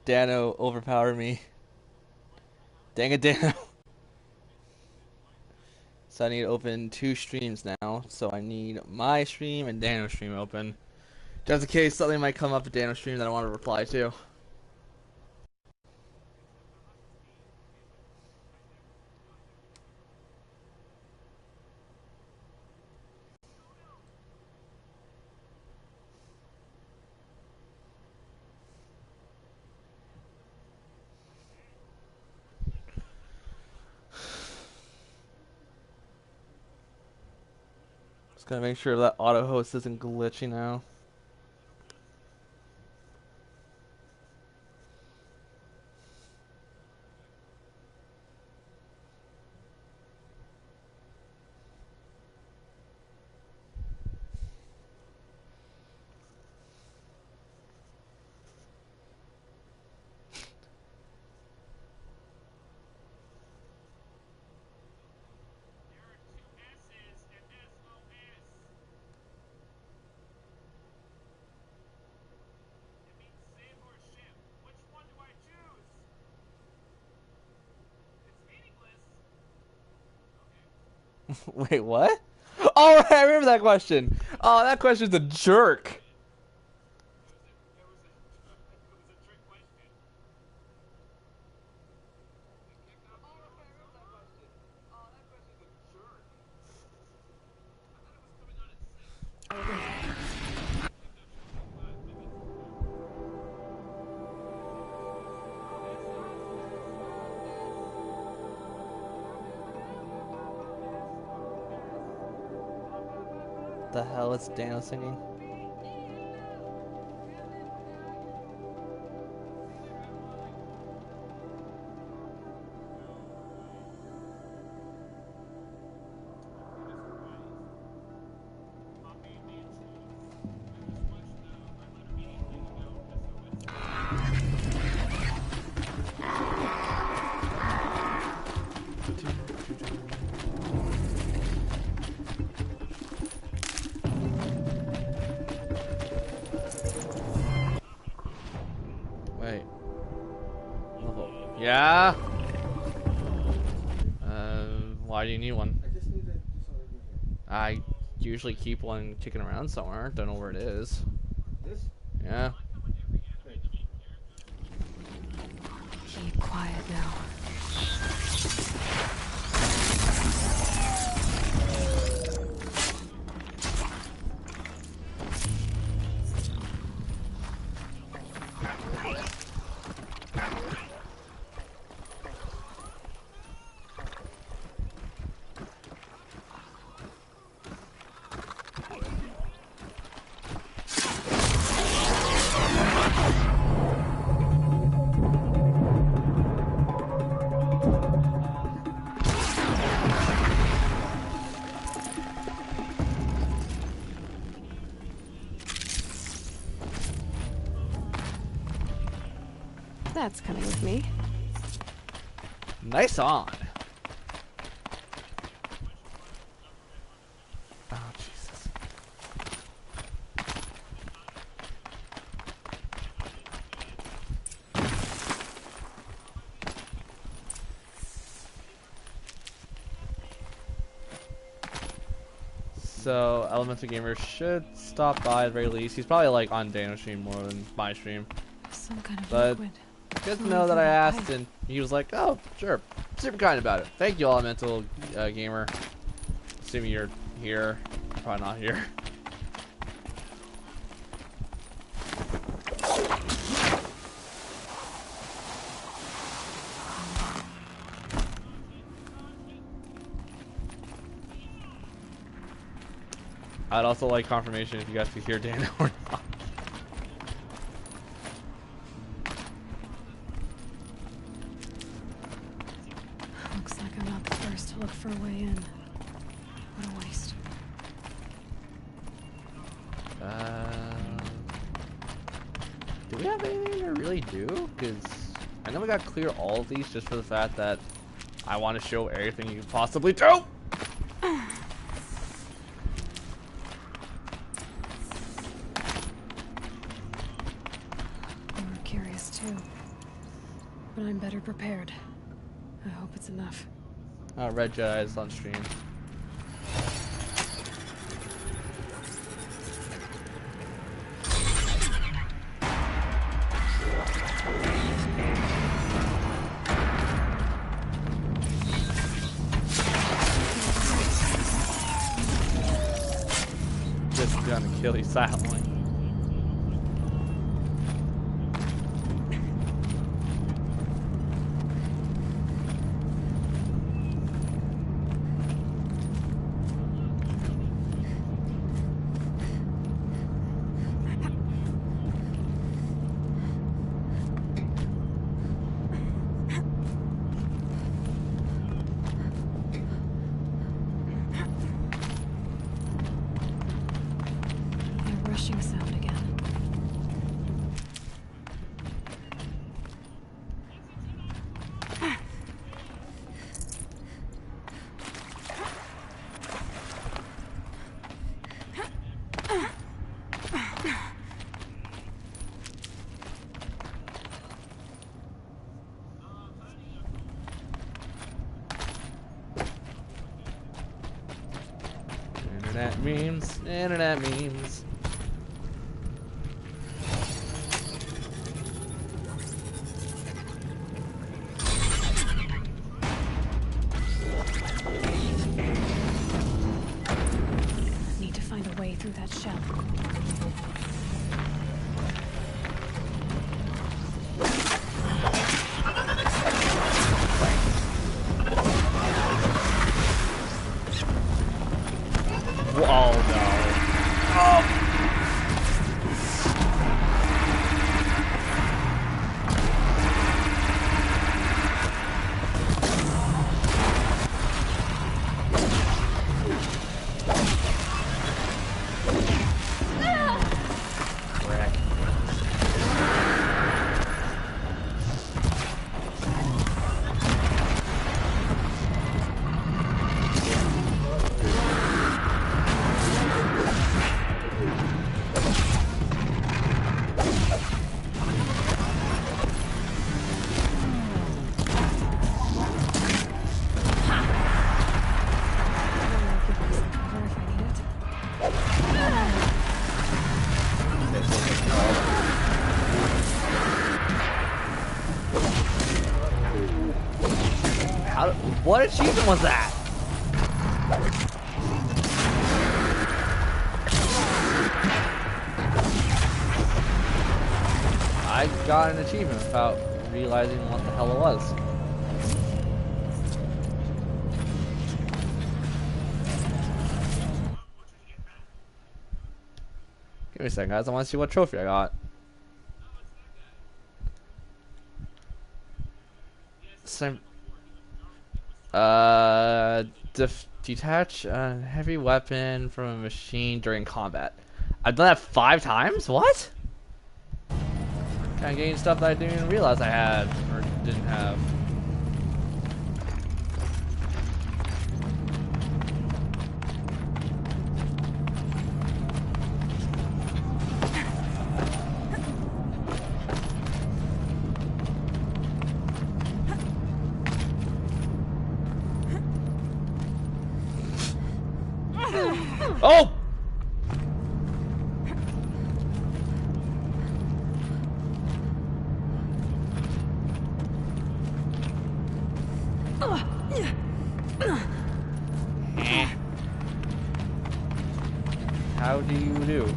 Dano overpowered me. Dang it, Dano. So I need to open two streams now. So I need my stream and Dano's stream open. Just in case something might come up at Dano's stream that I want to reply to. Just gotta make sure that auto host isn't glitchy now. Wait, what? Oh, right, I remember that question. Oh, that question's a jerk. The hell is Dano singing? Wait. Yeah? Why do you need one? I just need to do something here. I usually keep one kicking around somewhere. Don't know where it is. This? Yeah. Keep quiet now. That's coming with me. Nice on. Oh, Jesus. So, Elemental Gamer should stop by at the very least. He's probably like on Dano's stream more than my stream. Some kind of But liquid. good to know that I asked and he was like, oh, sure. Super kind about it. Thank you, Elemental Gamer. Assuming you're here. Probably not here. I'd also like confirmation if you guys could hear Dano or not. Looks like I'm not the first to look for a way in. What a waste. Do we have anything to really do? Because I know we got to clear all of these just for the fact that I want to show everything you can possibly do. You were curious too. but I'm better prepared. I hope it's enough. Red Jedi is on stream. Just gonna kill you silently. That rushing sound again. Internet memes, internet memes. Need to find a way through that shell. Oh no. Frick. How, what achievement was that? I got an achievement without realizing what the hell it was. Give me a second, guys. I want to see what trophy I got. Same. Detach a heavy weapon from a machine during combat. I've done that 5 times? What? Kind of getting stuff that I didn't even realize I had or didn't have. Oh! How do you do?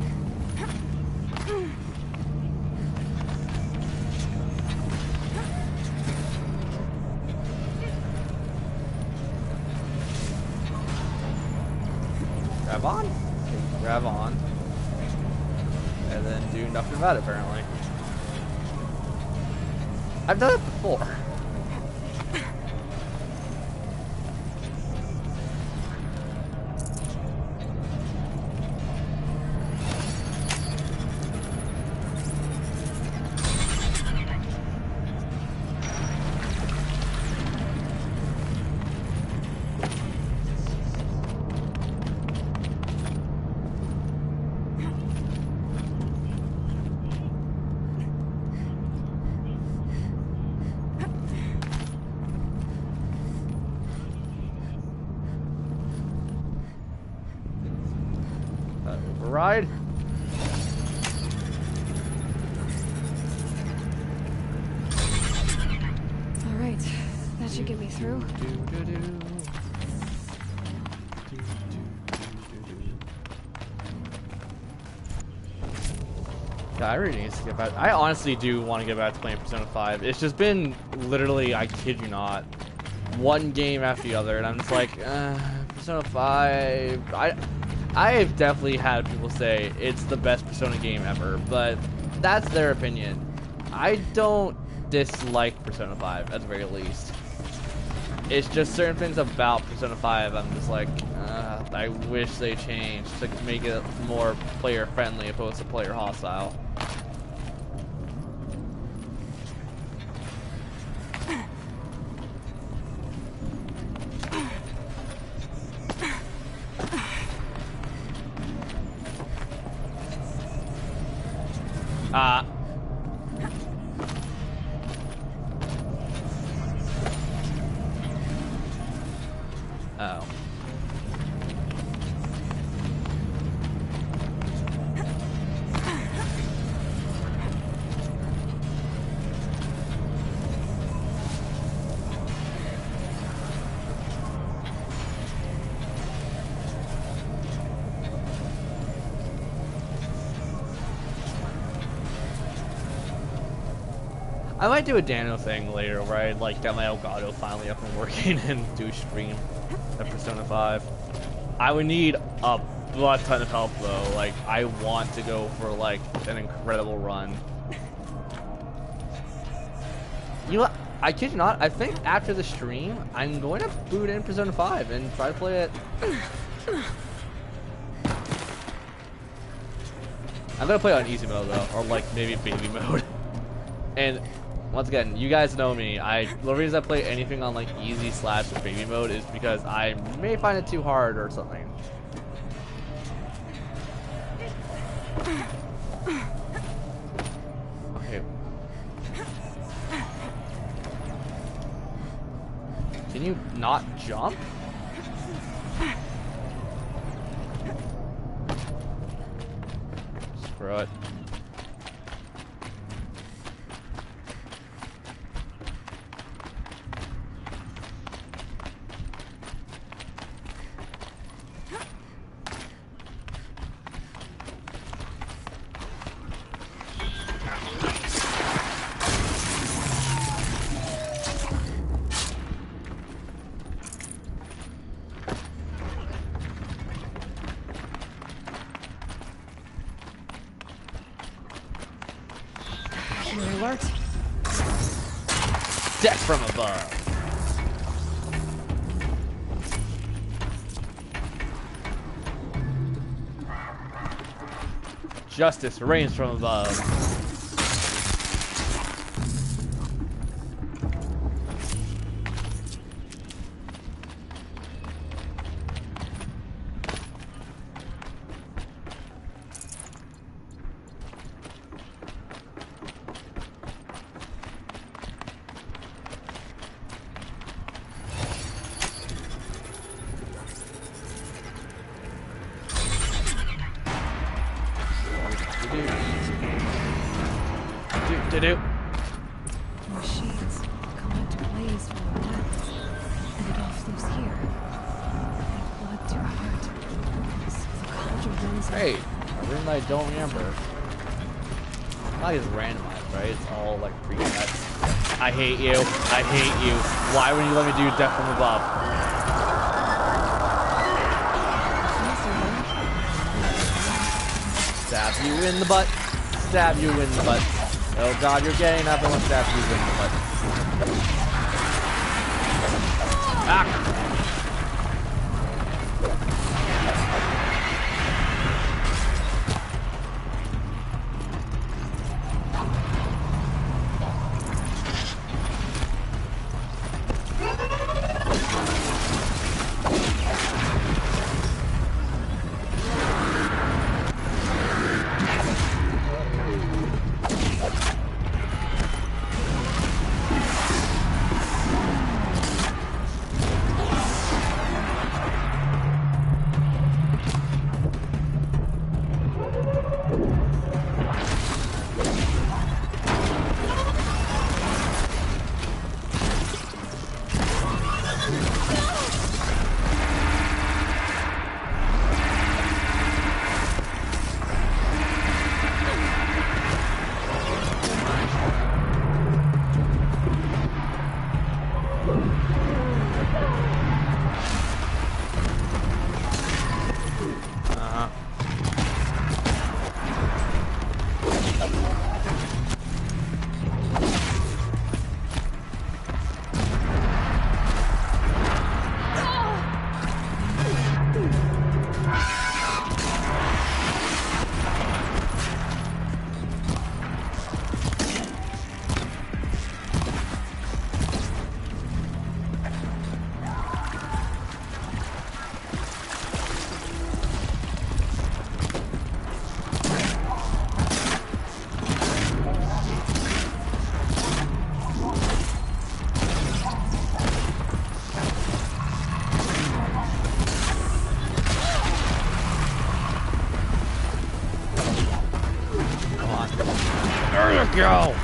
Grab on? Okay, grab on. And then do nothing about it, apparently. I've done it before. ride. All right, that should get me through. God, I really need to get back. I honestly do want to get back to playing Persona 5. It's just been literally, I kid you not, one game after the other, and I'm just like, Persona 5. I've definitely had people say it's the best Persona game ever, but that's their opinion. I don't dislike Persona 5 at the very least. It's just certain things about Persona 5 I'm just like, I wish they changed to make it more player friendly opposed to player hostile. Oh. I might do a Daniel thing later where I like get my Elgato finally up and working and do a stream of Persona 5. I would need a butt ton of help though. Like I want to go for like an incredible run. You know what? I kid you not, I think after the stream I'm going to boot in Persona 5 and try to play it. I'm gonna play it on easy mode though, or like maybe baby mode. And once again, you guys know me. The reason I play anything on like easy / baby mode is because I may find it too hard or something. Okay. Can you not jump? Screw it. Alert. Death from above. Justice reigns from above. Do. Machines come into blaze from the left, and it all flows here. Like blood to heart. So the cauldron runs. Hey, a room that I don't remember. Not as randomized, right? It's all like presets. I hate you. I hate you. Why would you let me do death from above? Stab you in the butt. Stab you in the butt. Oh god, you're getting up and let's stab you in the butt. Ah! go!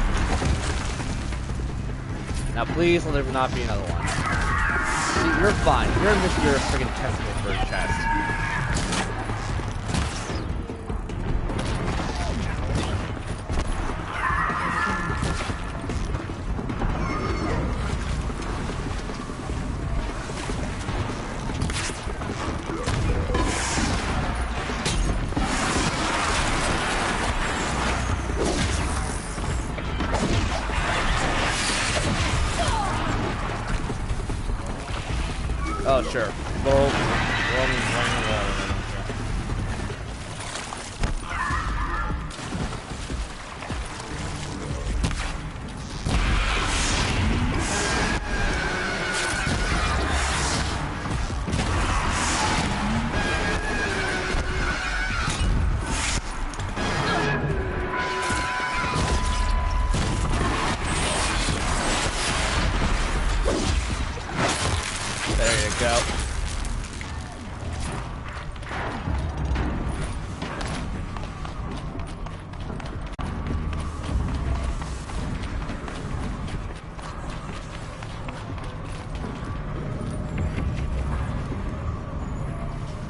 Now please let there not be another one. See, you're fine. You're in this your friggin' testicle for a chest. Oh, sure. Roll me running the water. There you go.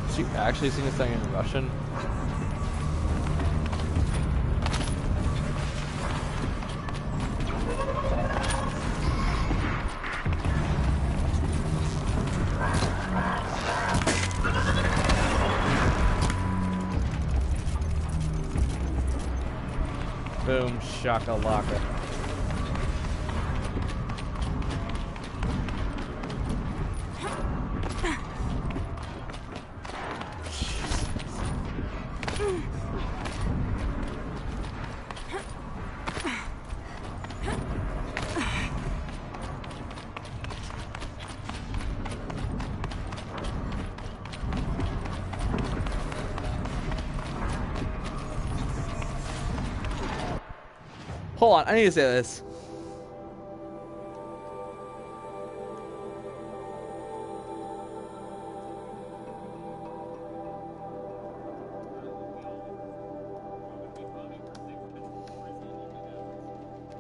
Did you actually sing this thing in Russian? Boom, shakalaka. Hold on, I need to say this.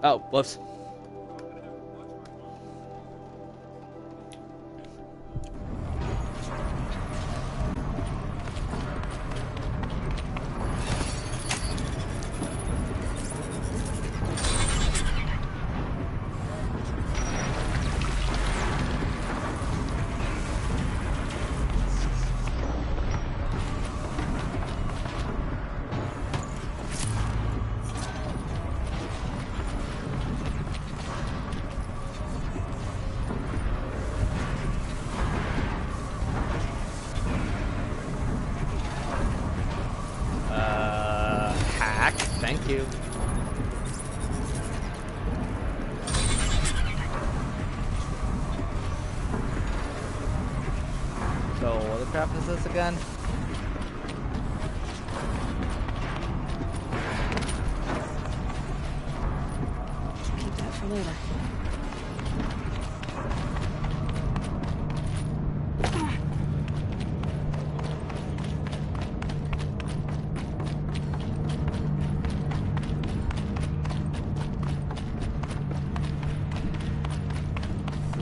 Oh, whoops. Hack. Thank you. So, what the crap is this again? Keep that for later.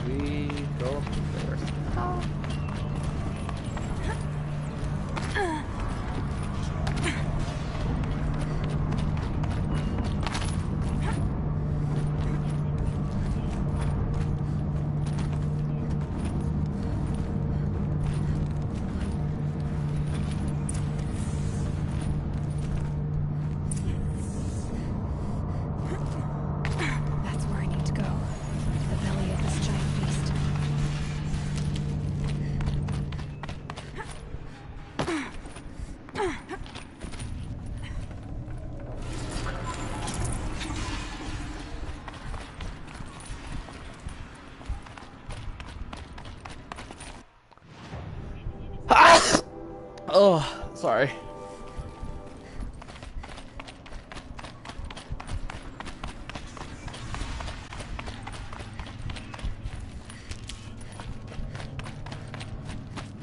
We go up there. That's where I need to go. The belly of this giant beast. Ah! Oh, sorry.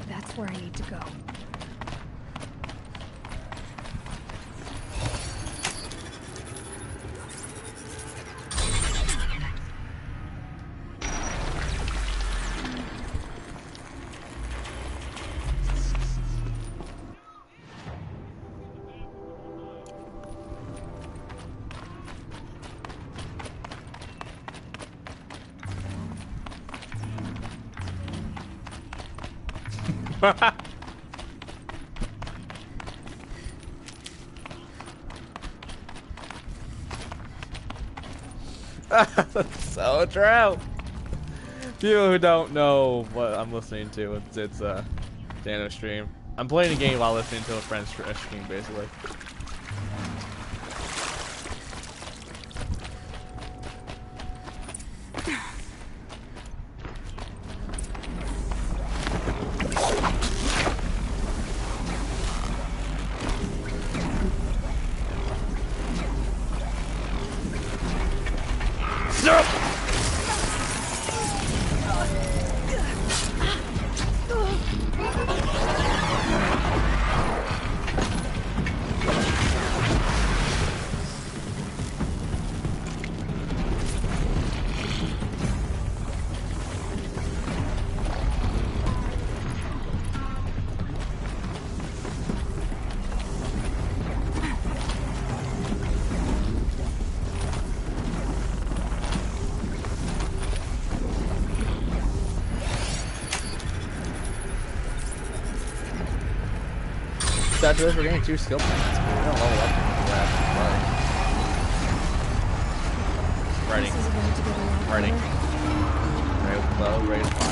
That's where I need to go. That's so true. People who don't know what I'm listening to, it's Dano stream. I'm playing a game while listening to a friend's stream, basically. After this, we're getting 2 skill points. We're gonna level up into that. Writing. This is about to get a lot Writing. better. Ready to blow, ready to fire.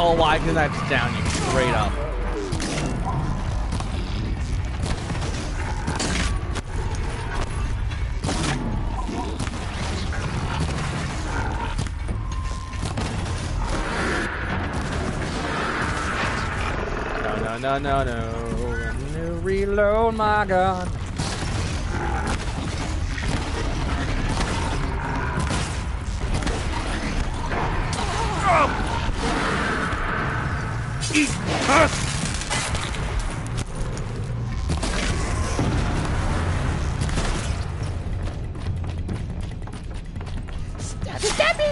Oh, why couldn't I just down you straight up? No. I'm gonna reload my gun. Eat us! Stab me!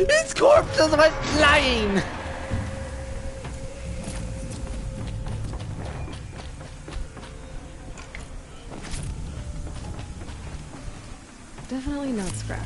His corpse just went flying! Definitely not scrap.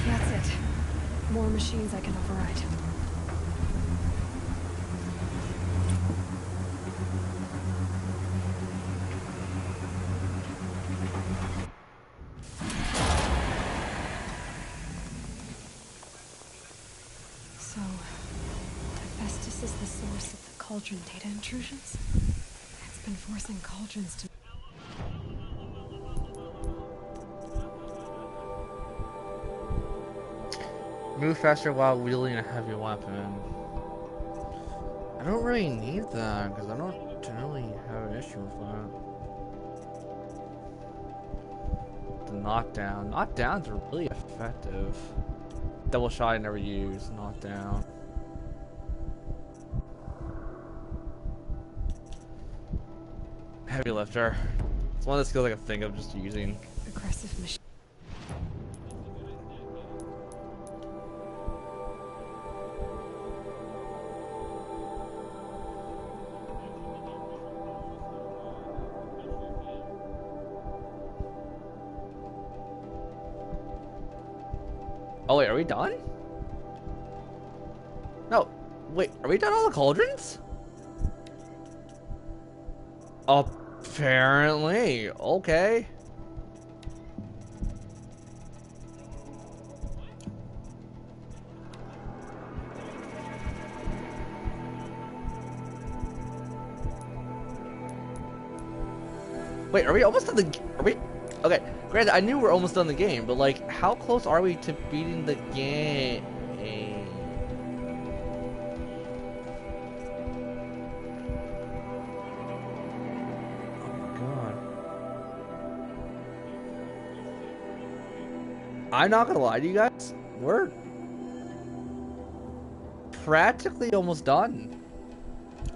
That's it. More machines I can override. So, Hephaestus is the source of the Cauldron data intrusions? It's been forcing Cauldrons to... Move faster while wielding a heavy weapon. I don't really need that because I don't generally have an issue with that. The knockdown. Knockdowns are really effective. Double shot I never use. Knockdown. Heavy lifter. It's one of the skills I can think of just using. Aggressive machine. Oh wait, are we done? No, wait, are we done all the cauldrons? Apparently, okay. Wait, are we almost done the? Are we? Okay, granted, I knew we're almost done the game, but like, how close are we to beating the game? Oh my god. I'm not gonna lie to you guys, we're practically almost done.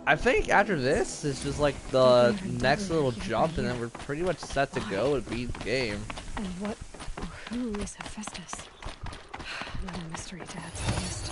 I think after this, it's just like the next little jump, and then we're pretty much set to go and beat the game. And what or who is Hephaestus? Another mystery to add to the list.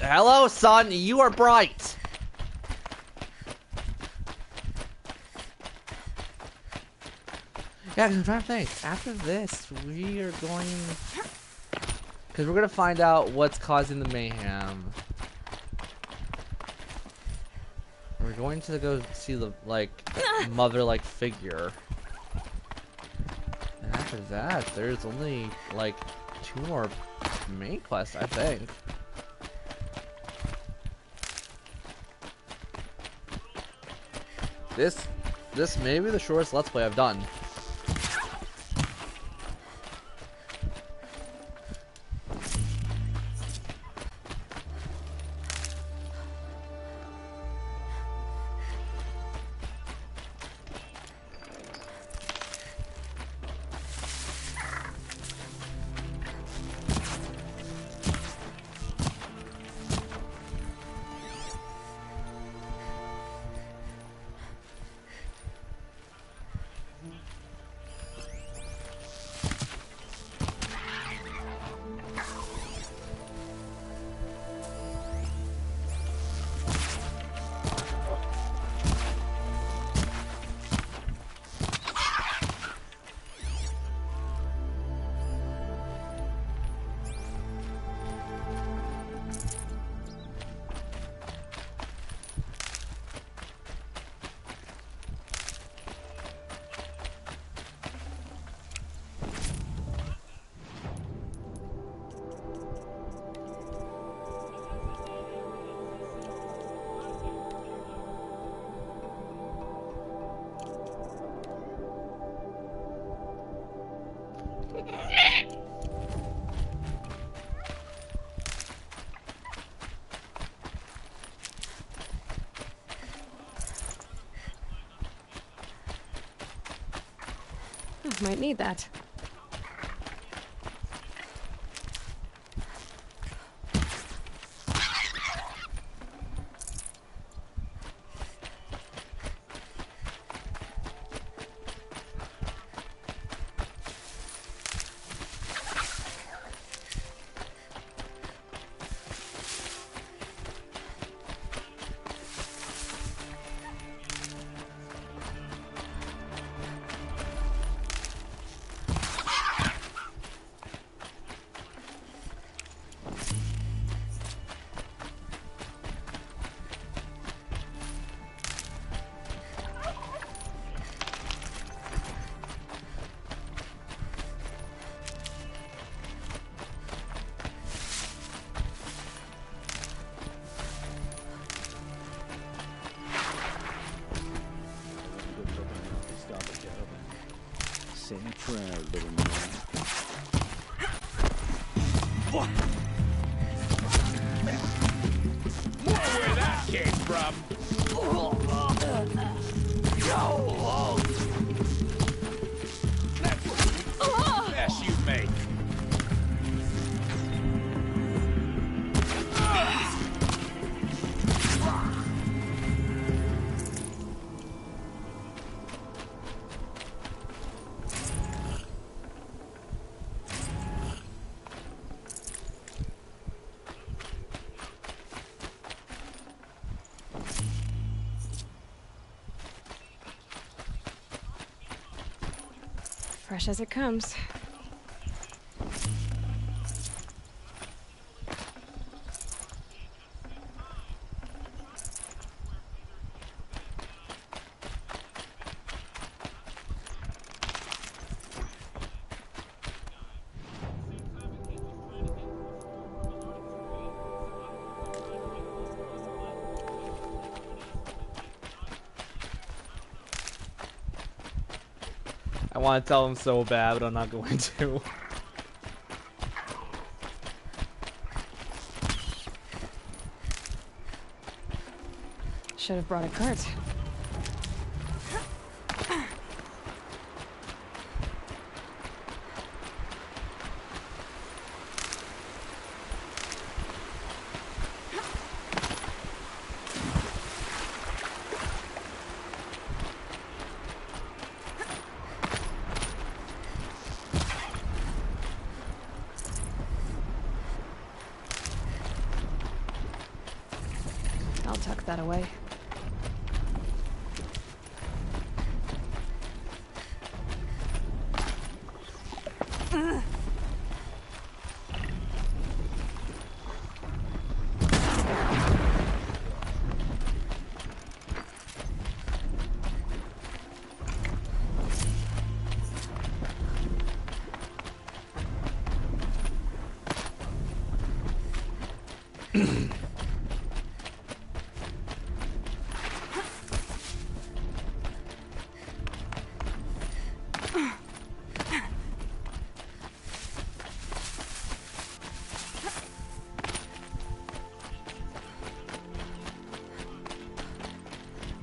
Hello, son. You are bright. Yeah, 'cause I'm trying to think. After this, we are going... Because we're going to find out what's causing the mayhem. We're going to go see the, like, mother-like figure. And after that, there's only, like, 2 more main quests, I think. This may be the shortest Let's Play I've done. Might need that. try, little man. More where that came from. Mess you make. Fresh as it comes. I want to tell him so bad, but I'm not going to. Should have brought a cart. I'll tuck that away.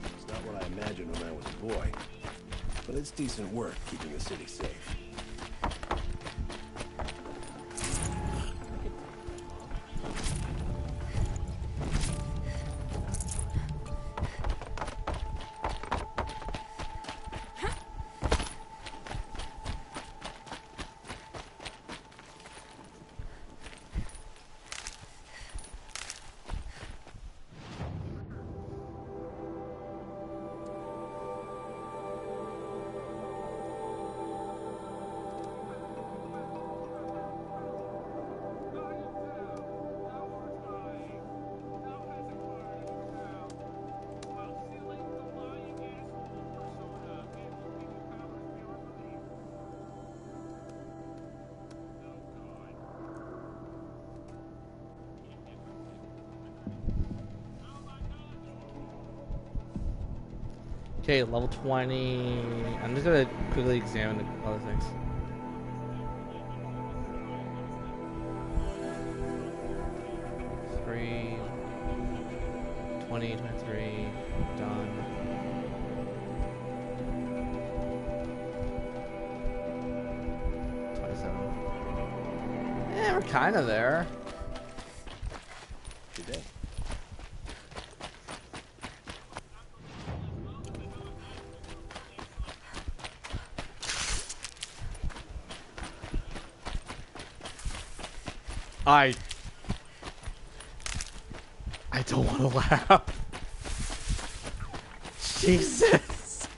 It's not what I imagined when I was a boy, but it's decent work keeping the city safe. Okay, level 20. I'm just gonna quickly examine the other things. Three, 20, 23, done. Yeah, we're kind of there. Today. I don't want to laugh. Jesus.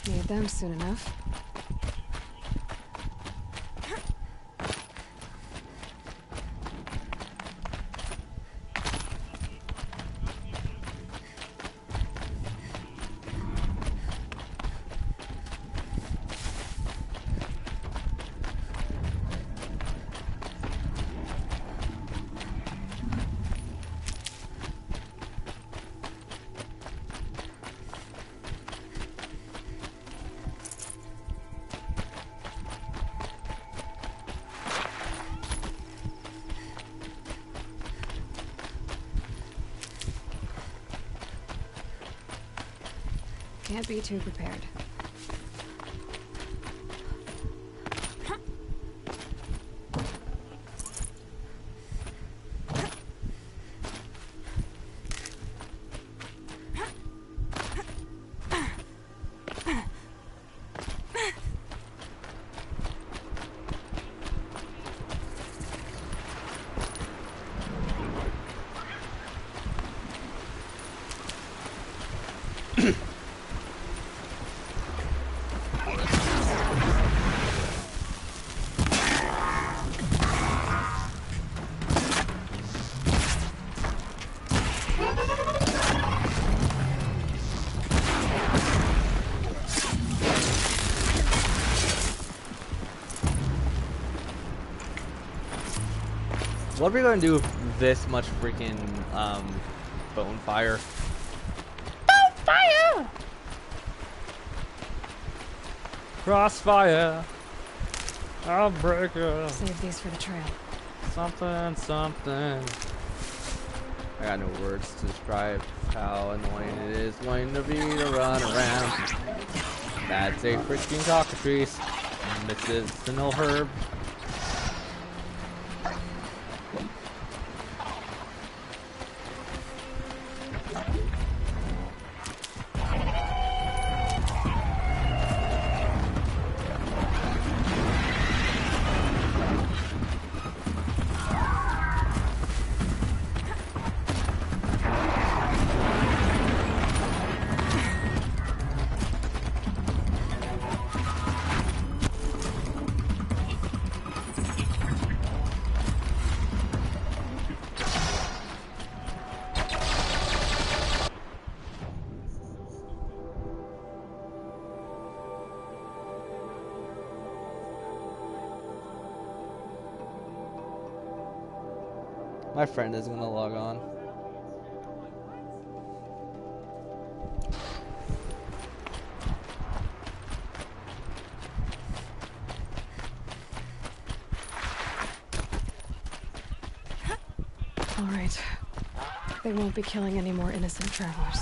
Need them soon enough. Can't be too prepared. What are we gonna do with this much freaking bone fire? Bone fire! Crossfire! Outbreaker! Save these for the trail. Something, something. I got no words to describe how annoying it is going to be to run around. That's a freaking cockatrice. Medicinal herb. My friend is gonna log on. All right. They won't be killing any more innocent travelers.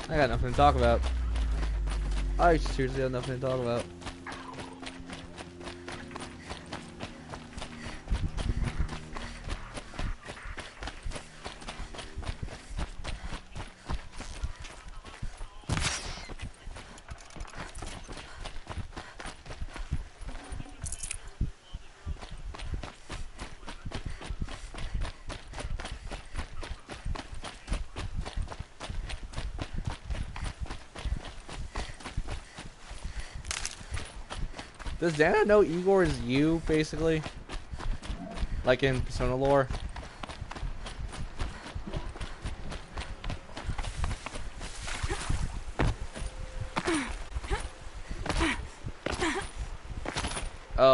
I got nothing to talk about. I seriously have nothing to talk about. Does Dana know Igor is you, basically? Like in Persona lore?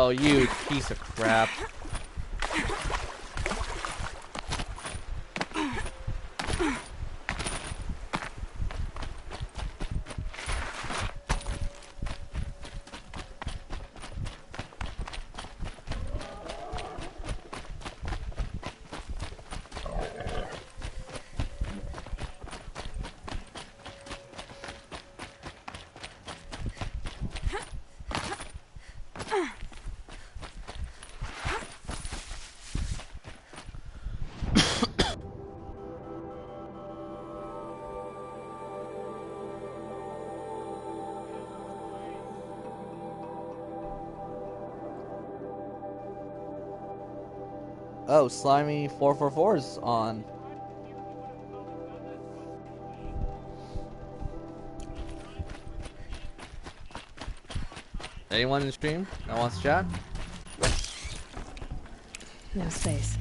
Oh, you piece of crap. Oh, Slimy 444's on. Anyone in the stream that wants to chat? No space.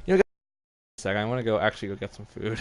You know, a second. I want to go actually go get some food.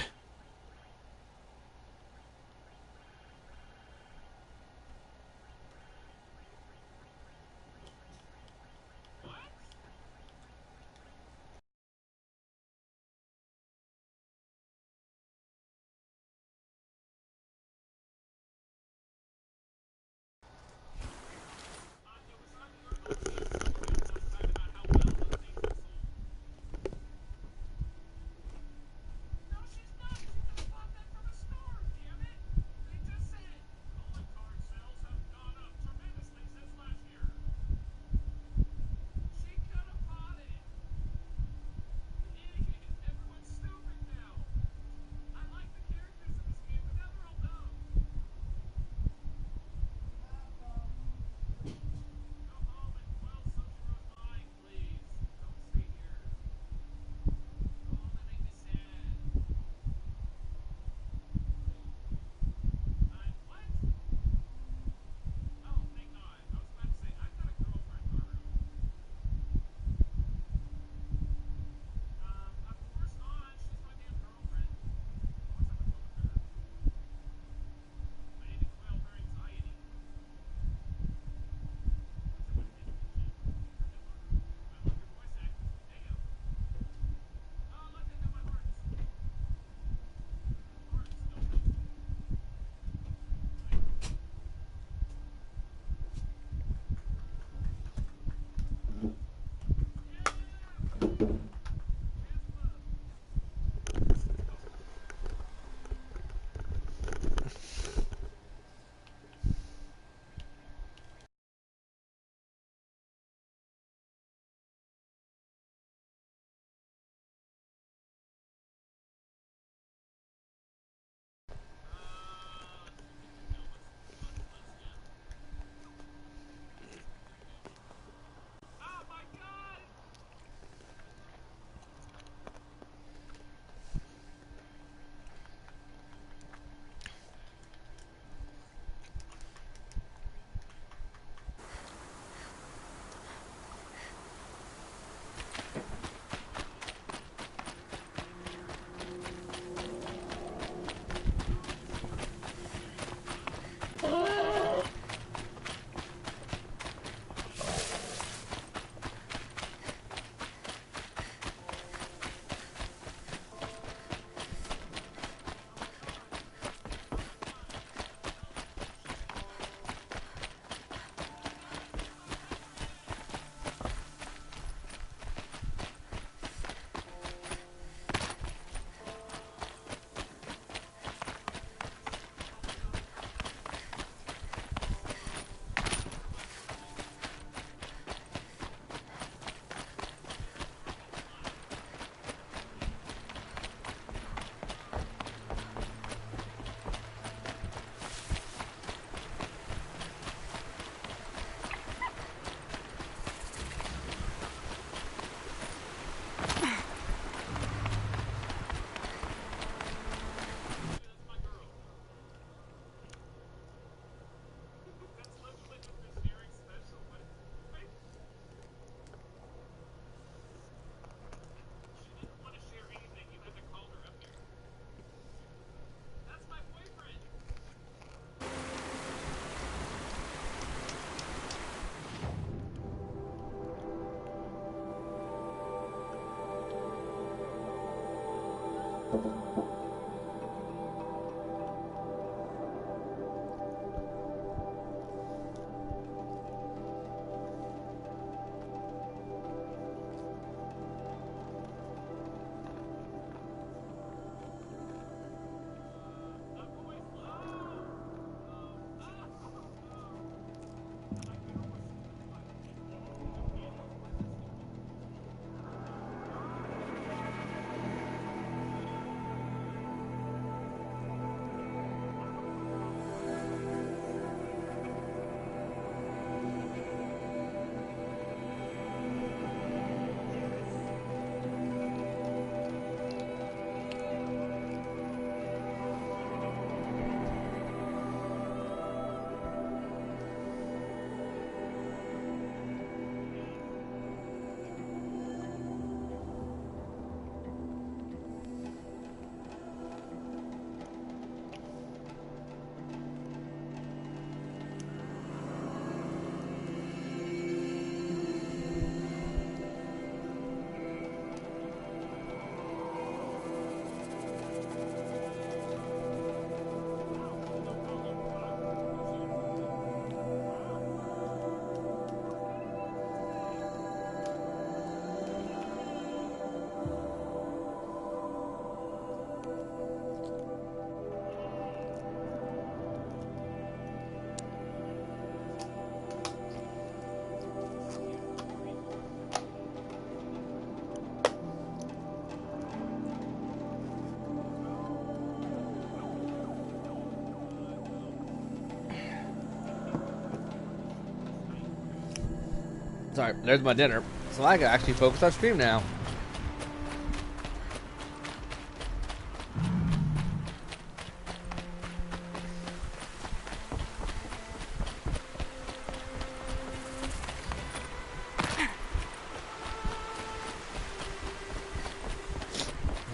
Sorry, there's my dinner. So I can actually focus on stream now.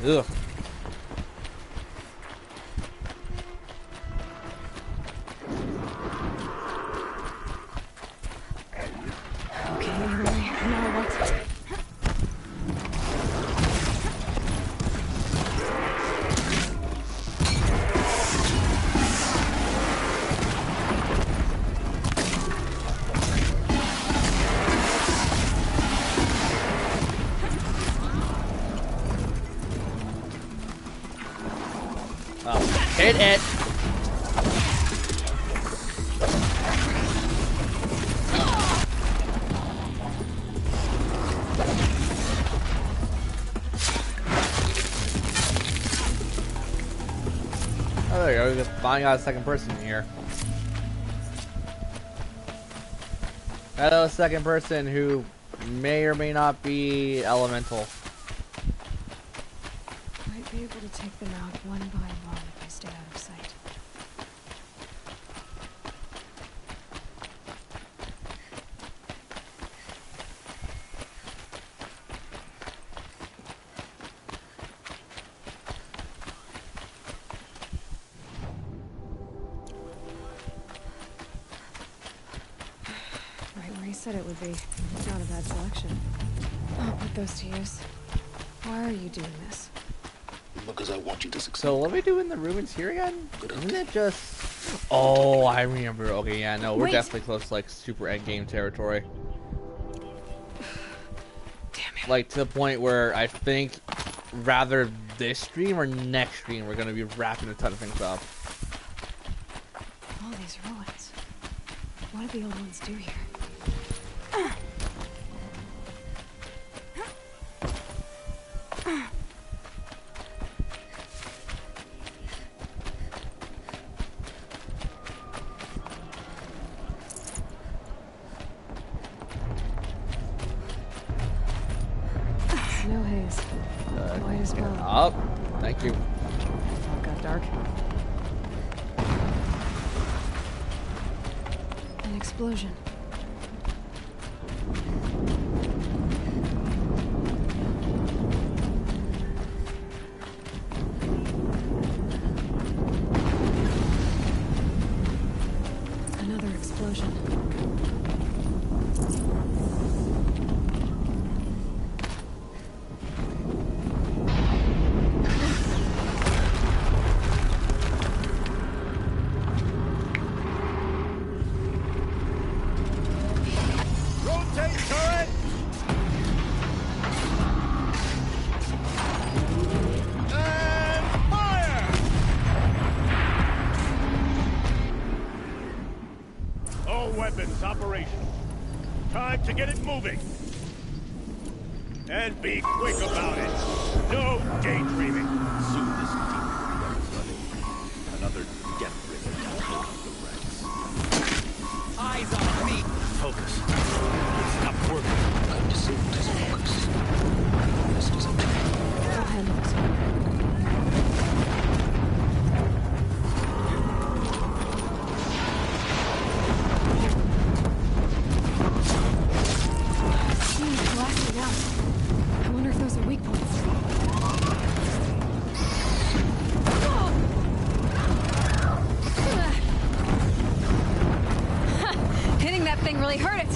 Ugh. Okay, Aloy, now what? Oh, hit it! Oh, there you go. Just finally got a second person here. Hello, second person who may or may not be elemental. Might be able to take them out one by one if I stay out of sight. Right where he said it would be. Not a bad selection. I'll put those to use. Why are you doing this? Because I want you to succeed. So what are we doing in the ruins here again? Isn't it just... Oh, I remember. Okay, yeah, no, we're Wait. definitely close to like super endgame territory. Damn it. Like to the point where I think rather this stream or next stream we're gonna be wrapping a ton of things up. All these ruins. What do the old ones do here? No haze. Might as well. Up. Thank you. Fog got dark. An explosion. Another explosion. Rotate turret! And fire! All weapons operational. Time to get it moving. And be quick about it. No daydreaming. Soon this team will be up and running. Another get-rid of the ranks. Eyes on me! Focus. Stop working. I've disabled his focus. This is a I'll handle this one. Steam's blasting out. I wonder if those are weak points. Hitting that thing really hurt it.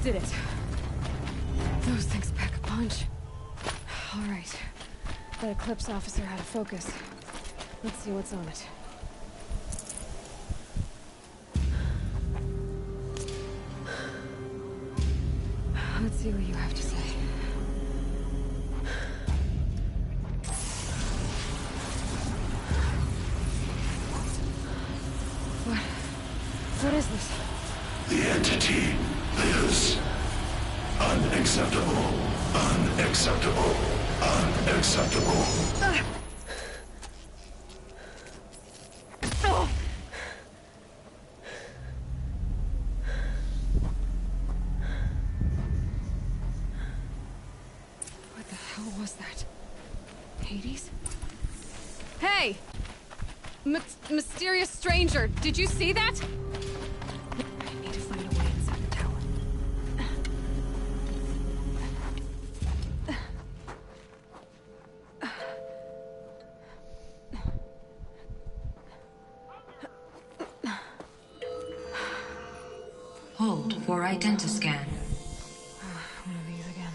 Did it. Those things pack a punch. All right. That Eclipse officer had a focus. Let's see what's on it. Let's see what you have to say. What is this? The entity lives. Unacceptable. Unacceptable. Unacceptable. What the hell was that? Hades? Hey! Mysterious stranger, did you see that? I need to find a way inside the tower. Hold for identiscan. One of these again.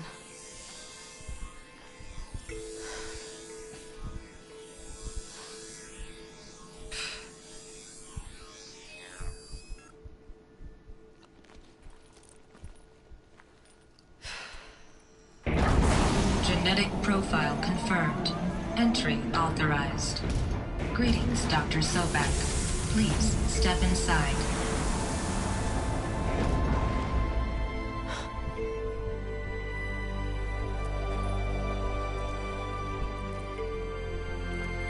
Genetic profile confirmed. Entry authorized. Greetings, Dr. Sobek. Please step inside.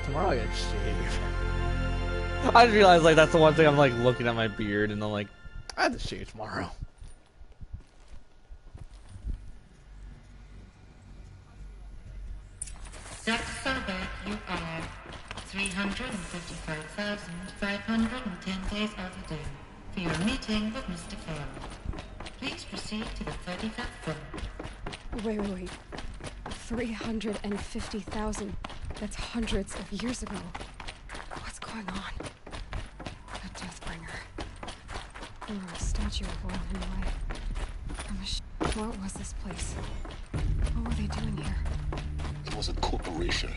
Tomorrow I get shaved. I just realized like that's the one thing I'm like looking at my beard and I'm like, I have to shave tomorrow. Dr. Sobek, you are 355,510 days overdue for your meeting with Mr. Farrell. Please proceed to the 35th floor. Wait. 350,000. That's hundreds of years ago. What's going on? A Deathbringer. Or a statue of one anyway. What was this place? What were they doing here? It was a corporation.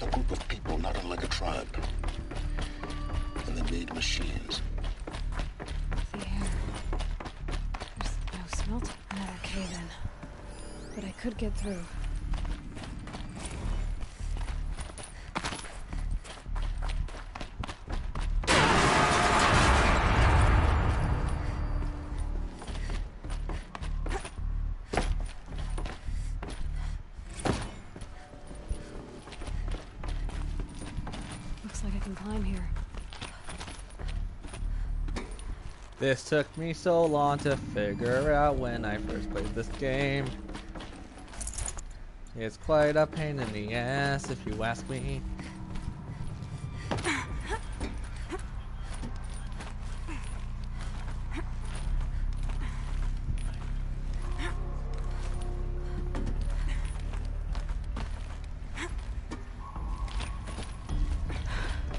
A group of people not unlike a tribe. And they made machines. The air. There's no smelt. Okay then. But I could get through. Looks like I can climb here. This took me so long to figure out when I first played this game. It's quite a pain in the ass if you ask me.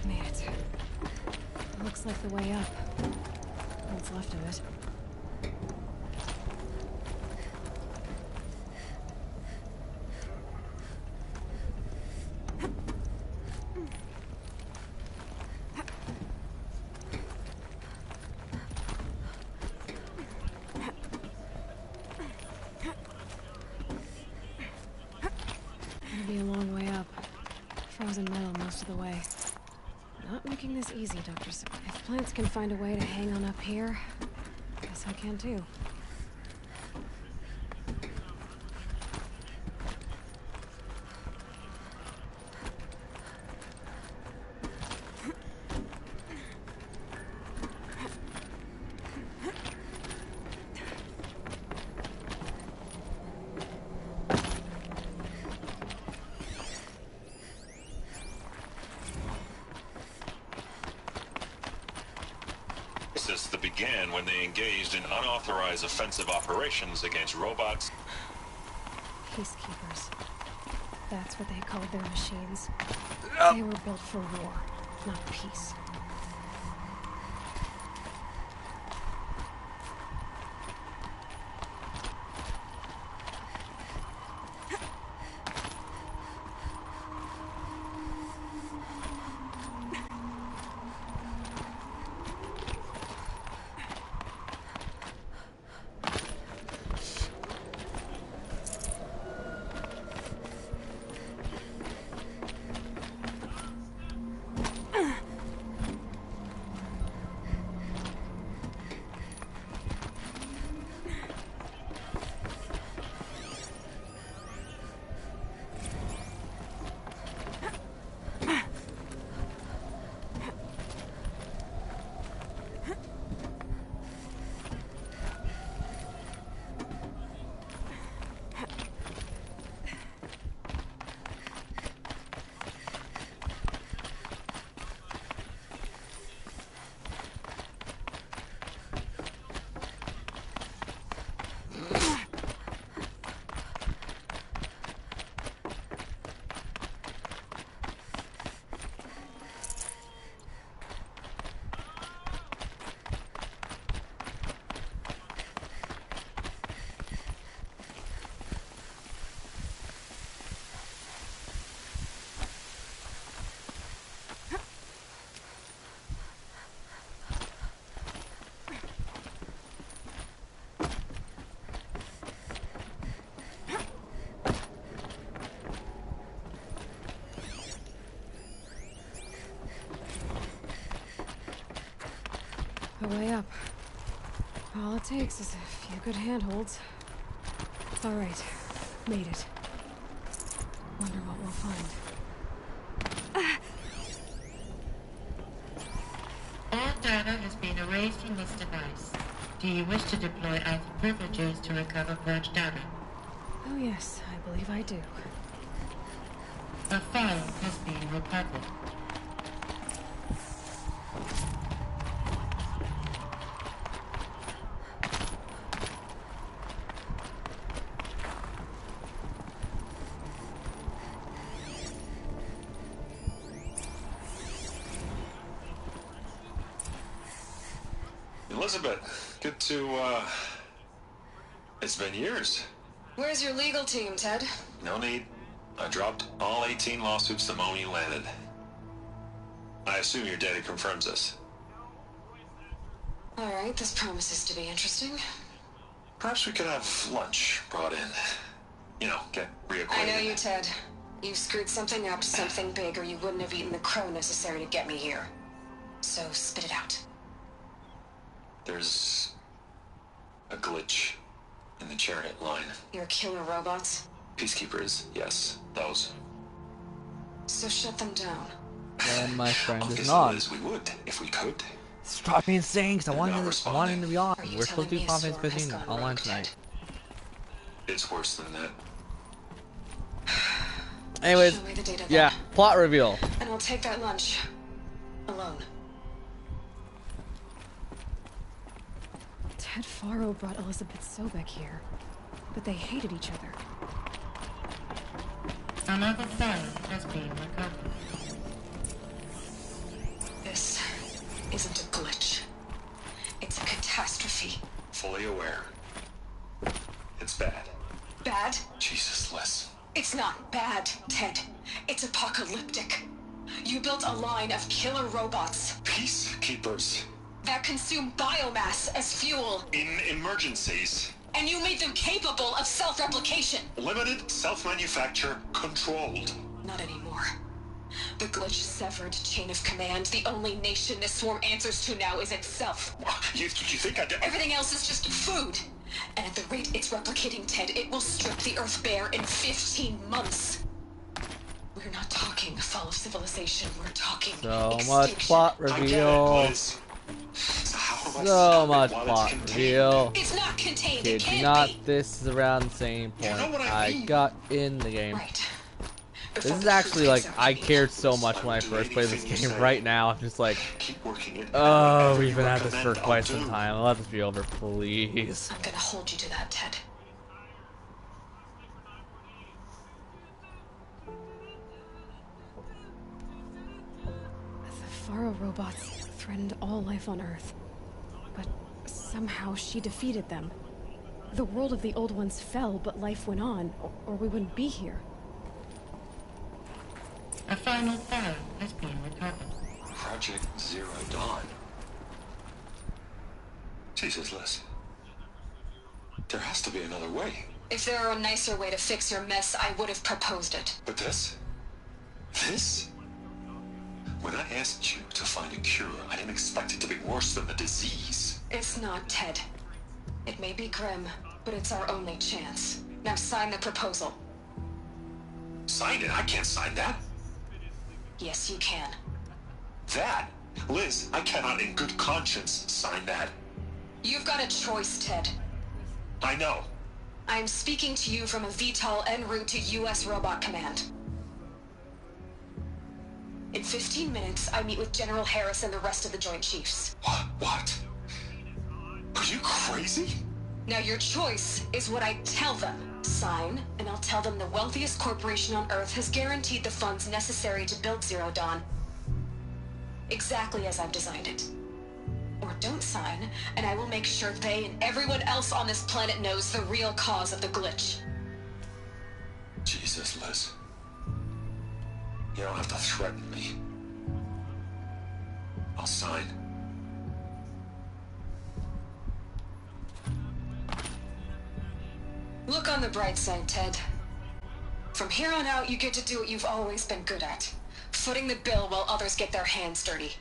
Made it. Looks like the way up. What's left of it. It'll be a long way up. Frozen metal most of the way. Not making this easy, Dr. Sobek. If plants can find a way to hang on up here, guess I can too. That began when they engaged in unauthorized offensive operations against robots. Peacekeepers. That's what they called their machines. They were built for war, not peace. The way up. All it takes is a few good handholds. Alright, made it. Wonder what we'll find. All data has been erased from this device. Do you wish to deploy Alpha privileges to recover purged data? Oh yes, I believe I do. A file has been recovered. Elizabeth, good to, it's been years. Where's your legal team, Ted? No need. I dropped all 18 lawsuits the moment you landed. I assume your data confirms this. Alright, this promises to be interesting. Perhaps we could have lunch brought in. You know, get reacquainted. I know you, Ted. You screwed something up, something big, or you wouldn't have eaten the crow necessary to get me here. So spit it out. There's a glitch in the chariot line. Your killer robots? Peacekeepers, yes, those. So shut them down. And my friend is Obviously, not. Liz, we would, if we could. Stop being insane, because I They're want not him responding. to be on. Are you We're supposed to do telling me a confidence swarm has 15 gone online rogue, tonight. It's worse than that. Anyways, Show me the data yeah, then. plot reveal. And I'll take that lunch. Alone. Ted Faro brought Elizabeth Sobek here, but they hated each other. Another file has been recovered. This isn't a glitch. It's a catastrophe. Fully aware. It's bad. Bad? Jesus, Liz. It's not bad, Ted. It's apocalyptic. You built a line of killer robots Peacekeepers. that consume biomass as fuel, In emergencies. and you made them capable of self-replication. Limited, self-manufacture, controlled. Not anymore. The glitch severed chain of command. The only nation this swarm answers to now is itself. You think I did? Everything else is just food. And at the rate it's replicating, Ted, it will strip the Earth bare in 15 months. We're not talking fall of civilization. We're talking So extinction. much plot I get it, reveal. Liz. So how do I So stop it much while plot it's contained? reveal. It's not contained. Kid It you can't not, be. this is around the same You know point what I I mean. got in the game. Right. This Before is the actually truth like, comes out I to me. cared so much when I I would do first played this anything you game. say. Right now, I'm just like, Keep working it. oh, Whatever we've you been at this for recommend, quite I'll some do. time. Let this be over, please. I'm gonna hold you to that, Ted. The Faro robots threatened all life on Earth. But somehow she defeated them. The world of the old ones fell, but life went on, or we wouldn't be here. A final file has been recovered. Project Zero Dawn. Jesus, Liz. There has to be another way. If there were a nicer way to fix your mess, I would have proposed it. But this? This? When I asked you to find a cure, I didn't expect it to be worse than the disease. It's not, Ted. It may be grim, but it's our only chance. Now sign the proposal. Sign it? I can't sign that. Yes, you can. That? Liz, I cannot in good conscience sign that. You've got a choice, Ted. I know. I am speaking to you from a VTOL en route to U.S. Robot Command. In 15 minutes, I meet with General Harris and the rest of the Joint Chiefs. What? Are you crazy? Now your choice is what I tell them. Sign, and I'll tell them the wealthiest corporation on Earth has guaranteed the funds necessary to build Zero Dawn. Exactly as I've designed it. Or don't sign, and I will make sure they and everyone else on this planet knows the real cause of the glitch. Jesus, Liz. You don't have to threaten me. I'll sign. Look on the bright side, Ted. From here on out, you get to do what you've always been good at. Footing the bill while others get their hands dirty.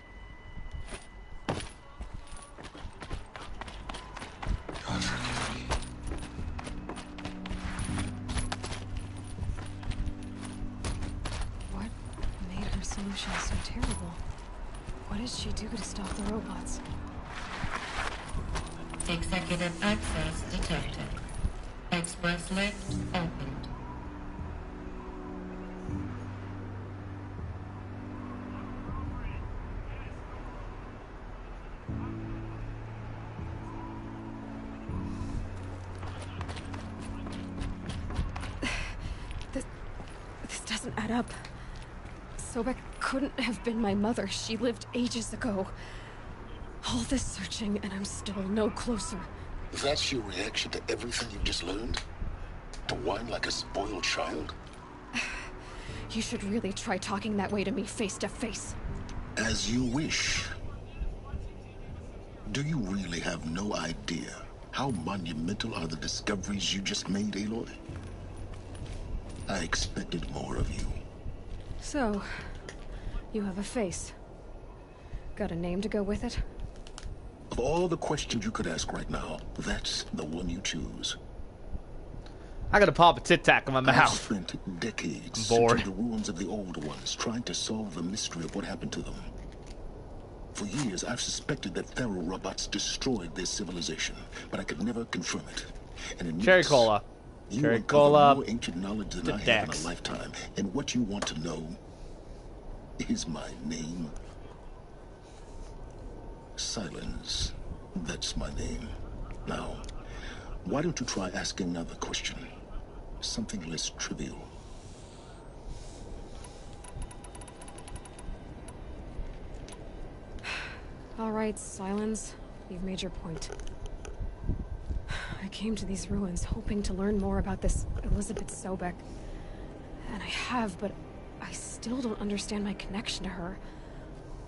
What did she do to stop the robots? Executive access detected. Express lift opened. This doesn't add up. Sobek couldn't have been my mother. She lived ages ago. All this searching, and I'm still no closer. That's your reaction to everything you've just learned? To whine like a spoiled child? You should really try talking that way to me face to face. As you wish. Do you really have no idea how monumental are the discoveries you just made, Aloy? I expected more of you. So, you have a face. Got a name to go with it? Of all the questions you could ask right now, that's the one you choose. I gotta pop a Tic Tac in my I've mouth. spent decades Bored. searching the ruins of the old ones, trying to solve the mystery of what happened to them. For years, I've suspected that Faro robots destroyed their civilization, but I could never confirm it. And in Cherry minutes, Cola. you Cherry uncover Cola. more ancient knowledge than to I have in Dex. a lifetime. And what you want to know is my name. Silence. That's my name. Now, why don't you try asking another question? Something less trivial. All right, Silence. You've made your point. I came to these ruins hoping to learn more about this Elizabeth Sobek. And I have, but I still don't understand my connection to her.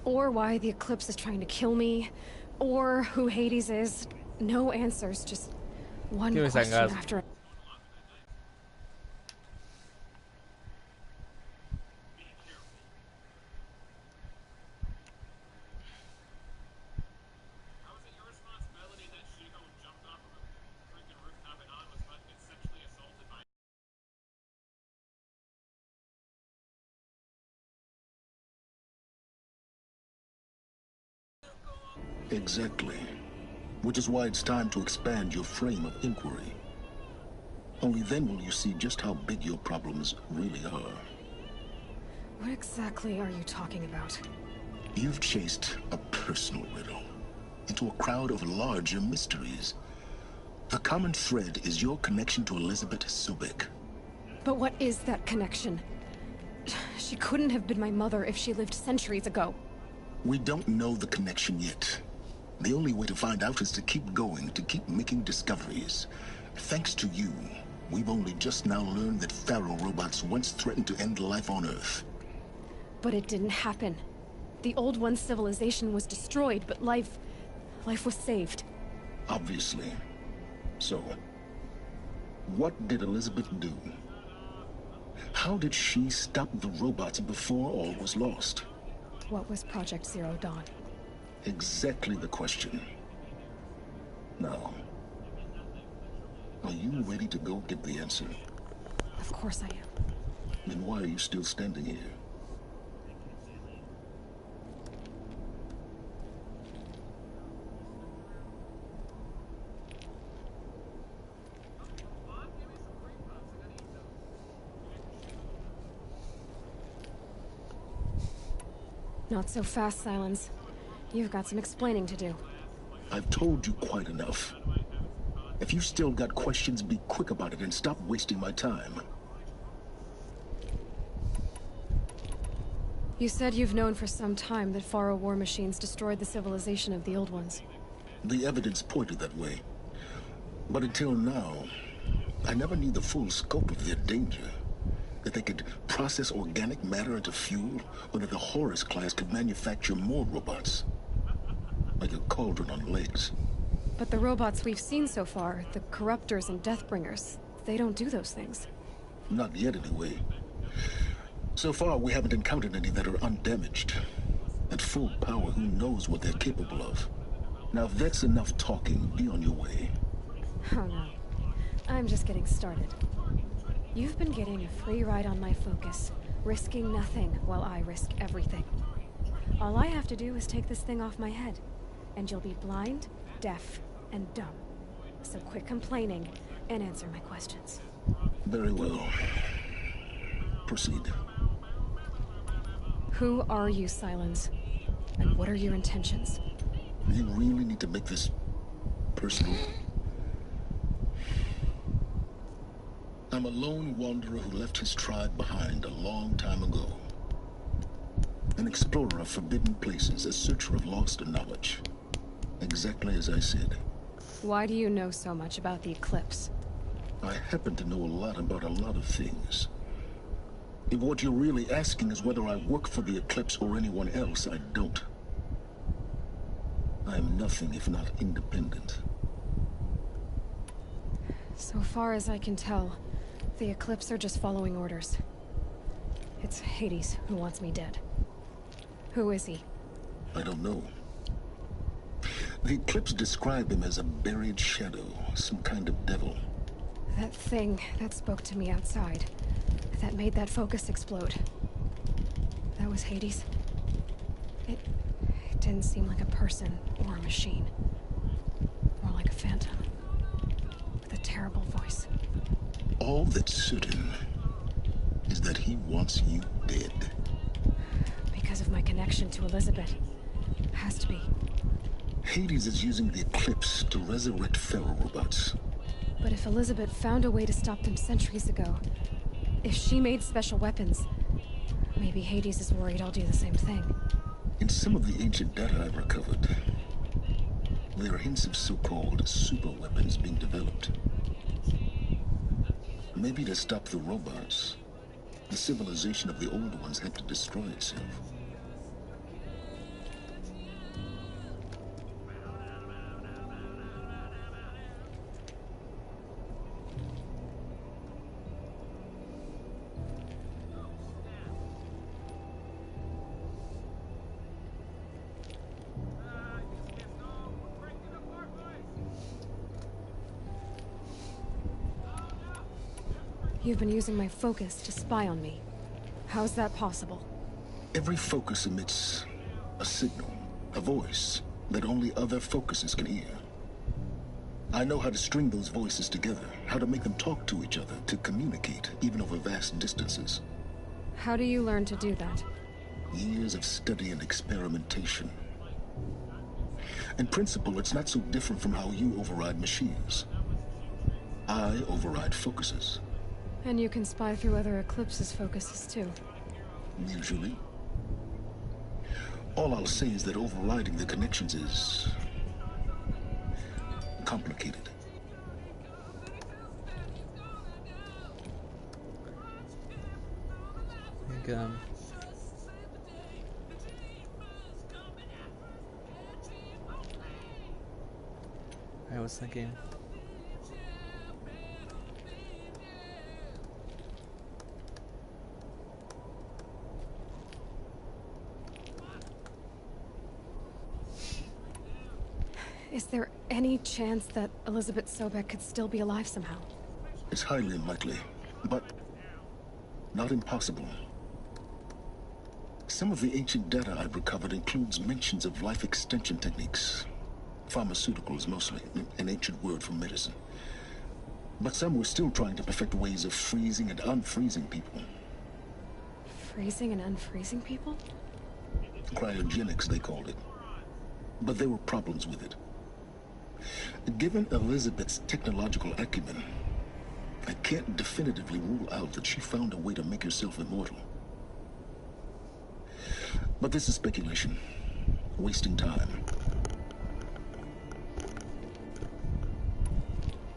Or why the Eclipse is trying to kill me. Or who Hades is. No answers, just one Give me a second, question guys. after. Exactly. Which is why it's time to expand your frame of inquiry. Only then will you see just how big your problems really are. What exactly are you talking about? You've chased a personal riddle into a crowd of larger mysteries. The common thread is your connection to Elizabeth Sobek. But what is that connection? She couldn't have been my mother if she lived centuries ago. We don't know the connection yet. The only way to find out is to keep going, to keep making discoveries. Thanks to you, we've only just now learned that Faro robots once threatened to end life on Earth. But it didn't happen. The Old One's civilization was destroyed, but life was saved. Obviously. So, what did Elizabeth do? How did she stop the robots before all was lost? What was Project Zero Dawn? Exactly the question. Now, are you ready to go get the answer? Of course I am. Then why are you still standing here? Not so fast, Silence. You've got some explaining to do. I've told you quite enough. If you still got questions, be quick about it and stop wasting my time. You said you've known for some time that Faro war machines destroyed the civilization of the Old Ones. The evidence pointed that way. But until now, I never knew the full scope of their danger. That they could process organic matter into fuel, or that the Horus class could manufacture more robots. Like a cauldron on legs. But the robots we've seen so far, the Corruptors and Deathbringers, they don't do those things. Not yet, anyway. So far, we haven't encountered any that are undamaged. At full power, who knows what they're capable of? Now, if that's enough talking, be on your way. Oh no. I'm just getting started. You've been getting a free ride on my focus, risking nothing while I risk everything. All I have to do is take this thing off my head, and you'll be blind, deaf, and dumb. So quit complaining and answer my questions. Very well. Proceed. Who are you, Silence? And what are your intentions? You really need to make this personal? I'm a lone wanderer who left his tribe behind a long time ago. An explorer of forbidden places, a searcher of lost knowledge. Exactly as I said. Why do you know so much about the Eclipse? I happen to know a lot about a lot of things. If what you're really asking is whether I work for the Eclipse or anyone else, I don't. I am nothing if not independent. So far as I can tell, the Eclipse are just following orders. It's Hades who wants me dead. Who is he? I don't know. The Eclipse describe him as a buried shadow, some kind of devil. That thing that spoke to me outside, that made that focus explode. That was Hades? It didn't seem like a person or a machine. More like a phantom. With a terrible voice. All that's certain is that he wants you dead. Because of my connection to Elizabeth. Has to be. Hades is using the Eclipse to resurrect feral robots. But if Elizabeth found a way to stop them centuries ago, if she made special weapons, maybe Hades is worried I'll do the same thing. In some of the ancient data I've recovered, there are hints of so-called super weapons being developed. Maybe to stop the robots, the civilization of the old ones had to destroy itself. You've been using my focus to spy on me. How's that possible? Every focus emits a signal, a voice, that only other focuses can hear. I know how to string those voices together, how to make them talk to each other, to communicate, even over vast distances. How do you learn to do that? Years of study and experimentation. In principle, it's not so different from how you override machines. I override focuses. And you can spy through other Eclipse's focuses too. Usually. All I'll say is that overriding the connections is complicated. I think, I was thinking. Is there any chance that Elizabeth Sobek could still be alive somehow? It's highly unlikely, but not impossible. Some of the ancient data I've recovered includes mentions of life extension techniques. Pharmaceuticals, mostly, an ancient word for medicine. But some were still trying to perfect ways of freezing and unfreezing people. Freezing and unfreezing people? Cryogenics, they called it. But there were problems with it. Given Elizabeth's technological acumen, I can't definitively rule out that she found a way to make herself immortal. But this is speculation. Wasting time.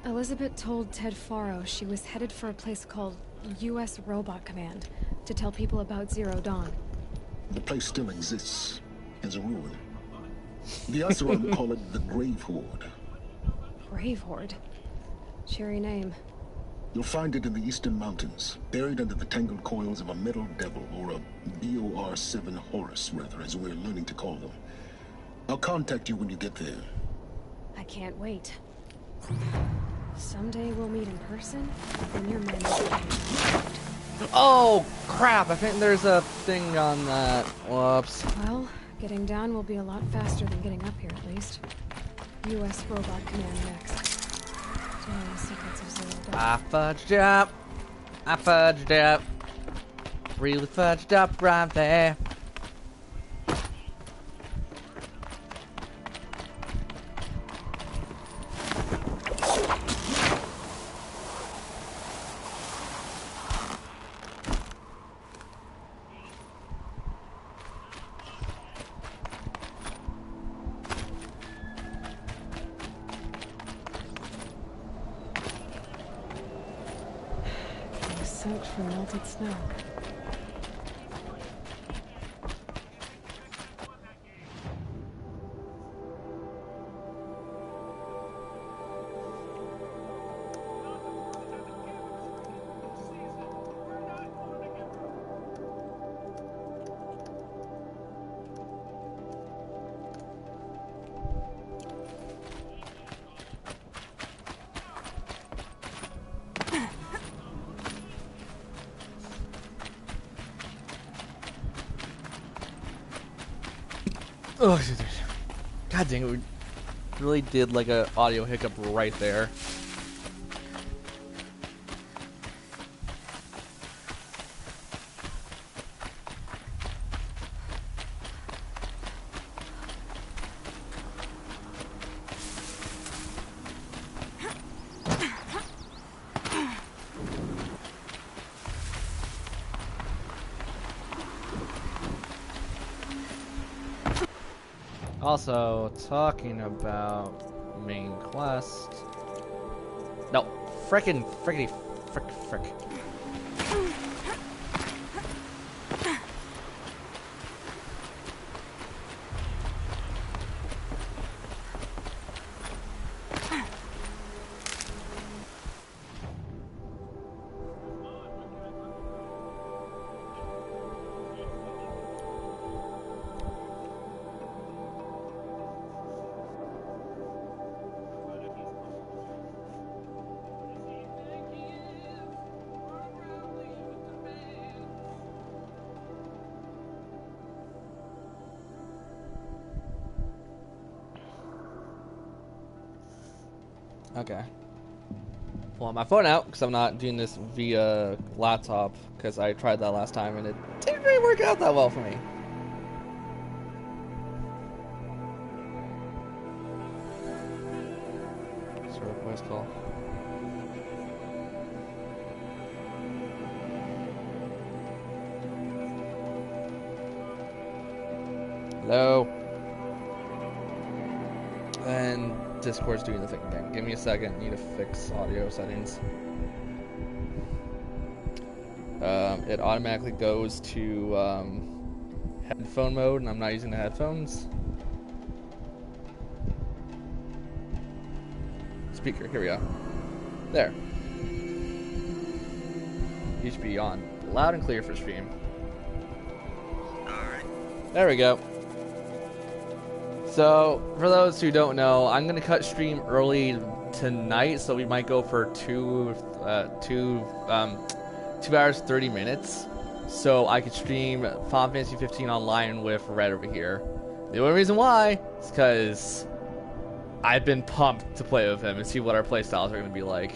Elizabeth told Ted Faro she was headed for a place called U.S. Robot Command to tell people about Zero Dawn. The place still exists, as a ruin. The Asaran call it the Grave Horde. Grave Horde? Cheery name. You'll find it in the Eastern Mountains, buried under the tangled coils of a metal devil, or a BOR-7 Horus, rather, as we're learning to call them. I'll contact you when you get there. I can't wait. Someday we'll meet in person, and your men will be Oh crap! I think there's a thing on that. Whoops. Well, Getting down will be a lot faster than getting up here, at least. U.S. Robot Command next. General secrets of Zero Dawn. I fudged up. I fudged up. Really fudged up right there. Soaked from melted snow. Oh, God dang it, we really did like a audio hiccup right there. Also, talking about main quest. No, frick. Okay. Pull my phone out because I'm not doing this via laptop because I tried that last time and it didn't really work out that well for me. Sort of voice call. Hello. And Discord's doing the thing again. Give me a second. Need to fix audio settings. It automatically goes to headphone mode, and I'm not using the headphones. Speaker. Here we go. There. You should be on loud and clear for stream. There we go. So, for those who don't know, I'm gonna cut stream early tonight, so we might go for 2 hours 30 minutes, so I could stream Final Fantasy 15 online with Red over here. The only reason why is because I've been pumped to play with him and see what our playstyles are gonna be like.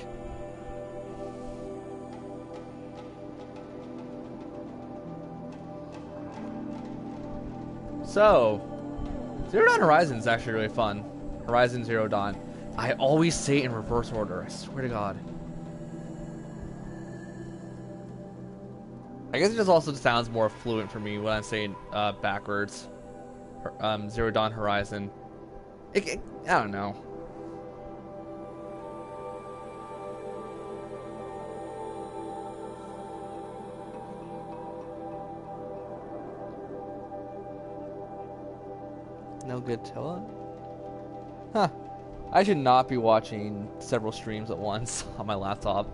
So, Zero Dawn Horizon is actually really fun. Horizon Zero Dawn. I always say it in reverse order, I swear to God. I guess it just also sounds more fluent for me when I'm saying backwards. Zero Dawn Horizon. I don't know. No good Tilla? Huh. I should not be watching several streams at once on my laptop.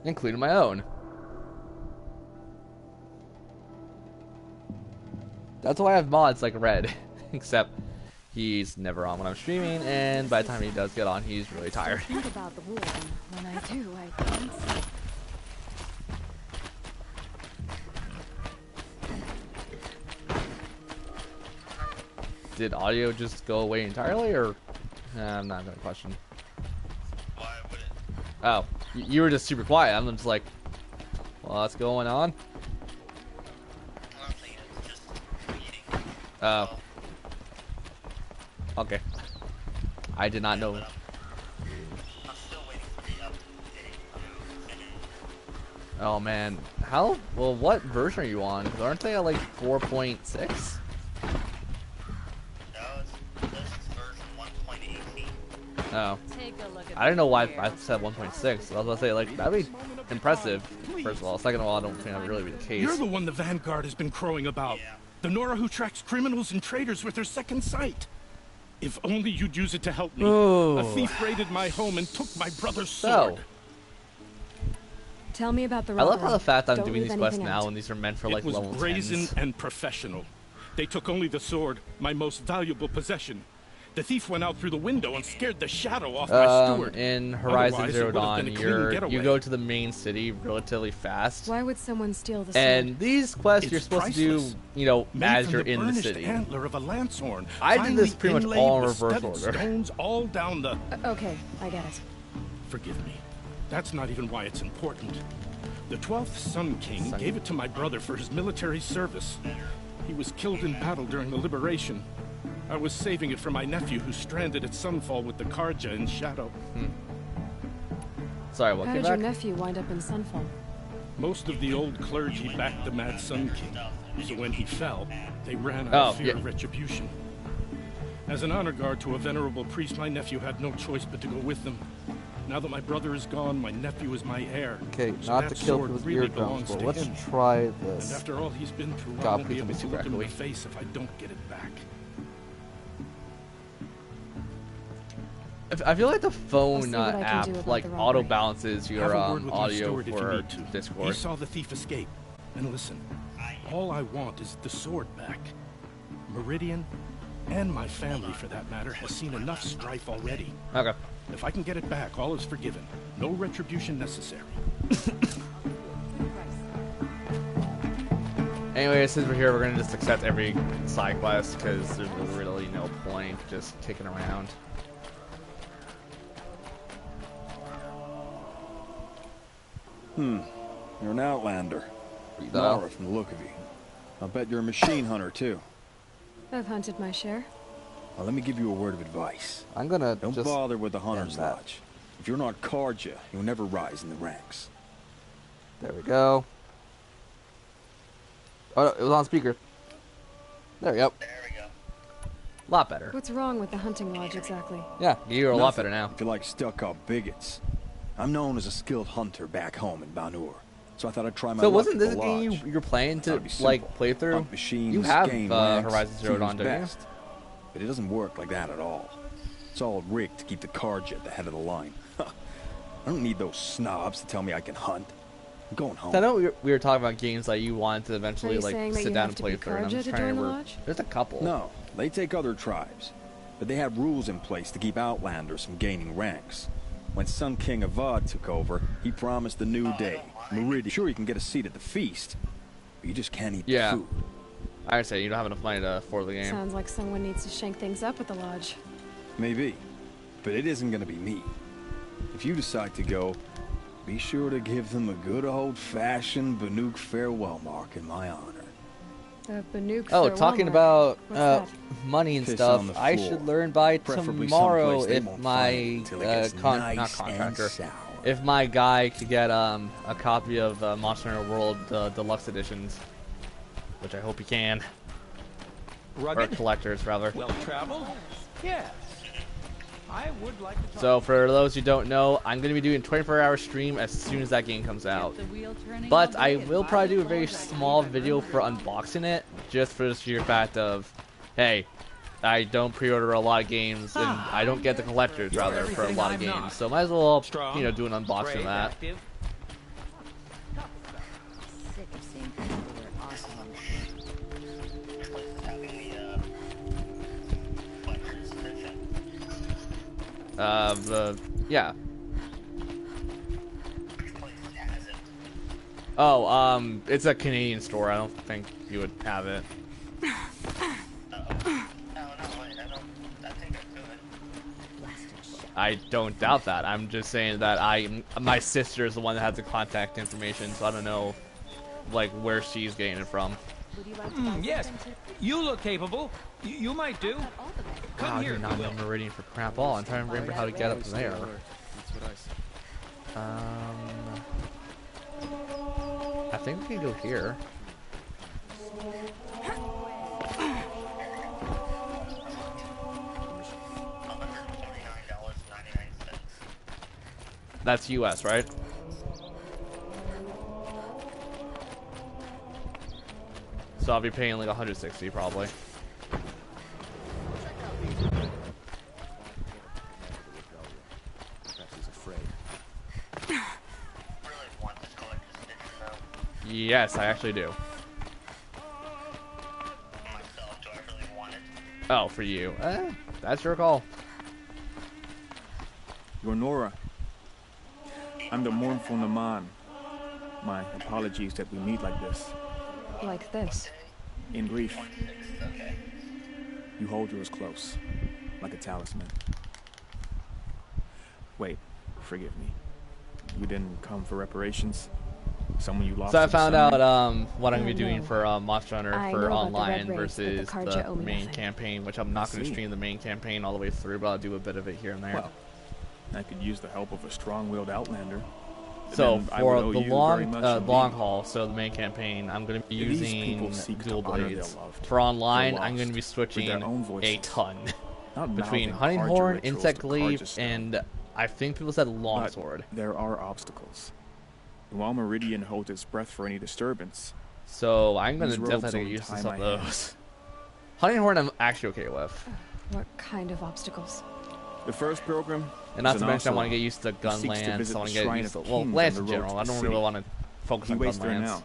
Including my own. That's why I have mods like Red. Except he's never on when I'm streaming, and by the time he does get on, he's really tired. Think about the war. When I do, I can't sleep. did audio just go away entirely, or? I'm not gonna question. Why would it? Oh, you were just super quiet. I'm just like, well, what's going on? Nothing. It's just reading. Oh. Okay. I did not know. I'm still waiting for the update. Oh man, how? Well, what version are you on? 'Cause aren't they at like 4.6? No, this is version 1.18. Oh. Take a look at I didn't know why the I said 1.6. I was about to say, like, that'd be impressive, first of all. Second of all, I don't think that would really be the case. You're the one the Vanguard has been crowing about. Yeah. The Nora who tracks criminals and traitors with her second sight. If only you'd use it to help me. Oh. A thief raided my home and took my brother's So, sword. Tell me about the I robbery. love how the fact I'm Don't doing leave these quests anything now out. and these are meant for like It was level brazen 10s. and professional. They took only the sword, my most valuable possession. The thief went out through the window and scared the shadow off my steward. In Horizon Otherwise, Zero it would've Dawn, been a clean getaway. you go to the main city relatively fast. Why would someone steal the sword? And these quests you're It's supposed priceless. to do, you know, Made as from you're the in the burnished city. antler of a lanthorn, I did this finely pretty much inlaid all in with reverse studded order. Stones all down the. Okay, I get it. Forgive me. That's not even why it's important. The 12th Sun King Sun gave it to my brother for his military service. He was killed in battle during the liberation. I was saving it for my nephew who's stranded at Sunfall with the Karja in Shadow. Sorry, what How came did your back? nephew wind up in Sunfall? Most of the old clergy backed the Mad Sun King, so when he fell, they ran out Oh, of fear yeah. of retribution. As an honor guard to a venerable priest, my nephew had no choice but to go with them. Now that my brother is gone, my nephew is my heir. Okay, So not that to kill sword people's really eardrums, belongs but to let's him. try And this. after all he's been through, I God, won't please be don't be able to super look him in the echoey. face if I don't get it back. I feel like the I'll phone see what I can app do about like the auto robbery. balances Have your a word with your audio steward if you for need to. He Discord. saw the thief escape. And listen, all I want is the sword back. Meridian, and my family for that matter, has seen enough strife already. Okay. If I can get it back, all is forgiven. No retribution necessary. Anyway, since we're here, we're gonna just accept every side quest because there's really no point just kicking around. You're an outlander. Freak that out. Nora from the look of you. I'll bet you're a machine hunter too. I've hunted my share. Well, let me give you a word of advice. I'm gonna Don't just bother with the Hunter's end that. Lodge. If you're not Karja, you'll never rise in the ranks. There we go. Oh, no, it was on speaker. There we go. There we go. A lot better. What's wrong with the hunting lodge exactly? Yeah, you're a lot Nothing, better now. If you like stuck-up bigots. I'm known as a skilled hunter back home in Banur, so I thought I'd try my So luck wasn't at this the a game lodge. you're playing Thought to it'd be like simple. play through? Hunt machines, You have gain ranks, Horizon Zero see Dawn, who's don't you? best. But it doesn't work like that at all. It's all rigged to keep the Karja at the head of the line. I don't need those snobs to tell me I can hunt. I'm going home. I know we were talking about games that you wanted to eventually Are you like saying that sit you down have and to play be through. And I'm Karja just to trying join to the remember. lodge? There's a couple. No, they take other tribes. But they have rules in place to keep outlanders from gaining ranks. When Sun King Avad took over, he promised a new day. Meridian. Sure, you can get a seat at the feast, but you just can't eat Yeah. the food. I would say you don't have enough money to afford the game. Sounds like someone needs to shake things up at the lodge. Maybe, but it isn't going to be me. If you decide to go, be sure to give them a good old-fashioned Banuk farewell mark in my honor. The Banuk Oh, farewell talking mark. about What's that? money and Piss stuff. on the I floor. should learn by Preferably tomorrow someplace they if won't my find it until it gets not nice contractor, and sour. if my guy could get a copy of Monster Hunter World Deluxe editions, which I hope he can, or collectors rather. Well traveled? Yes. I would like to talk. So for those who don't know, I'm going to be doing a 24-hour stream as soon as that game comes out. But I will probably do a very small video for unboxing it, just for the sheer fact of, hey, I don't pre-order a lot of games, and I don't get the collectors rather for a lot of games. So might as well, you know, do an unboxing of that. Sick of seeing people who are awesome on the This place is having the collector's edition. Yeah. This place has it. Oh, it's a Canadian store. I don't think you would have it. No, I don't doubt that. I'm just saying that my sister is the one that has the contact information, so I don't know, like, where she's getting it from. Yes, you look capable. You might do. Come Wow, here. you're not in Meridian for crap all. I'm trying to remember how to get up there. That's what I said. I think we can go here. That's US, right? So I'll be paying like 160 probably. Yes, I actually do. Oh, for you. That's your call. You're Nora. I'm the mournful Naman. My apologies that we meet like this. Like this. In grief. You hold yours close, like a talisman. Wait, forgive me. You didn't come for reparations? Someone you lost. So I to the found sun? out what I'm gonna be doing for Monster Hunter I for know about the online red raids, but the versus Karja the owe me main nothing. campaign, which I'm not gonna stream the main campaign all the way through, but I'll do a bit of it here and there. Well, I could use the help of a strong-willed outlander. So Then I for would owe the you very much long indeed. haul, so the main campaign, I'm going to be These using people seek to dual honor blades. their loved, For online, their I'm going to be lost, switching with their own a voices. ton Not between mouthing Hunting Karja Horn, rituals Insect to Glaive, Karja stone. and I think people said But Longsword. there are obstacles. And while Meridian holds its breath for any disturbance, So I'm going to these robes definitely only use tie some my of hands. those. Hunting Horn, I'm actually okay with. What kind of obstacles? The first pilgrim. And not is to an mention, I want to Ocelot. get used to He gun seeks to lands. visit I want the to get shrine used to of well, kings lands on in the road general. to I the don't city. really want to focus He on waits gun there lands. now,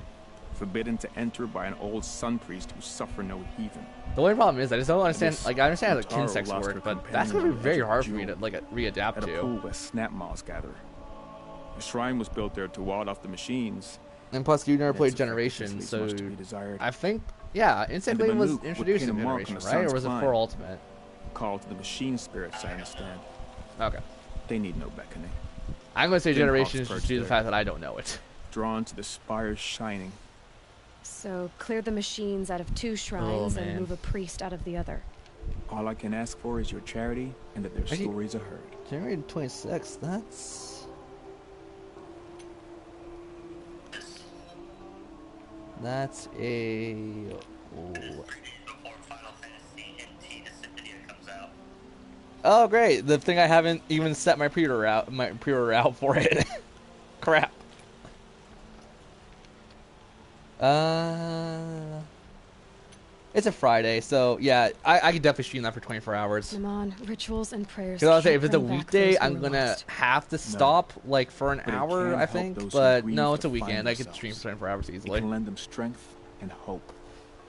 forbidden to enter by an old sun priest who suffer no heathen. The only problem is I just don't understand. This Like I understand how the Mutaro Kinsex lost her work, but that's companion going to be very as a hard for me jewel to like readapt at a to. pool where snap moths gather. The shrine was built there to ward off the machines. And plus, you never Its played effectiveness Generation, leaves so much to be desired. I think, yeah, Insect And the Glaive was Banuk would introduced pin in a mark on Generation, the right? Or sun's was it climb. for Ultimate? Called to the machine spirits, I understand. Okay. They need no beckoning. I'm going to say Dim Generation Hawks just perched due to the there, fact that I don't know it. drawn to the spires shining. So clear the machines out of two shrines and man. move a priest out of the other. All I can ask for is your charity and that their Actually- stories are heard. Generation 26, that's a... Oh great! The thing I haven't even set my pre-order out for it. Crap. It's a Friday, so yeah, I could definitely stream that for 24 hours. Naman, rituals and prayers. Because I was saying, can't if it's a bring back weekday, those who I'm were gonna lost. have to stop like for an But it hour, can I help think. those who But grieve no, it's to a weekend. find I could stream for 24 hours It easily. can lend them strength and hope.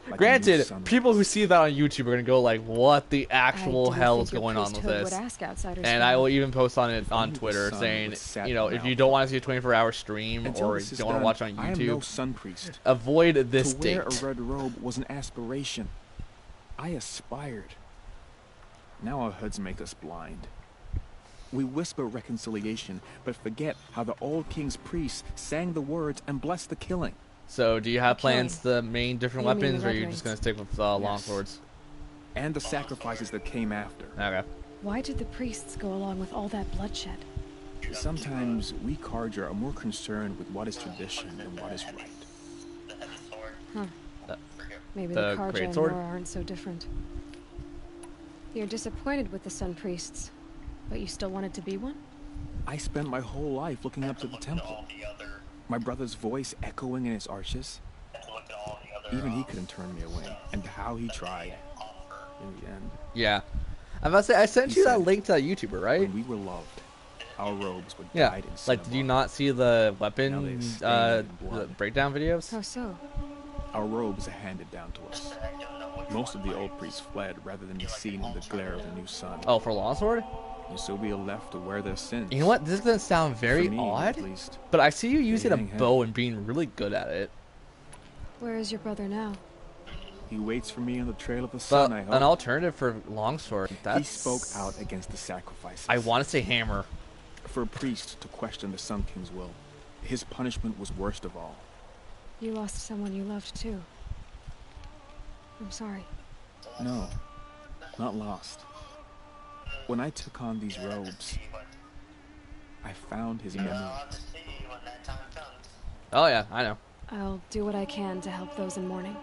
like a new Granted, sunrise. people who see that on YouTube are gonna go like, "What the actual do hell think is your going on with priesthood this?" would ask outsiders And for I help. will even post on it on the Twitter sun saying, was set you know, on if you Alpha. don't want to see a 24-hour stream Until or this you is don't want to done, watch on I am no YouTube, sun priest. avoid this To wear date. a red robe was an aspiration. I aspired. Now our hoods make us blind. We whisper reconciliation, but forget how the old king's priests sang the words and blessed the killing. So, do you have plans to main different You mean the weapons, or are red you rings? just gonna stick with longswords? And the sacrifices that came after. Okay. Why did the priests go along with all that bloodshed? Sometimes we Karja are more concerned with what is tradition than what is right. Huh. Maybe The the Karja great and sword? Nora aren't so different. You're disappointed with the Sun Priests, but you still wanted to be one? I spent my whole life looking up to the temple. My brother's voice echoing in its arches. Even he couldn't turn me away. And how he tried. In the end. Yeah. I'm about to say, I sent He you that said, link to that YouTuber, right? When we were loved, our robes would Yeah. guide in Like, did you not see the weapon stained the in blood. breakdown videos? How so? Our robes are handed down to us. Most of the old priests fled rather than be seen in the glare of the new sun. Oh, for longsword? And so we are left to wear their sins. You know what? This is gonna sound very For me, odd, at least. but I see you using a hang heavy. bow and being really good at it. Where is your brother now? He waits for me on the trail of the sun, I hope. An alternative for longsword. He spoke out against the sacrifices. I want to say hammer. For a priest to question the Sun King's will, his punishment was worst of all. You lost someone you loved too. I'm sorry. No, not lost. When I took on these robes, I found his memory. Oh yeah, I know. I'll do what I can to help those in mourning.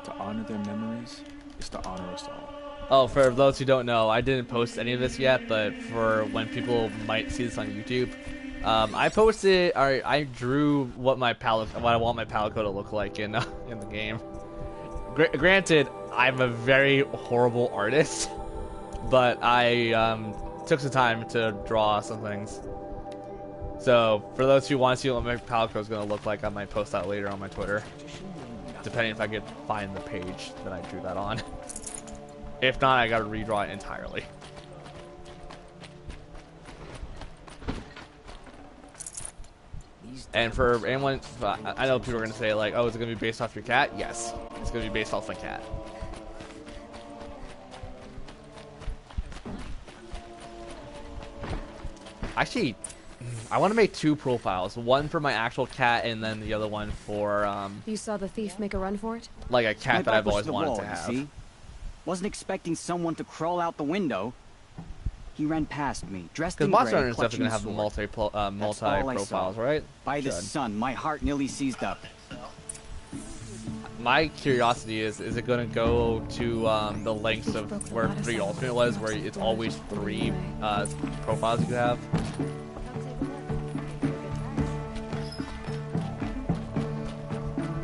To honor their memories is to honor us all. Oh, for those who don't know, I didn't post any of this yet, but for when people might see this on YouTube, I drew what I want my Palico to look like in the game. Granted, I'm a very horrible artist, but I took some time to draw some things. So for those who want to see what my Palico is going to look like, I might post that later on my Twitter, depending if I could find the page that I drew that on. If not, I gotta redraw it entirely. And for anyone, I know people are gonna say like, "Oh, is it gonna be based off your cat?" Yes, it's gonna be based off my cat. Actually, I want to make 2 profiles. One for my actual cat, and then the other one for You saw the thief make a run for it? like a cat that I've always wanted to have. See? Wasn't expecting someone to crawl out the window. He ran past me, dressed in Because gray, Monster Hunter is definitely clutching gonna have sword. multi all I profiles, saw. right? By the Should. sun, my heart nearly seized up. My curiosity is it going to go to the lengths of where 3 Ultimate was, where it's always 3 profiles you have?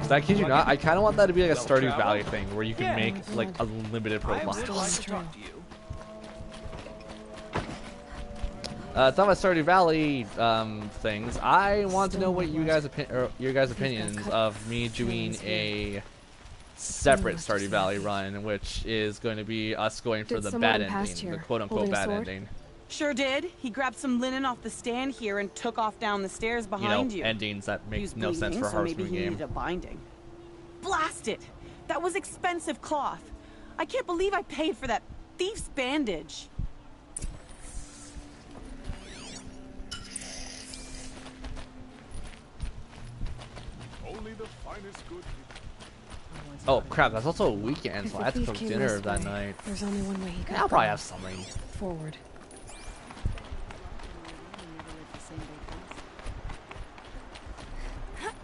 So I kid you not, I kind of want that to be like a Stardew Valley thing, where you can make like unlimited profiles. It's not about Stardew Valley things. I want to know what your guys' opinions of me doing a separate Stardew Valley run, which is going to be us going for the bad ending, the quote-unquote bad ending. Sure did. He grabbed some linen off the stand here and took off down the stairs behind you. Endings that make no sense for a Harvest Moon game. Maybe he needed a binding. Blast it! That was expensive cloth. I can't believe I paid for that thief's bandage. Only the finest good. Oh crap, that's also a weekend, so I have to cook dinner that night. There's only one way he could I'll probably have something. Forward.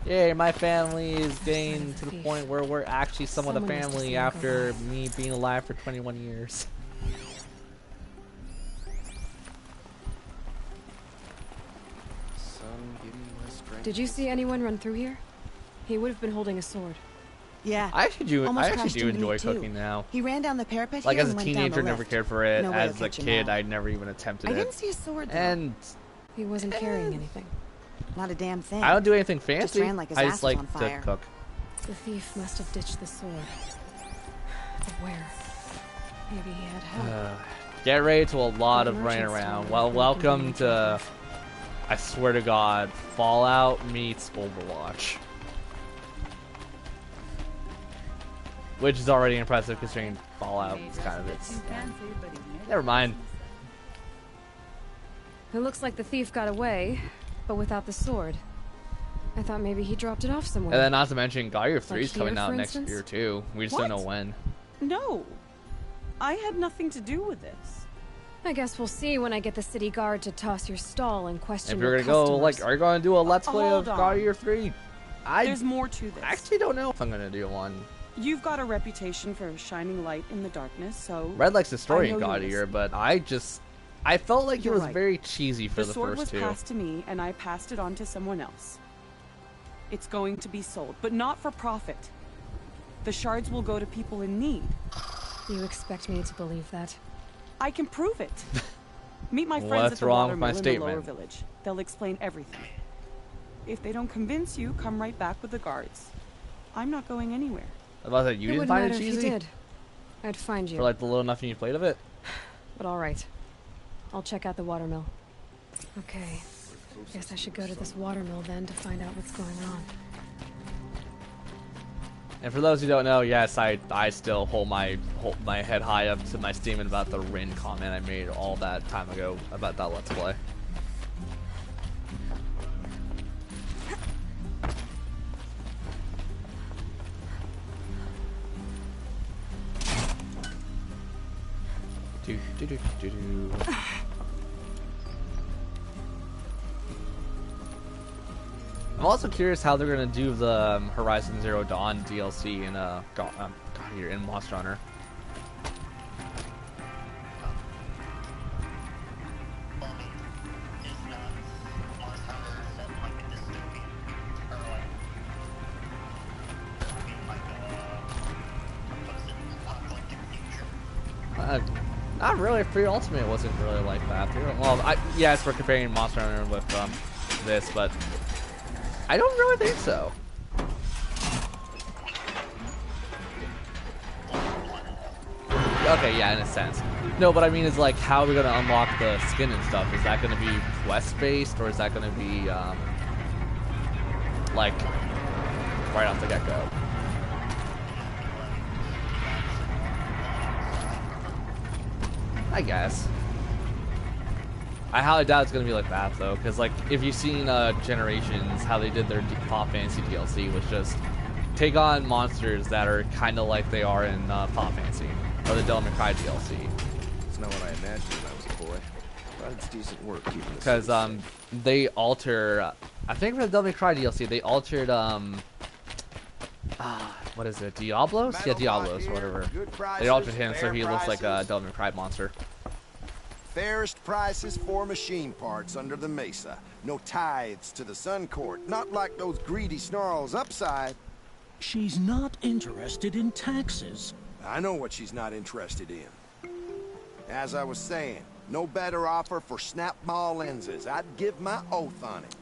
Yay, my family is getting to the point where we're actually somewhat a family after me being alive for 21 years. Did you see anyone run through here? He would have been holding a sword. Yeah. I actually do enjoy cooking now. He ran down the parapet. Like here as a and went down teenager, the never lift. cared for it. No way As to a catch him kid, out. I never even attempted I it. didn't see a sword though. And he wasn't carrying anything. Not a damn thing. I don't do anything fancy. Just ran like his I ass just was like on to fire. cook. The thief must have ditched the sword. But where? Maybe he had help. Get ready to a lot of running around. Well, welcome to, I swear to God, Fallout meets Overwatch. Which is already impressive considering Fallout is kind of its... Never mind. It looks like the thief got away, but without the sword. I thought maybe he dropped it off somewhere. And then not to mention, God of War 3 is Like coming here, out for next instance? year too. We just don't know when. No. I had nothing to do with this. I guess we'll see when I get the city guard to toss your stall and question If you're your gonna go, customers. like, are you gonna do a Let's Play of Hold on. God of War 3? There's more to this. I actually don't know if I'm gonna do one. You've got a reputation for shining light in the darkness, so... Red likes the story I in know God you of War, but I felt like You're it was right. very cheesy for the sword first was two. passed to me, and I passed it on to someone else. It's going to be sold, but not for profit. The shards will go to people in need. You expect me to believe that? I can prove it. Meet my friends What's at the wrong with my Watermill in the lower statement? village. They'll explain everything. If they don't convince you, come right back with the guards. I'm not going anywhere. I thought that you It didn't wouldn't find matter it if you cheesy? did. I'd find you. For like the little nothing you played of it? But all right. I'll check out the watermill. Okay. Guess I should go to this watermill then to find out what's going on. And for those who don't know, yes, I still hold my head high up to my statement about the Rin comment I made all that time ago about that Let's Play. I'm also curious how they're gonna do the Horizon Zero Dawn DLC in here in Monster Hunter. Not really. Free Ultimate wasn't really like that. Well, yes, we're comparing Monster Hunter with this, but I don't really think so. Okay, yeah, in a sense. No, but I mean, is like, how are we gonna unlock the skin and stuff? Is that gonna be quest based, or is that gonna be like right off the get go? I guess. I highly doubt it's gonna be like that though, because like if you've seen Generations, how they did their Final Fantasy DLC was just take on monsters that are kind of like they are in Final Fantasy or the Devil May Cry DLC. It's not what I imagined when I was a boy, but it's decent work keeping the because they alter. I think for the Devil May Cry DLC, they altered what is it? Diablos? Yeah, Diablos, or whatever. They altered him so he looks like a Devil May Cry monster. Fairest prices for machine parts under the Mesa. No tithes to the Sun Court. Not like those greedy snarls upside. She's not interested in taxes. I know what she's not interested in. As I was saying, no better offer for snap-ball lenses. I'd give my oath on it.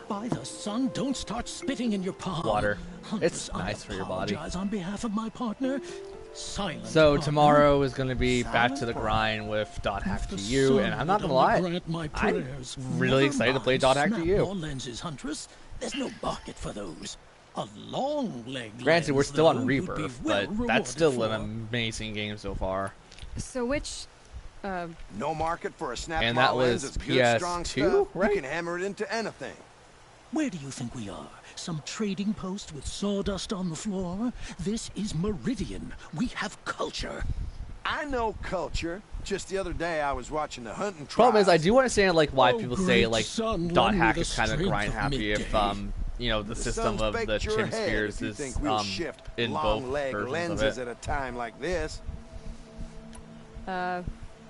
By the sun, don't start spitting in your palm. Water. Huntress, It's nice for your body. I apologize on behalf of my partner. Silent So partner. tomorrow is going to be back to the grind with .hack to you, and I'm not going to lie, I'm really excited to play .hack to you. Lenses, Huntress. There's no market for those. A long leg. Granted, we're still on though, Rebirth, well but that's still for. an amazing game so far. So which, No market for a snap And that lens was is good, strong PS2, stuff. right? You can hammer it into anything. Where do you think we are? Some trading post with sawdust on the floor? This is Meridian. We have culture. I know culture. Just the other day I was watching the hunting trials. Problem is, I do understand like why people say great like sun, .hack lend is me kind the of strength grind of happy if midday. you know the system sun's of baked the your chim head spheres if you is think we'll shift in both long leg versions lenses of it. at a time like this.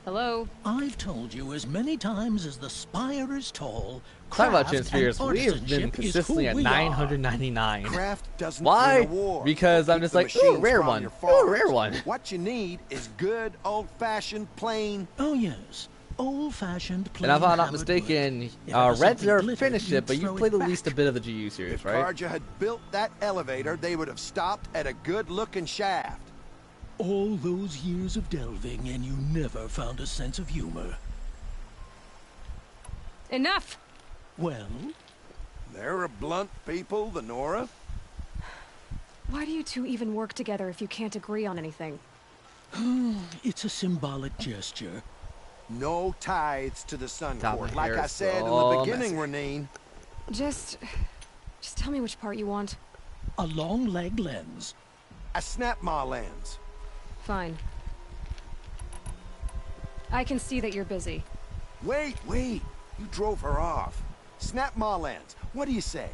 Hello? I've told you as many times as the spire is tall. Talking about chim craft spheres, and we have been artisanship is consistently who at we are. 999. Craft doesn't Why? win a war. Because I'm Keep just the like, ooh, machines rare from one. your Ooh, rare farms. one. What you need is good old-fashioned plain. Oh yes, old-fashioned. And if I'm not hammered mistaken, wood. If it was Red's something never glittered, finished it, you'd but you throw played it at least a back. bit of the GU series, If right? Karja had built that elevator, they would have stopped at a good-looking shaft. All those years of delving, and you never found a sense of humor. Enough! Well, They're a blunt people, the Nora. Why do you two even work together if you can't agree on anything? it's a symbolic gesture. No tithes to the Sun God, Court. my Like hair I is said in so the beginning, messy. Renine. Just tell me which part you want. A long leg lens. A snap-ma lens. Fine. I can see that you're busy. Wait. You drove her off. Snap-ma lens. What do you say?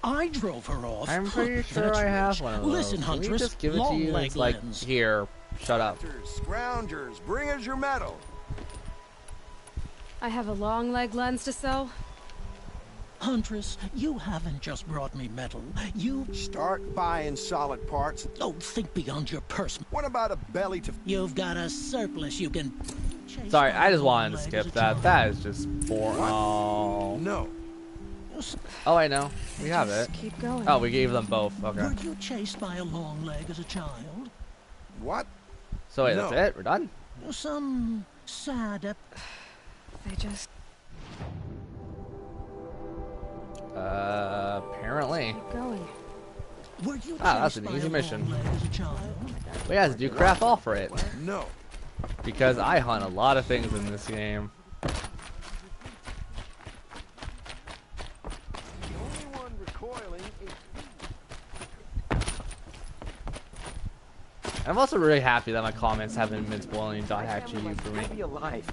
I drove her off. I'm pretty sure That's I have rich. one of those. Listen, Can we Huntress, just give it to long you? leg It's like, lens. here, shut up. Scroungers, bring us your metal. I have a long leg lens to sell. Huntress, you haven't just brought me metal. You Start buying solid parts. don't think beyond your purse. What about a belly to... You've got a surplus you can... chase Sorry, by I just a wanted to long leg skip as a that. child. That is just boring. Oh. No. Oh, I know. We have it. Just keep going. Oh, we gave them both. Okay. Were you chased by a long leg as a child? What? So wait, No. that's it? We're done? Some sad They just Apparently. keep going. Ah, that's an easy mission. We have to do craft all for it. No. Because I hunt a lot of things in this game. I'm also really happy that my comments haven't been spoiling .hack.gu for me. Be alive,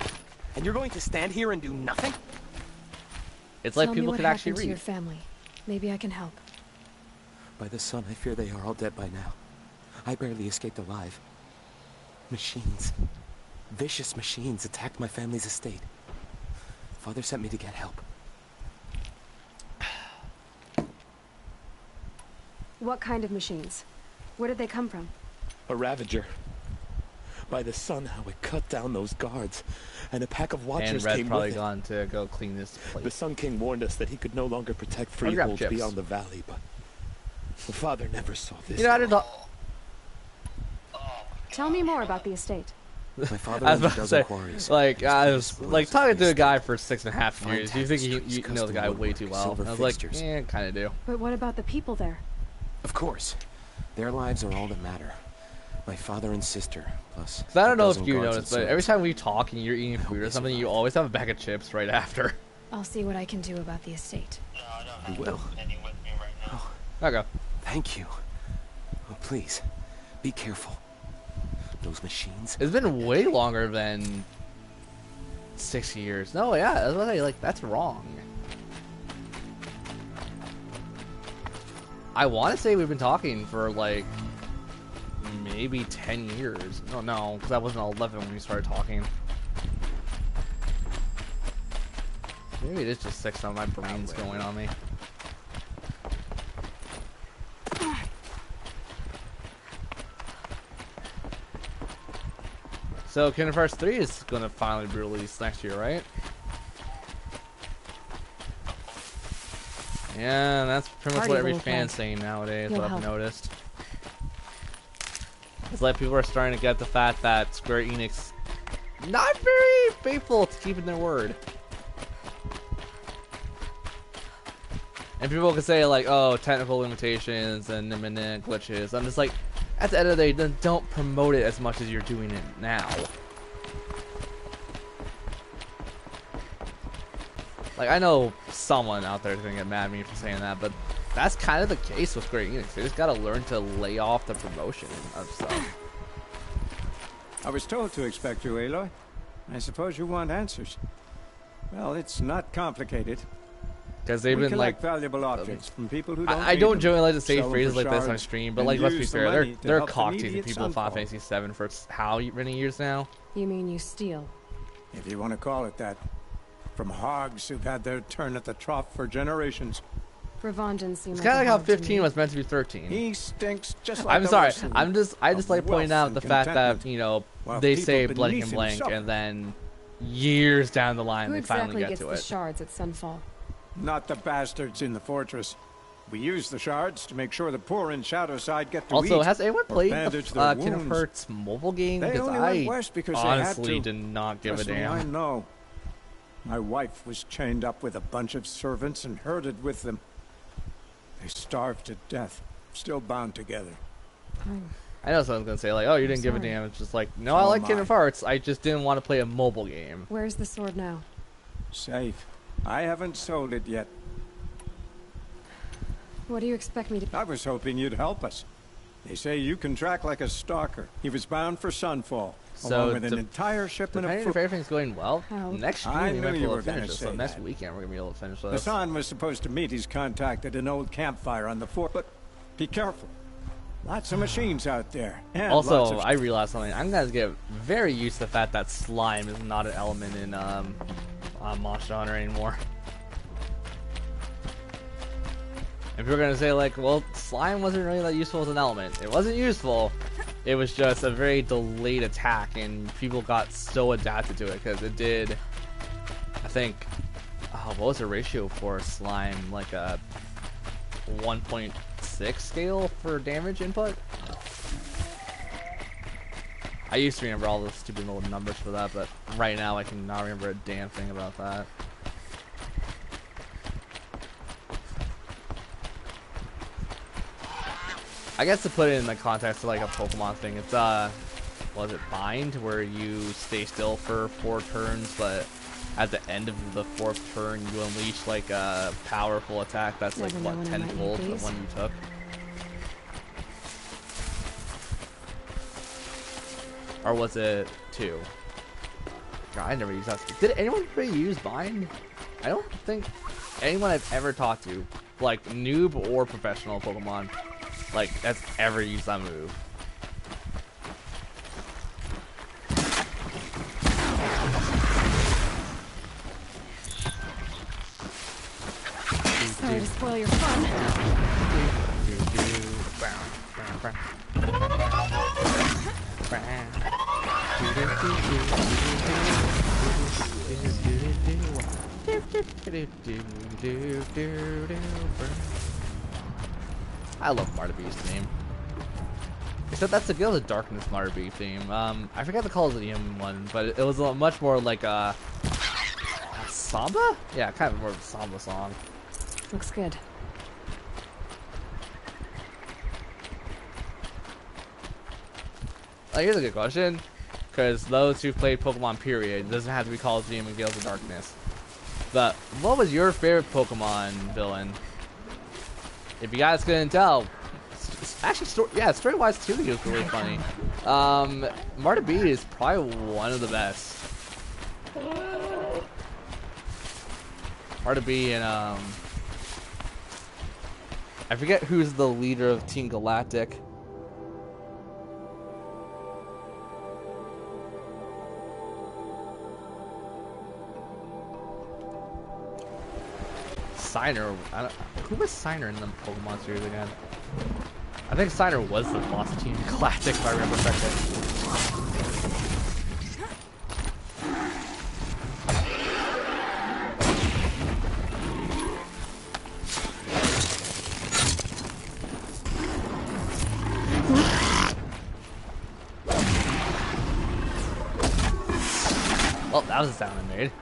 and you're going to stand here and do nothing? It's like Tell people me could what actually happened to your read. family. Maybe I can help. By the sun, I fear they are all dead by now. I barely escaped alive. Machines. Vicious machines attacked my family's estate. Father sent me to get help. What kind of machines? Where did they come from? A Ravager. By the sun, how it cut down those guards. And a pack of watchers And Red's came probably with it. gone to go clean this place. The Sun King warned us that he could no longer protect I'll grab freeholds chips. beyond the valley, but the father never saw this. You know, I did not. Tell me more about the estate. My father I was owns a about to dozen say, quarries. like, I was His like will talking to a is guy for 6.5 Fine years. You think you tapestries, know the guy custom way too woodwork, well? silver I was like, fixtures. yeah, kind of do. But what about the people there? Of course. Their lives are all that matter. My father and sister, plus. So I don't know if dozen you guards noticed, and but every servants. time we talk and you're eating food or something, you always have a bag of chips right after. I'll see what I can do about the estate. You will. Oh, Okay. thank you. Oh, please, be careful. Those machines. It's been way longer than 6 years. No, yeah, that's what I like. That's wrong. I want to say we've been talking for like maybe 10 years. No, because I wasn't 11 when we started talking. Maybe it is just 6 now. My brain's going on me. So Kingdom Hearts 3 is going to finally be released next year, right? Yeah, that's pretty much Party what every little fan's friend. saying nowadays, You'll what I've help. noticed. It's like people are starting to get the fact that Square Enix not very faithful to keeping their word. And people can say like, oh, technical limitations and imminent glitches. I'm just like, at the end of the day, then don't promote it as much as you're doing it now. Like, I know someone out there is going to get mad at me for saying that, but that's kind of the case with Square Enix. They just got to learn to lay off the promotion of stuff. I was told to expect you, Aloy. I suppose you want answers. Well, it's not complicated. Because they've We been like, collect valuable objects from people who don't I need don't them, generally like to say sell them phrases for like this on shards, stream, but and like, let's be use the fair, money to they're help the cock needy teasing at people in Final Sunfall. Fantasy 7 for how many years now? You mean you steal? If you want to call it that. From hogs who've had their turn at the trough for generations. Ravon didn't seem It's like kind of a like how hog to 15 me. was meant to be 13. He stinks just like I'm the sorry. rest of I them. just like pointing wealth out and the fact that, contentment, you know, while they people say Blood beneath and him Blank, suffer. and then years down the line Who they finally exactly get gets to the it. shards at Sunfall? Not the bastards in the fortress. We use the shards to make sure the poor in Shadowside get to Also, eat has anyone or played bandage the their Kingdom wounds. Hearts mobile game? They Because only went west because they had honestly to. did not give Trust a me, I damn. know. My wife was chained up with a bunch of servants and herded with them. They starved to death, still bound together. I know someone's gonna say like, "Oh, you didn't give a sorry. damn." It's just like, no, So I like am Kingdom I. Hearts. I just didn't want to play a mobile game. Where's the sword now? Safe. I haven't sold it yet. What do you expect me to... I was hoping you'd help us. They say you can track like a stalker. He was bound for Sunfall, So, along with an entire shipment depending of if everything's going well, How? next I stream we knew might be you able were to gonna finish this. So say next that. weekend we're gonna be able to finish this. Hassan was supposed to meet his contact at an old campfire on the fort, but be careful. Lots of machines out there. And lots Also, of I realized something. I'm gonna get very used to the fact that slime is not an element in Monster Hunter anymore. And people are gonna say like, well, slime wasn't really that useful as an element. It wasn't useful. It was just a very delayed attack, and people got so adapted to it because it did. I think, what was the ratio for slime? Like a 1.6 scale for damage input. I used to remember all the stupid little numbers for that, but right now I cannot remember a damn thing about that. I guess to put it in the context of like a Pokemon thing, it's was it Bind, where you stay still for 4 turns, but at the end of the 4th turn you unleash like a powerful attack that's like Never know what, when I might need 10-fold the these. one you took. Or was it 2? God, I never used that. Did anyone really use Bind? I don't think anyone I've ever talked to, like noob or professional Pokemon, like that's ever used that move. Sorry to spoil your fun. I love Martabee's theme. Except that's the Gale of Darkness Martabee theme. I forget the Coliseum one, but it was a much more like a samba? Yeah, kind of more of a samba song. Looks good. Here's a good question, because those who've played Pokemon period, it doesn't have to be Coliseum and Gales of Darkness. But what was your favorite Pokemon villain? If you guys couldn't tell, actually, story-wise too, he was really funny. Martabee is probably one of the best. Martabee and I forget who's the leader of Team Galactic. Signer, who was Signer in the Pokemon series again? I think Signer was the boss of Team Galactic, if I remember correctly. Well, that was the sound I made.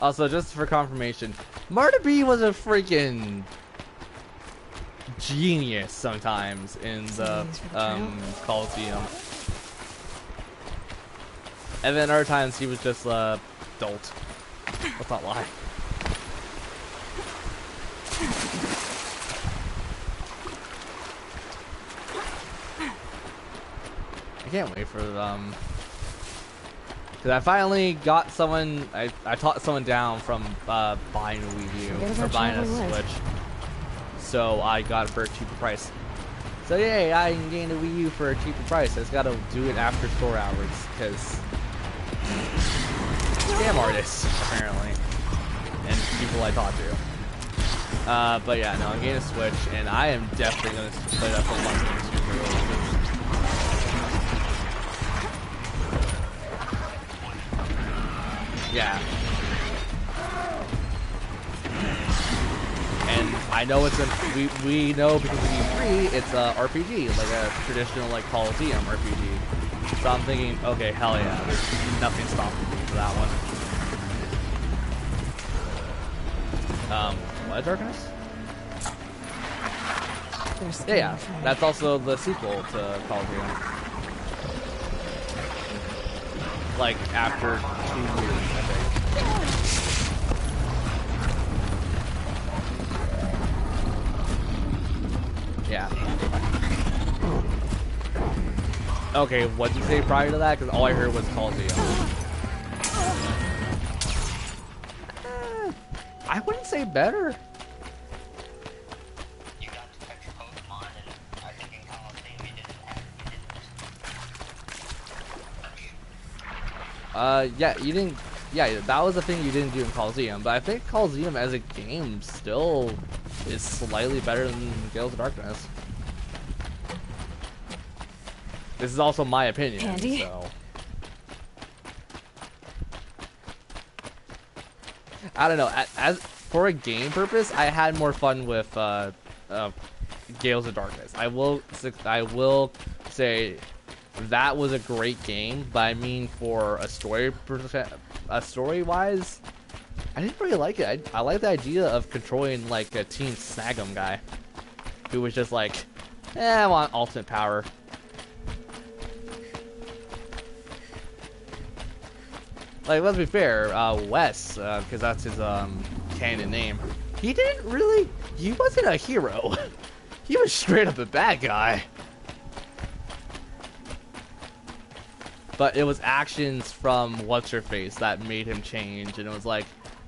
Also, just for confirmation, Martabee was a freaking genius sometimes in the Coliseum. And then other times he was just a dolt. Let's not lie. I can't wait for because I finally got someone, I taught someone down from buying a Wii U, or buying a Switch. So I got it for a cheaper price. So yay, I can gain a Wii U for a cheaper price. I just gotta do it after store hours, because scam artists, apparently. And people I talk to. But yeah, no, I'm getting a Switch, and I am definitely gonna play that for Pokemon Super. Yeah. And I know it's we know because of E3, it's a RPG, like a traditional like Coliseum RPG. So I'm thinking, okay, hell yeah, there's nothing stopping me for that one. What, Darkness? Yeah, that's also the sequel to Coliseum. Like after 2 years, I think. Yeah. Okay, what did you say prior to that? Because all I heard was Coliseum. I wouldn't say better. Yeah, you didn't. Yeah, that was the thing you didn't do in Coliseum. But I think Coliseum as a game still is slightly better than Gales of Darkness. This is also my opinion. Andy? So I don't know. As for a game purpose, I had more fun with Gales of Darkness. I will say that was a great game, but I mean for a story-wise, I didn't really like it. I like the idea of controlling like a Team Snag'em guy, who was just like, I want ultimate power. Like, let's be fair, Wes, because that's his canon name, he wasn't a hero. He was straight up a bad guy. But it was actions from What's-Her-Face that made him change, and it was like,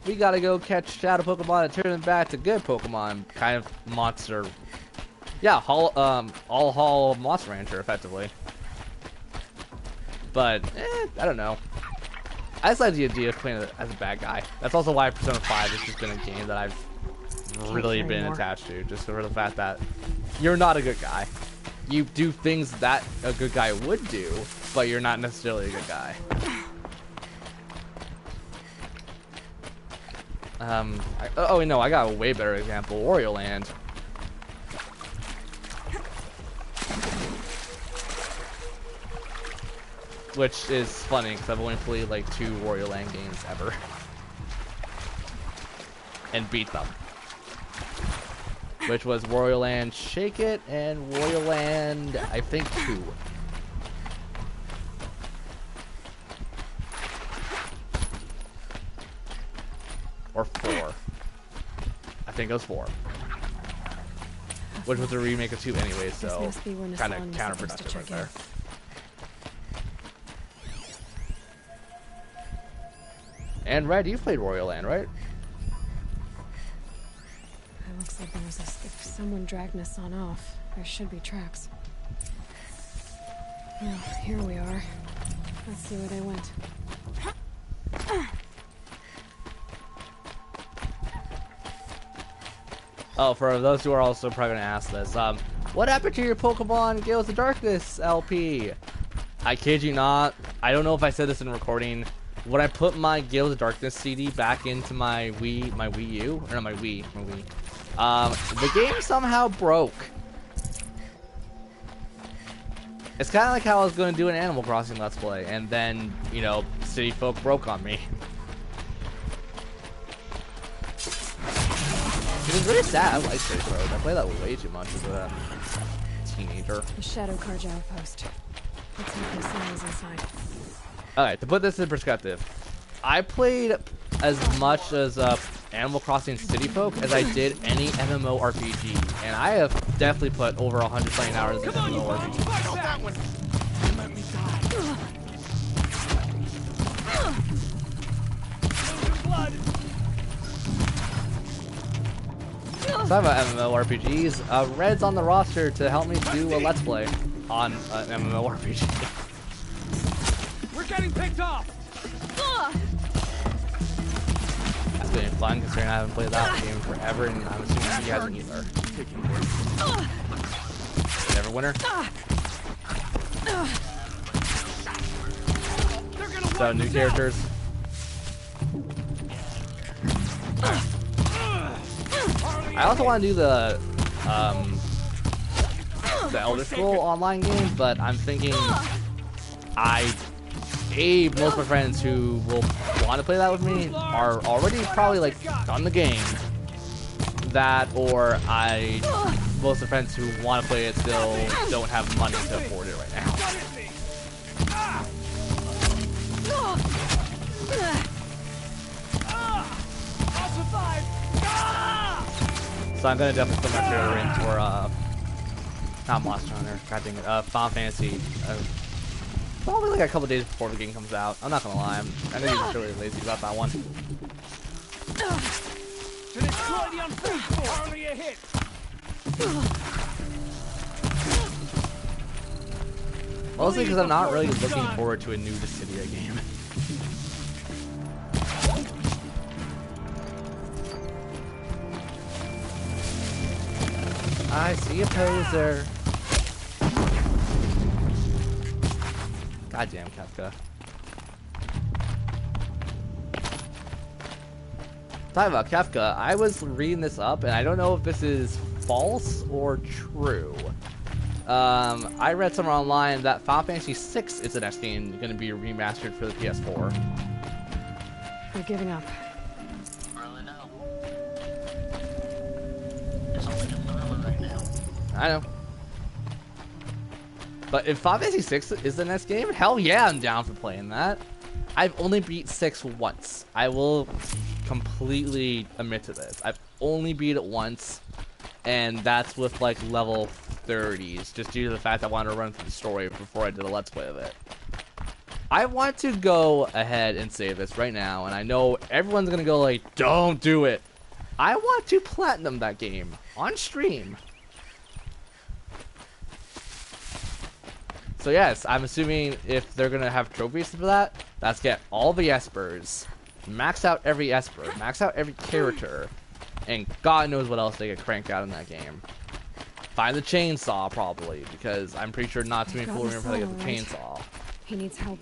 we gotta go catch shadow Pokemon and turn them back to good Pokemon, kind of monster. Yeah, all Monster Rancher, effectively. But, I don't know. I just like the idea of playing as a bad guy. That's also why Persona 5 has just been a game that I've really been attached to, just for the fact that you're not a good guy. You do things that a good guy would do, but you're not necessarily a good guy. Oh no, I got a way better example. Wario Land. Which is funny because I've only played like 2 Wario Land games ever. And beat them. Which was Wario Land Shake It and Wario Land, I think, 2. Or 4. I think it was 4. Which was a remake of 2 anyway, so kind of counterproductive right there. And Red, you've played Wario Land, right? It looks like there was if someone dragged Nassan off, there should be tracks. Well, here we are. Let's see where they went. Oh, for those who are also probably gonna ask this, what happened to your Pokemon Gales of Darkness LP? I kid you not. I don't know if I said this in recording. When I put my Gales of Darkness CD back into my Wii U, or no, my Wii, the game somehow broke. It's kind of like how I was going to do an Animal Crossing Let's Play, and then, you know, City Folk broke on me. It was really sad. I like City Folk. I played that way too much as a teenager. The Shadow Carja outpost. Let's hope Nassan is inside. Alright, to put this in perspective, I played as much as Animal Crossing City Folk as I did any MMORPG, and I have definitely put over 100 playing hours in MMORPG. Talking about MMORPGs, Red's on the roster to help me do a Let's Play on an MMORPG. We're getting picked off! That's been fun considering I haven't played that game forever, and I'm assuming he hasn't either. Never winner. So new characters. I also want to do the Elder Scrolls online game, but I'm thinking most of my friends who will want to play that with me are already probably like done the game. That, or most of the friends who want to play it still don't have money to afford it right now. So I'm gonna definitely put my trailer in for not Monster Hunter, god dang it, Final Fantasy. Probably like a couple days before the game comes out. I'm not gonna lie, I know you're really lazy about that one. Mostly because I'm not really looking forward to a new Dissidia game. I see a poser. Goddamn Kefka. Talking about Kefka, I was reading this up and I don't know if this is false or true. I read somewhere online that Final Fantasy VI is the next game going to be remastered for the PS4. You're giving up. I know. But if Final Fantasy VI is the next game, hell yeah, I'm down for playing that. I've only beat 6 once. I will completely admit to this. I've only beat it once, and that's with like level 30s, just due to the fact I wanted to run through the story before I did a Let's Play of it. I want to go ahead and save this right now, and I know everyone's gonna go like, don't do it. I want to platinum that game on stream. So yes, I'm assuming if they're gonna have trophies for that, let's get all the Espers, max out every Esper, max out every character, and God knows what else they could crank out in that game. Find the chainsaw probably, because I'm pretty sure not too many people remember how to get the chainsaw. He needs help.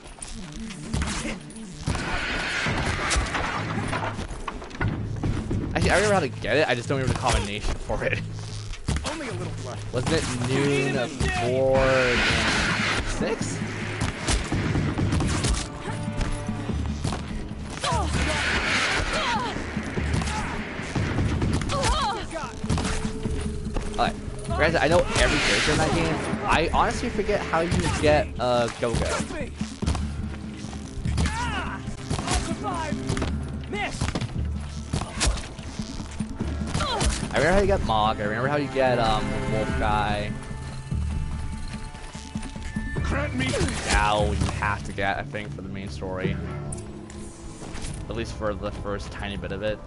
Actually, I remember how to get it. I just don't remember the combination for it. Only a little blood. Wasn't it noon, 4, and 6? Alright, granted, I know every character in that game. I honestly forget how you get Go-Go. I remember how you get Mog. I remember how you get Wolf Guy. Now you have to get, I think, for the main story. At least for the first tiny bit of it.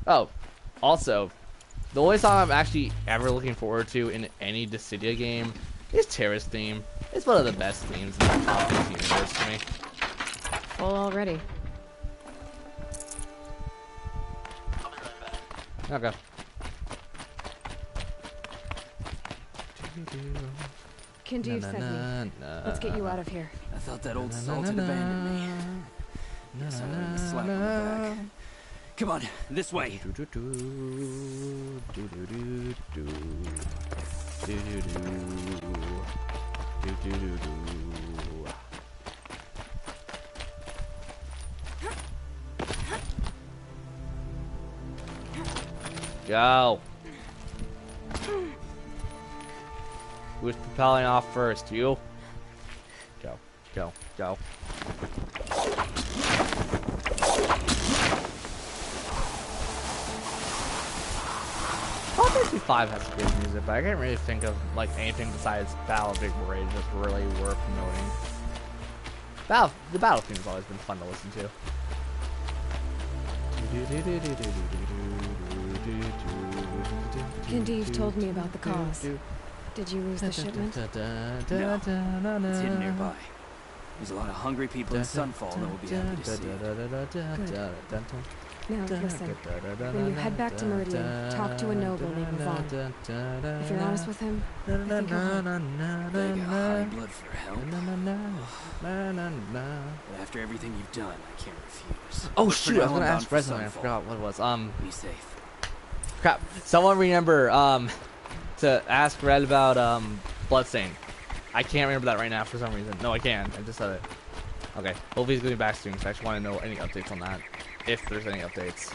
Oh, also, the only song I'm actually ever looking forward to in any Dissidia game is Terra's theme. It's one of the best themes in the Final Fantasy universe to me. Full already. Okay. Kindev sent me. Let's get you out of here. I thought that old salt had abandoned me. Guess I'll earn the slap on the back. Come on, this way. Go. Who's propelling off first? You? Go, go, go. Final Fantasy 5 has good music, but I can't really think of like anything besides Battle of Big Rage that's really worth noting. The battle theme's always been fun to listen to. Kindev told me about the cause. Did you lose the shipment? No, it's hidden nearby. There's a lot of hungry people in Sunfall that will be happy to see it. Now listen, when you head back to Meridian, talk to a noble named Vaughn. If you're honest with him, I think he'll help. Beg a high blood for help. But after everything you've done, I can't refuse. Oh But for shoot, I was now, gonna I'm ask bound for Resume, I Sunfall. forgot what it was. Be safe. Crap. Someone remember to ask Red about Bloodstain. I can't remember that right now for some reason. No, I can. I just said it. Okay. Hopefully he's gonna be back soon, because I just want to know any updates on that. If there's any updates.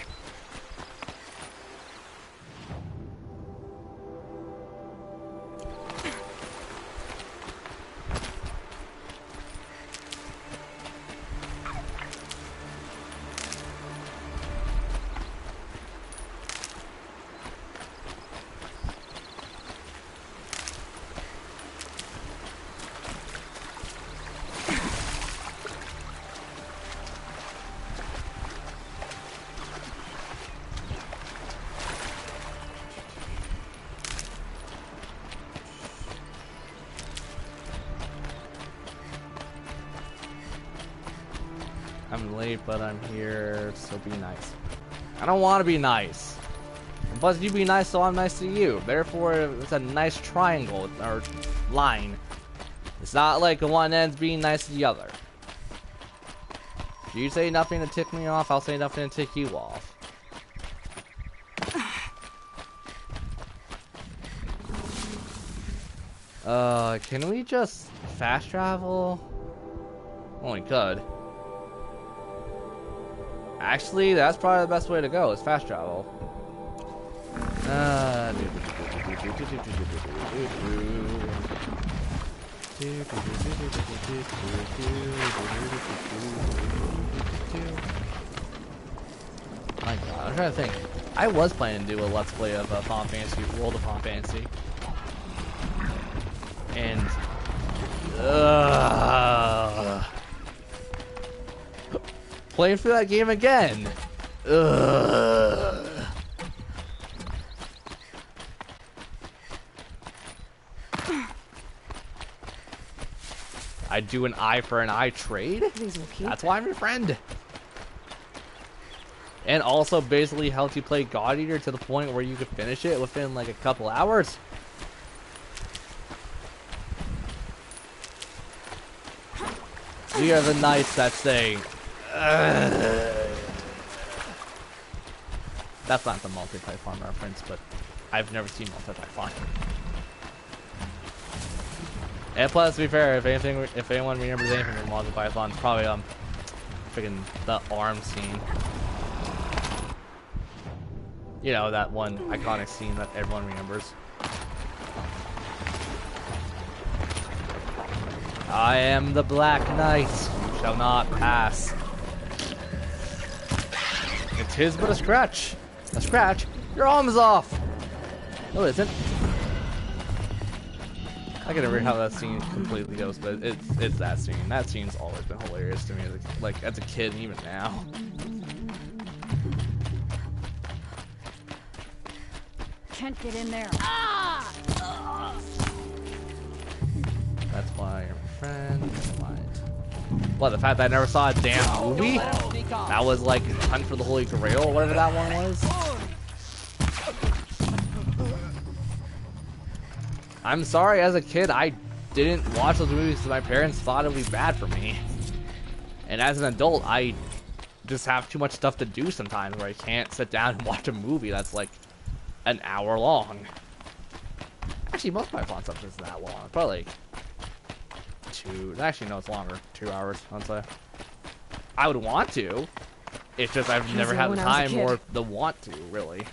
I'm late, but I'm here, so be nice. I don't want to be nice. And plus, you be nice, so I'm nice to you. Therefore, it's a nice triangle, or line. It's not like one end's being nice to the other. If you say nothing to tick me off, I'll say nothing to tick you off. Can we just fast travel? Oh, we could. Actually, that's probably the best way to go, is fast travel. My god, I'm trying to think. I was planning to do a Let's Play of Final Fantasy, World of Final Fantasy. And playing through that game again. I'd do an eye for an eye trade. That's why I'm your friend. And also basically helped you play God Eater to the point where you could finish it within like a couple hours. We are the knights that say, that's not the multi-Python reference, but I've never seen multi-Python. And plus, to be fair, if anyone remembers anything from multi-Python, it's probably freaking the arm scene. You know, that one iconic scene that everyone remembers. I am the Black Knight, you shall not pass. It is but a scratch. A scratch? Your arm is off! No, it isn't. I can never how that scene completely goes, but it's that scene. That scene's always been hilarious to me, as a kid, and even now. Can't get in there. That's why you're my friend. What, the fact that I never saw a damn movie? That was like Hunt for the Holy Grail or whatever that one was. I'm sorry, as a kid, I didn't watch those movies because my parents thought it would be bad for me. And as an adult, I just have too much stuff to do sometimes where I can't sit down and watch a movie that's like an hour long. Actually, most of my fun stuff isn't that long. It's probably like actually no, it's longer. 2 hours, I'd say. I would want to. It's just I've never had the time or the want to, really.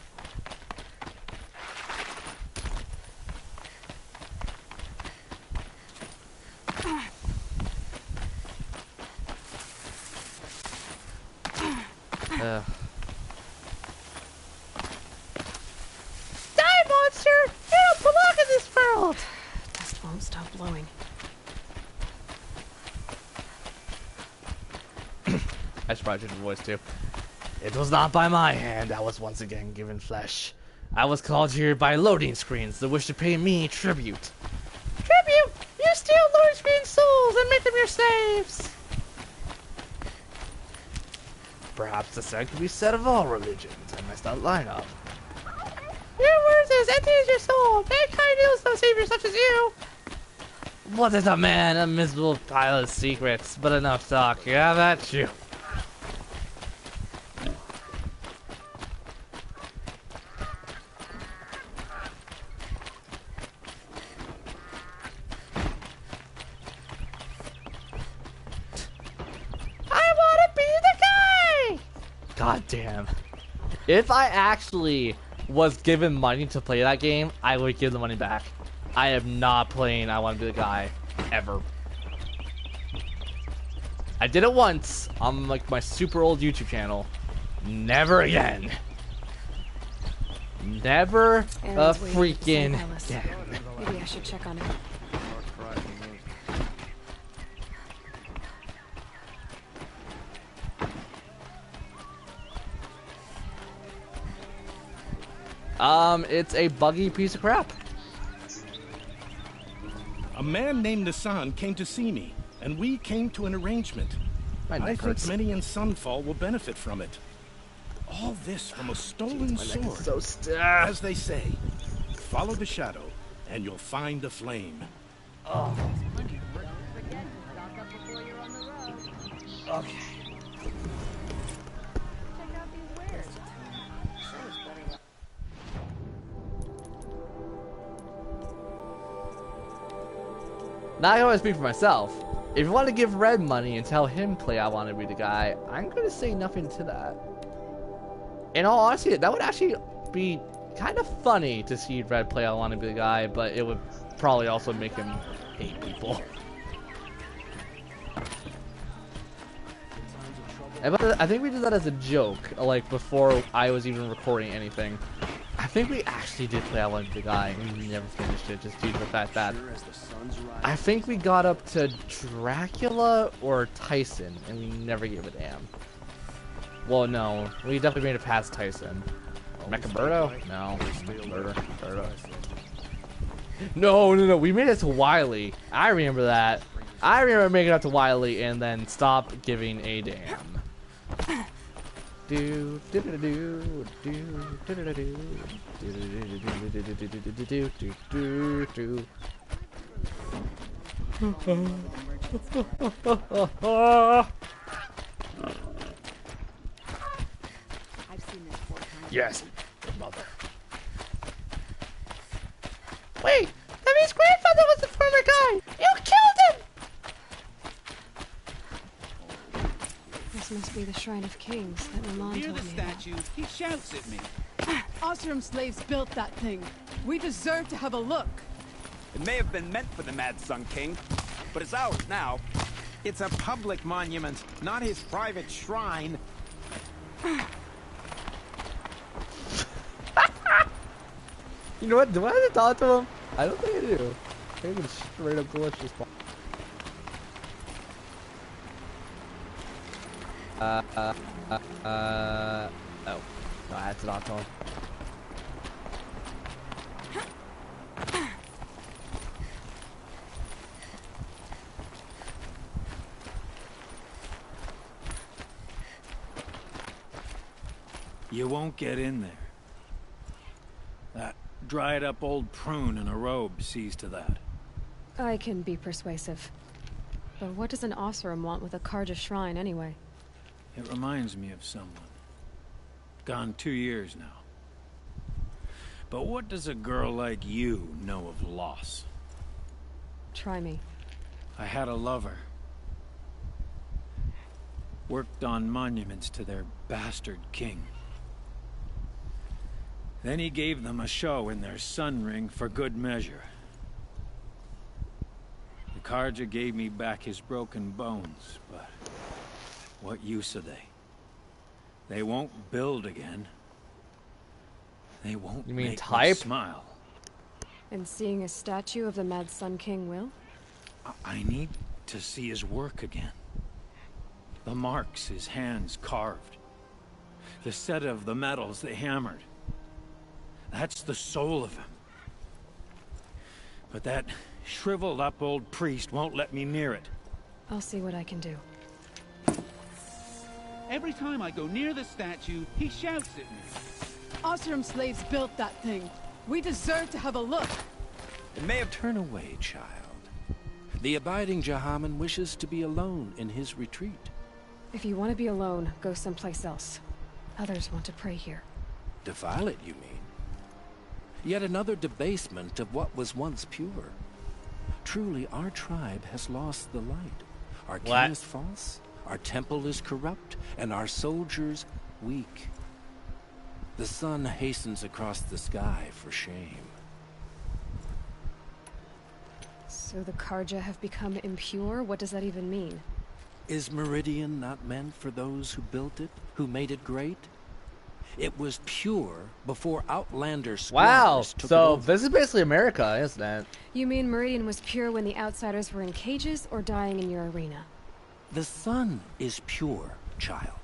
Die, monster! You don't belong in this world! Dust won't stop blowing. I should probably change the voice too. It was not by my hand I was once again given flesh. I was called here by loading screens that wish to pay me tribute. Tribute? You steal loading screen souls and make them your slaves! Perhaps the same could be said of all religions. I messed that line up. Your words is empty as your soul. Mankind knows no savior such as you. What is a man? A miserable pile of secrets. But enough talk. Yeah, that's you. God damn. If I actually was given money to play that game, I would give the money back. I am not playing I Want to Be the Guy ever. I did it once on like my super old YouTube channel. Never again. Never a freaking again. Maybe I should check on him. It's a buggy piece of crap. A man named Nassan came to see me, and we came to an arrangement. I think many in Sunfall will benefit from it. All this from a stolen sword. So stiff. As they say, follow the shadow, and you'll find the flame. Oh. Okay. Now I always speak for myself. If you want to give Red money and tell him play I want to be the guy, I'm gonna say nothing to that. In all honesty, that would actually be kind of funny to see Red play I want to be the guy, but it would probably also make him hate people. I think we did that as a joke, like before I was even recording anything. I think we actually did play I Want to Be the Guy and we never finished it just due to the fact that I think we got up to Dracula or Tyson and we never gave a damn. Well, no, we definitely made it past Tyson. Mechabirdo? No, Mechabirdo. No, we made it to Wily. I remember that. I remember making it up to Wily and then stop giving a damn. Do do do do do do do do do do. Yes, mother. Wait, that means grandfather was the former guy. You killed him. This must be the Shrine of Kings that Milan Near told the me statue, he shouts at me. Oseram slaves built that thing. We deserve to have a look. It may have been meant for the Mad Sun King, but it's ours now. It's a public monument, not his private shrine. You know what? Do I have to talk to him? I don't think I do. I think it's straight up delicious. Oh. No, I had to talk to him. You won't get in there. That dried up old prune in a robe sees to that. I can be persuasive. But what does an Oseram want with a Carja shrine anyway? It reminds me of someone. Gone 2 years now. But what does a girl like you know of loss? Try me. I had a lover. Worked on monuments to their bastard king. Then he gave them a show in their sun ring for good measure. The Carja gave me back his broken bones, but what use are they? They won't build again. They won't make me smile. And seeing a statue of the Mad Sun King will? I need to see his work again. The marks his hands carved. The set of the metals they hammered. That's the soul of him. But that shriveled up old priest won't let me near it. I'll see what I can do. Every time I go near the statue, he shouts at me. Oseram slaves built that thing. We deserve to have a look. It may have turned away, child. The abiding Jahaman wishes to be alone in his retreat. If you want to be alone, go someplace else. Others want to pray here. Defile it, you mean? Yet another debasement of what was once pure. Truly, our tribe has lost the light. Our king is false, our temple is corrupt, and our soldiers weak. The sun hastens across the sky for shame. So the Carja have become impure? What does that even mean? Is Meridian not meant for those who built it, who made it great? It was pure before Outlander squatters took it over. This is basically America, isn't it? You mean Meridian was pure when the outsiders were in cages or dying in your arena? The sun is pure, child.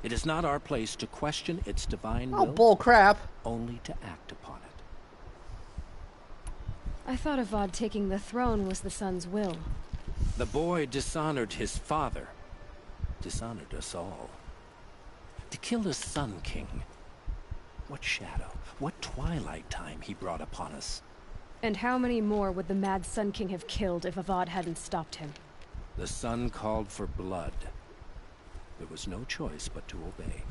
It is not our place to question its divine will. Oh, bull crap. Only to act upon it. I thought Avad taking the throne was the sun's will. The boy dishonored his father. Dishonored us all. To kill a Sun King. What shadow, what twilight time he brought upon us. And how many more would the Mad Sun King have killed if Avad hadn't stopped him? The sun called for blood. There was no choice but to obey.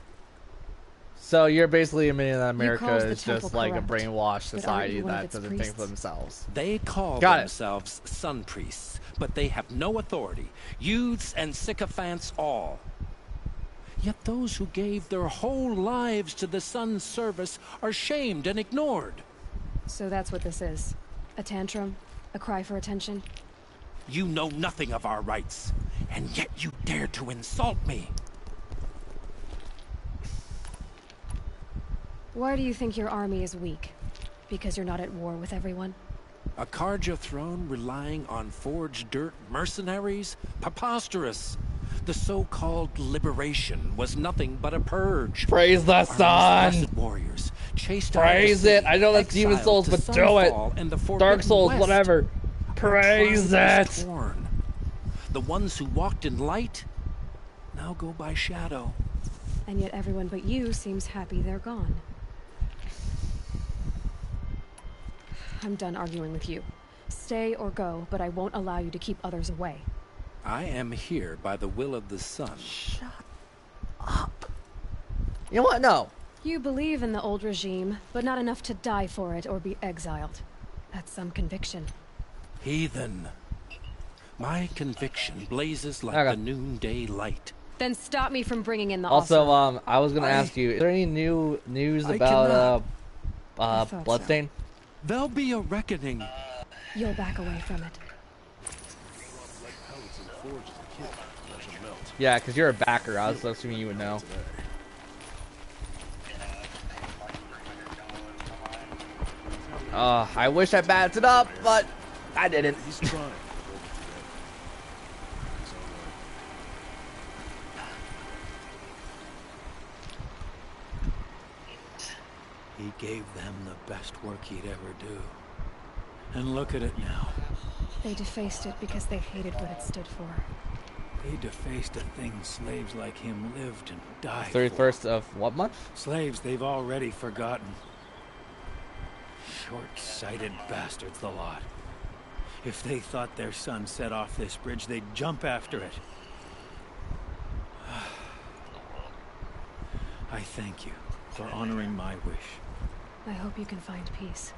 So you're basically admitting that America calls the is temple just like a corrupt, brainwashed but aren't society you one of that its doesn't think for priests? themselves. They call Got it. themselves sun priests, but they have no authority. Youths and sycophants all. Yet those who gave their whole lives to the sun's service are shamed and ignored. So that's what this is. A tantrum? A cry for attention? You know nothing of our rights, and yet you dare to insult me. Why do you think your army is weak? Because you're not at war with everyone? A Carja throne relying on forged dirt mercenaries? Preposterous. The so-called liberation was nothing but a purge. Praise the sun! Warriors chased Praise it! I know that's Demon Souls, but do it! Dark Souls, whatever. Praise it! The ones who walked in light now go by shadow. And yet everyone but you seems happy they're gone. I'm done arguing with you. Stay or go, but I won't allow you to keep others away. I am here by the will of the sun. Shut up. You know what? No. You believe in the old regime, but not enough to die for it or be exiled. That's some conviction. Heathen. My conviction blazes like the noonday light. Then stop me from bringing in the Also, I was gonna ask you, is there any new news about Bloodstain? So. There'll be a reckoning. You'll back away from it. Yeah, because you're a backer. I was assuming you would know. I wish I batted it up, but I didn't. He gave them the best work he'd ever do. And look at it now. They defaced it because they hated what it stood for. They defaced a thing slaves like him lived and died 31st of what month? Slaves they've already forgotten. Short-sighted bastards, the lot. If they thought their son set off this bridge, they'd jump after it. I thank you for honoring my wish. I hope you can find peace.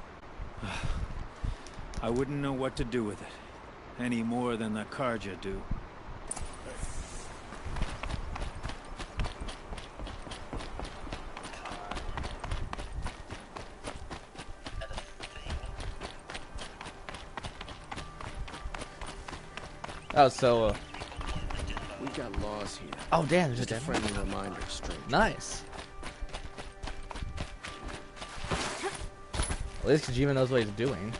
I wouldn't know what to do with it, any more than the Carja do. Oh, so we got laws here. Oh, damn! There's just a friendly reminder, stranger. Nice. At least Kojima knows what he's doing.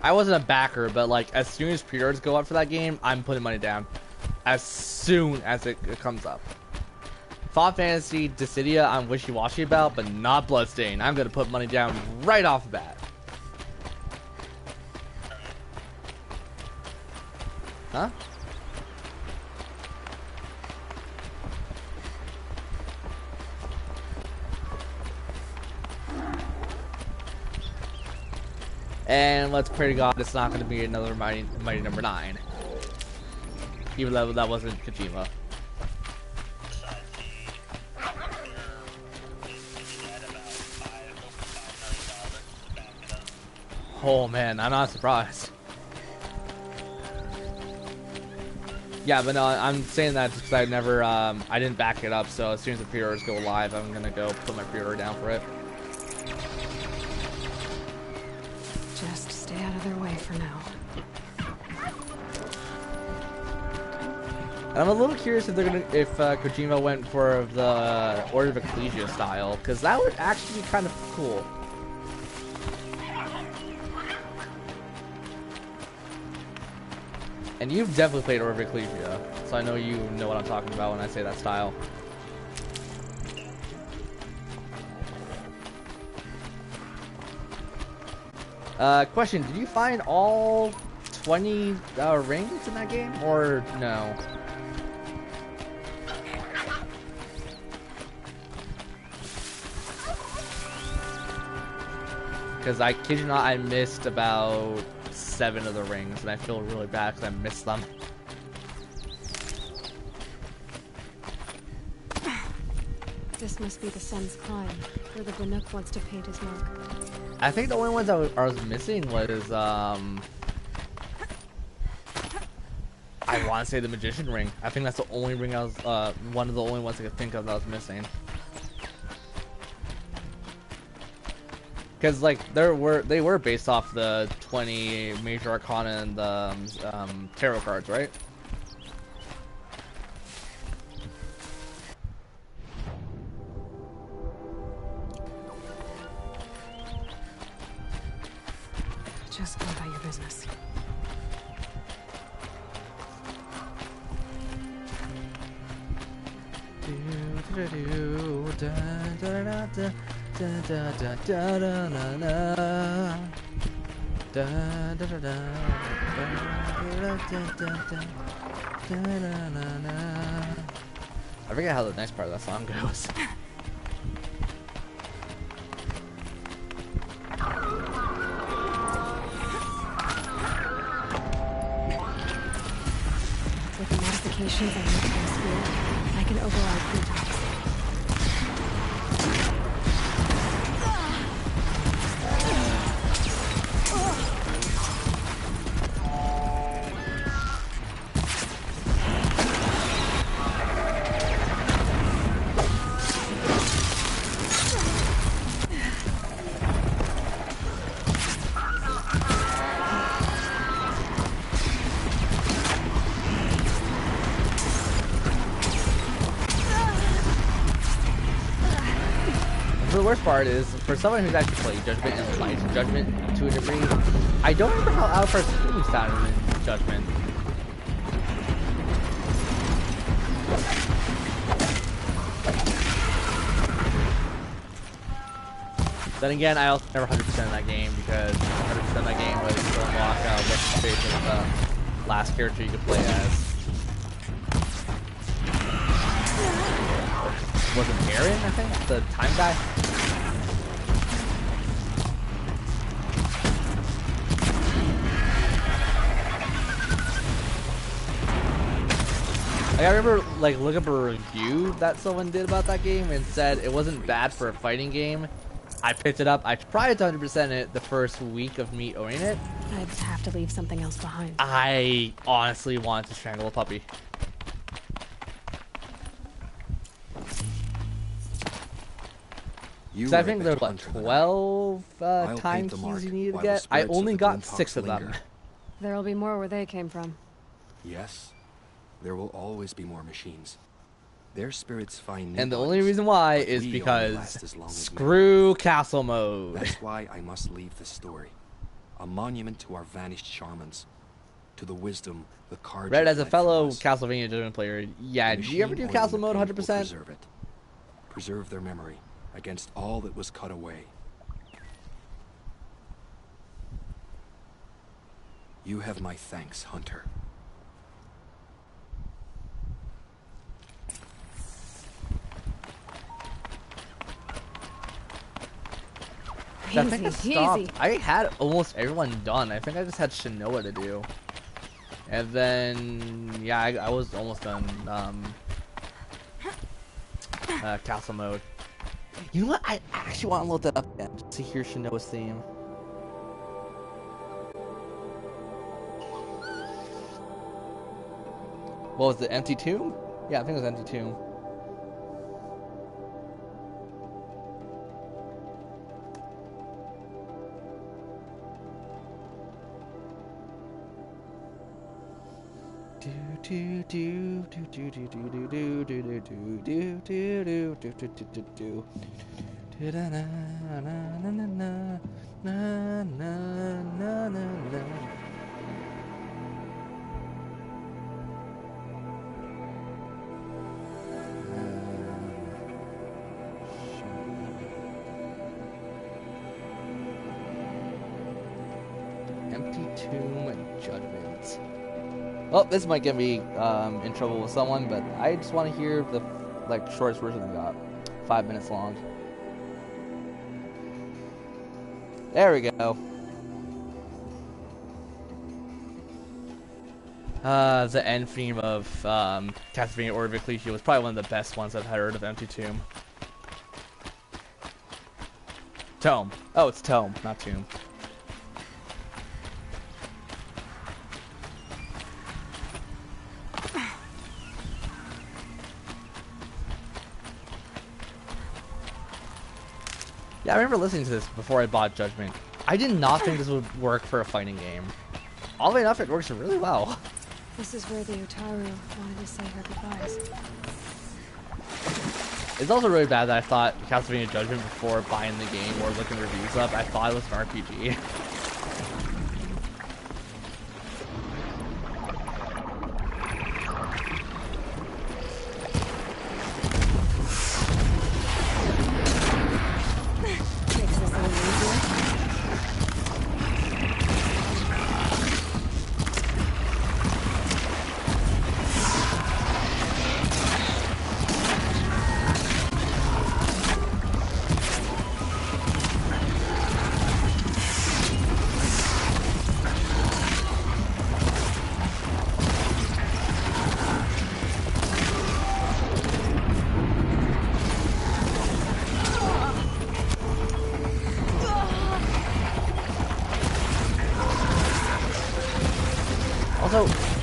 I wasn't a backer, but like as soon as pre-orders go up for that game, I'm putting money down. As soon as it comes up. Final Fantasy Dissidia, I'm wishy-washy about, but not Bloodstain. I'm gonna put money down right off the bat. Huh? And let's pray to God it's not going to be another Mighty number 9. Even though that wasn't Kojima. Oh man, I'm not surprised. Yeah, but no, I'm saying that just because I didn't back it up, so as soon as the pre-orders go live, I'm going to go put my pre-order down for it. Just stay out of their way for now. And I'm a little curious if Kojima went for the Order of Ecclesia style, because that would actually be kind of cool. And you've definitely played Order of Ecclesia, so I know you know what I'm talking about when I say that style. Question, did you find all 20 rings in that game, or no? Because I kid you not, I missed about 7 of the rings, and I feel really bad because I missed them. This must be the Sun's climb, where the Banuk wants to paint his mark. I think the only ones I was missing was, I want to say the Magician ring. I think that's the only ring I was, one of the only ones I could think of that I was missing. Because, like, they were based off the 20 major arcana and the tarot cards, right? Just go about your business. I forget how the next part of that song goes. With the modifications I make to this field, I can override pre-talks. The worst part is, for someone who's actually played Judgment and likes Judgment to a degree, I don't remember how Alucard's theme sounded in Judgment. Then again, I also never 100% in that game because 100% of that game was to unlock what's the face of the last character you could play as. Was it Aaron, I think? The time guy? Like, I remember like looking up a review that someone did about that game and said it wasn't bad for a fighting game. I picked it up. I tried to 100% it the first week of me owning it. I'd have to leave something else behind. I honestly wanted to strangle a puppy. So I think there's what, 12 time keys you need to get? I only got 6 of them. There'll be more where they came from. Yes, there will always be more machines. Their spirits find new And the bodies, only reason why but is we only because last as long as screw castle mode. That's why I must leave this story. A monument to our vanished shamans. To the wisdom the cards. Red, as a fellow Castlevania Judgment player, yeah, do you ever do castle mode 100%? Preserve it. Preserve their memory against all that was cut away. You have my thanks, Hunter. I think it stopped. I had almost everyone done. I think I just had Shinoa to do. And then, yeah, I was almost done castle mode. You know what? I actually want to load that up again just to hear Shinoa's theme. What was it? Empty Tomb? Yeah, I think it was Empty Tomb. Empty Tomb and Judgment. Well, this might get me in trouble with someone, but I just want to hear the shortest version we got. 5 minutes long. There we go. The end theme of Castlevania Order of Ecclesia was probably one of the best ones I've heard of Empty Tomb. Tome. Oh, it's Tome, not Tomb. Yeah, I remember listening to this before I bought Judgment. I did not think this would work for a fighting game. Oddly enough, it works really well. This is where the Utaru wanted to say her goodbyes. It's also really bad that I thought Castlevania Judgment before buying the game or looking reviews up. I thought it was an RPG. Also,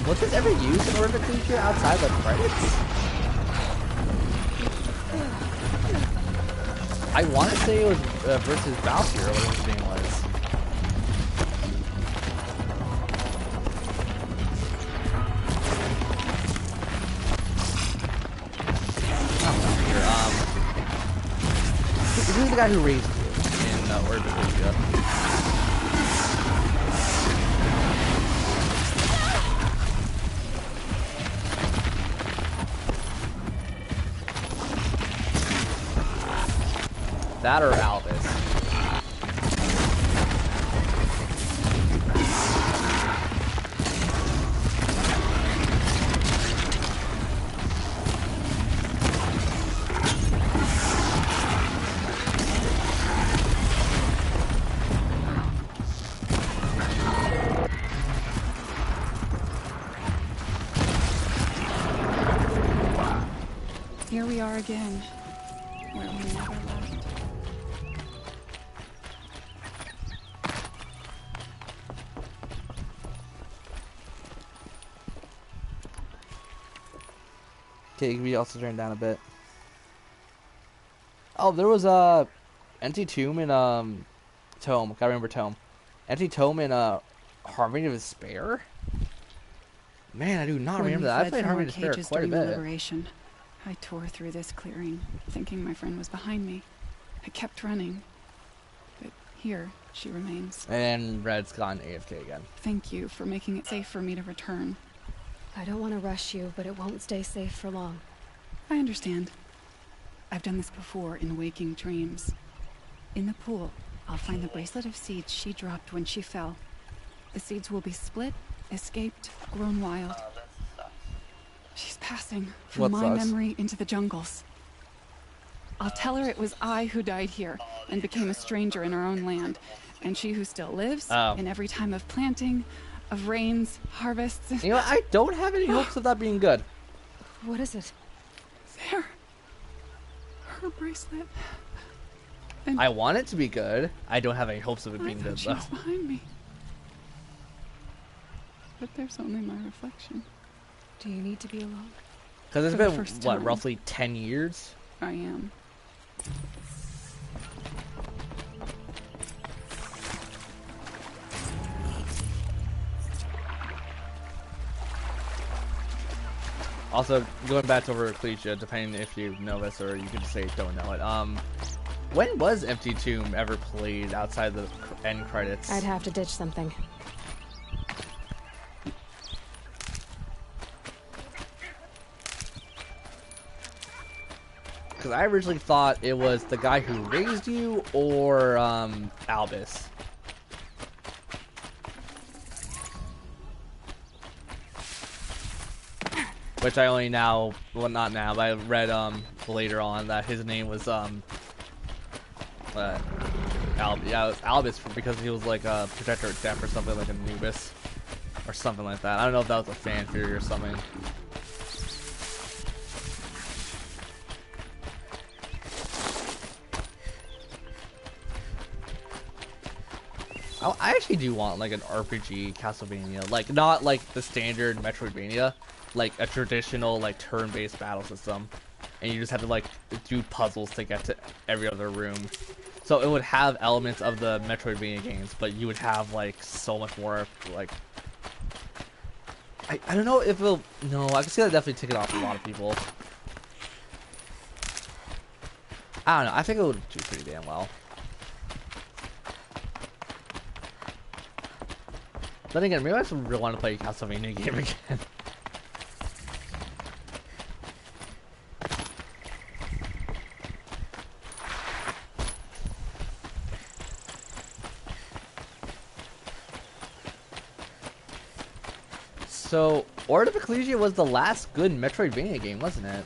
was this ever used in Order of Ecclesia outside the credits? I want to say it was versus Valkyrie or whatever his name was. Who's the guy who raised you in Order of Ecclesia? That or Albus. Here we are again, where we never left. Okay, we also turn down a bit. Oh, there was a Empty Tomb in Tome. Gotta remember Tome. Empty Tome in Harmony of Despair. Man, I do not remember that. I played Harmony of Despair quite a bit. Liberation, I tore through this clearing, thinking my friend was behind me. I kept running, but here she remains. And Red's gone AFK again. Thank you for making it safe for me to return. I don't want to rush you, but it won't stay safe for long. I understand. I've done this before in waking dreams. In the pool, I'll find the bracelet of seeds she dropped when she fell. The seeds will be split, escaped, grown wild. She's passing from my memory into the jungles. I'll tell her it was I who died here and became a stranger in our own land, and she who still lives in every time of planting, of rains, harvests. You know what? I don't have any hopes of that being good. What is it? There. Her bracelet. And I want it to be good. I don't have any hopes of it being good, she though. was behind me. But there's only my reflection. Do you need to be alone? Because it's been, what, roughly 10 years? I am. Also, going back to Order of Ecclesia, depending if you know this or you could just say don't know it. When was Empty Tomb ever played outside the end credits? I'd have to ditch something. Because I originally thought it was the guy who raised you or Albus. Which I only now, well, not now, but I read later on that his name was yeah, it was Albus because he was like a protector of death or something, like Anubis. or something like that. I don't know if that was a fan theory or something. I actually do want like an RPG Castlevania, like not like the standard Metroidvania, like a traditional like turn-based battle system, and you just have to like do puzzles to get to every other room. So it would have elements of the Metroidvania games, but you would have like so much more like. I don't know if it'll. No, I can see that definitely tick it off a lot of people. I don't know. I think it would do pretty damn well. Then again, maybe I just really want to play a Castlevania game again. So, Order of Ecclesia was the last good Metroidvania game, wasn't it?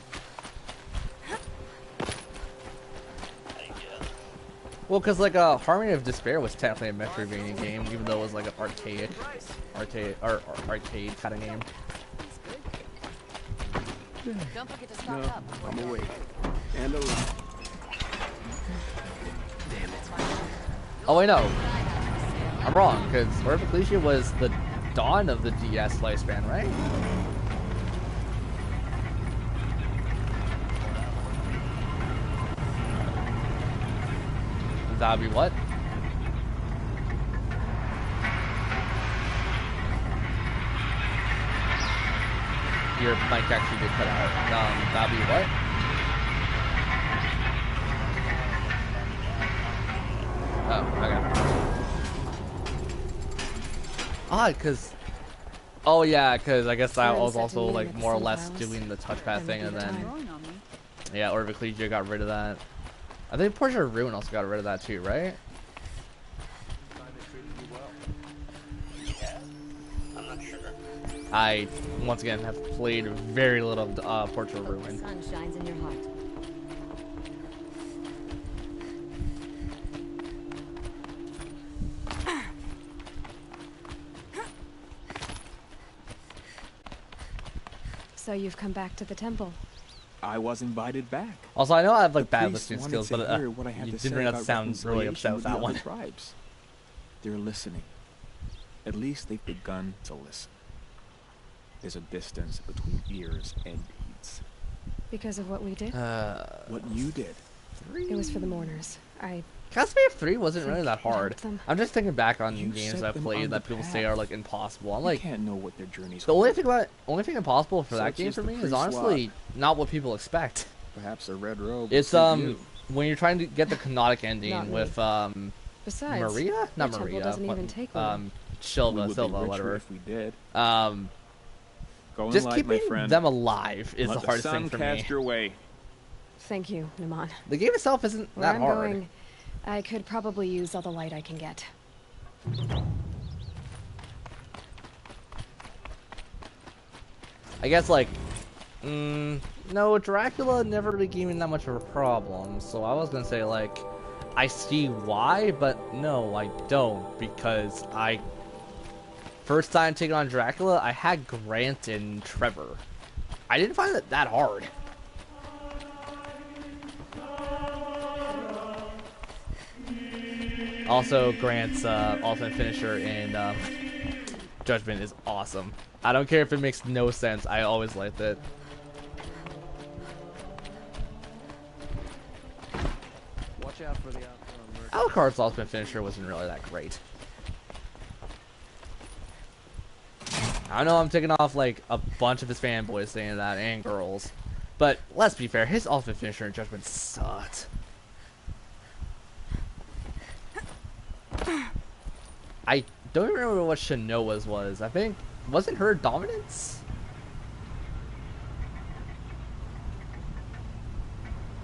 Well, because like Harmony of Despair was technically a Metroidvania game, even though it was like an arcade kind of game. Don't forget to stock up. I'm awake and alive. Damn it. Oh wait, no, I'm wrong. Because Order of Ecclesia was the dawn of the DS lifespan, right? That'd be what? Your mic actually did cut out. That'd be what? Oh, okay. Odd, cause. Oh yeah, cause I guess I was also like more or less doing the touchpad thing, and then yeah, Order of Ecclesia got rid of that. I think Portrait of Ruin also got rid of that too, right? Yeah, I'm not sure. I, once again, have played very little of Portrait of Ruin. The sun shines in your heart. So you've come back to the temple. I was invited back. Also, I know I have like The bad priest listening wanted skills, to but hear what I had you to didn't say really have about to sound really upset with reconciliation that one. the other tribes. They're listening. At least they've begun to listen. There's a distance between ears and deeds. Because of what we did? What you did. It was for the mourners. Castlevania 3 wasn't really that hard. them. I'm just thinking back on You games set I've them played on that the people path. say are like impossible. I'm You like, can't know what their journeys the only thing impossible for that Such game is for the me is priest's honestly lot. not what people expect. Perhaps a red robe. It's would suit you. when you're trying to get the canonic ending Not me. with Besides, Maria, not the temple Maria, doesn't what- even take women. We Silva, would be richer whatever. if we did. Go in Just light, keeping my friend. them alive is Let the hardest thing sun for cast me. your way. Thank you, Naman. The game itself isn't Where that I'm hard. going, I could probably use all the light I can get. I guess like, no, Dracula never really gave me that much of a problem. So I was gonna say like, I see why, but no, I don't, because first time taking on Dracula, I had Grant and Trevor. I didn't find it that hard. Also, Grant's ultimate finisher in Judgment is awesome. I don't care if it makes no sense. I always liked it. Watch out for the Alucard's ultimate finisher wasn't really that great. I know I'm taking off like a bunch of his fanboys saying that, and girls, but let's be fair, his ultimate finisher in Judgment sucked. I don't even remember what Shanoa's was. I think, wasn't her Dominance?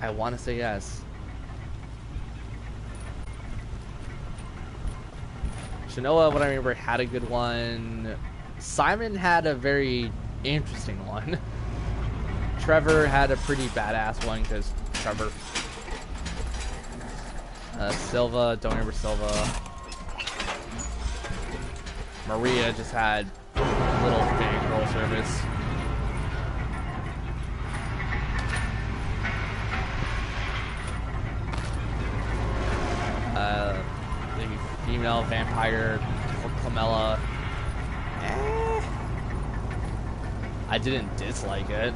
I want to say yes. Shanoa, what I remember, had a good one. Simon had a very interesting one. Trevor had a pretty badass one because Trevor. Silva, don't remember Silva. Maria just had little fangirl service. The female vampire, Clamella. I didn't dislike it.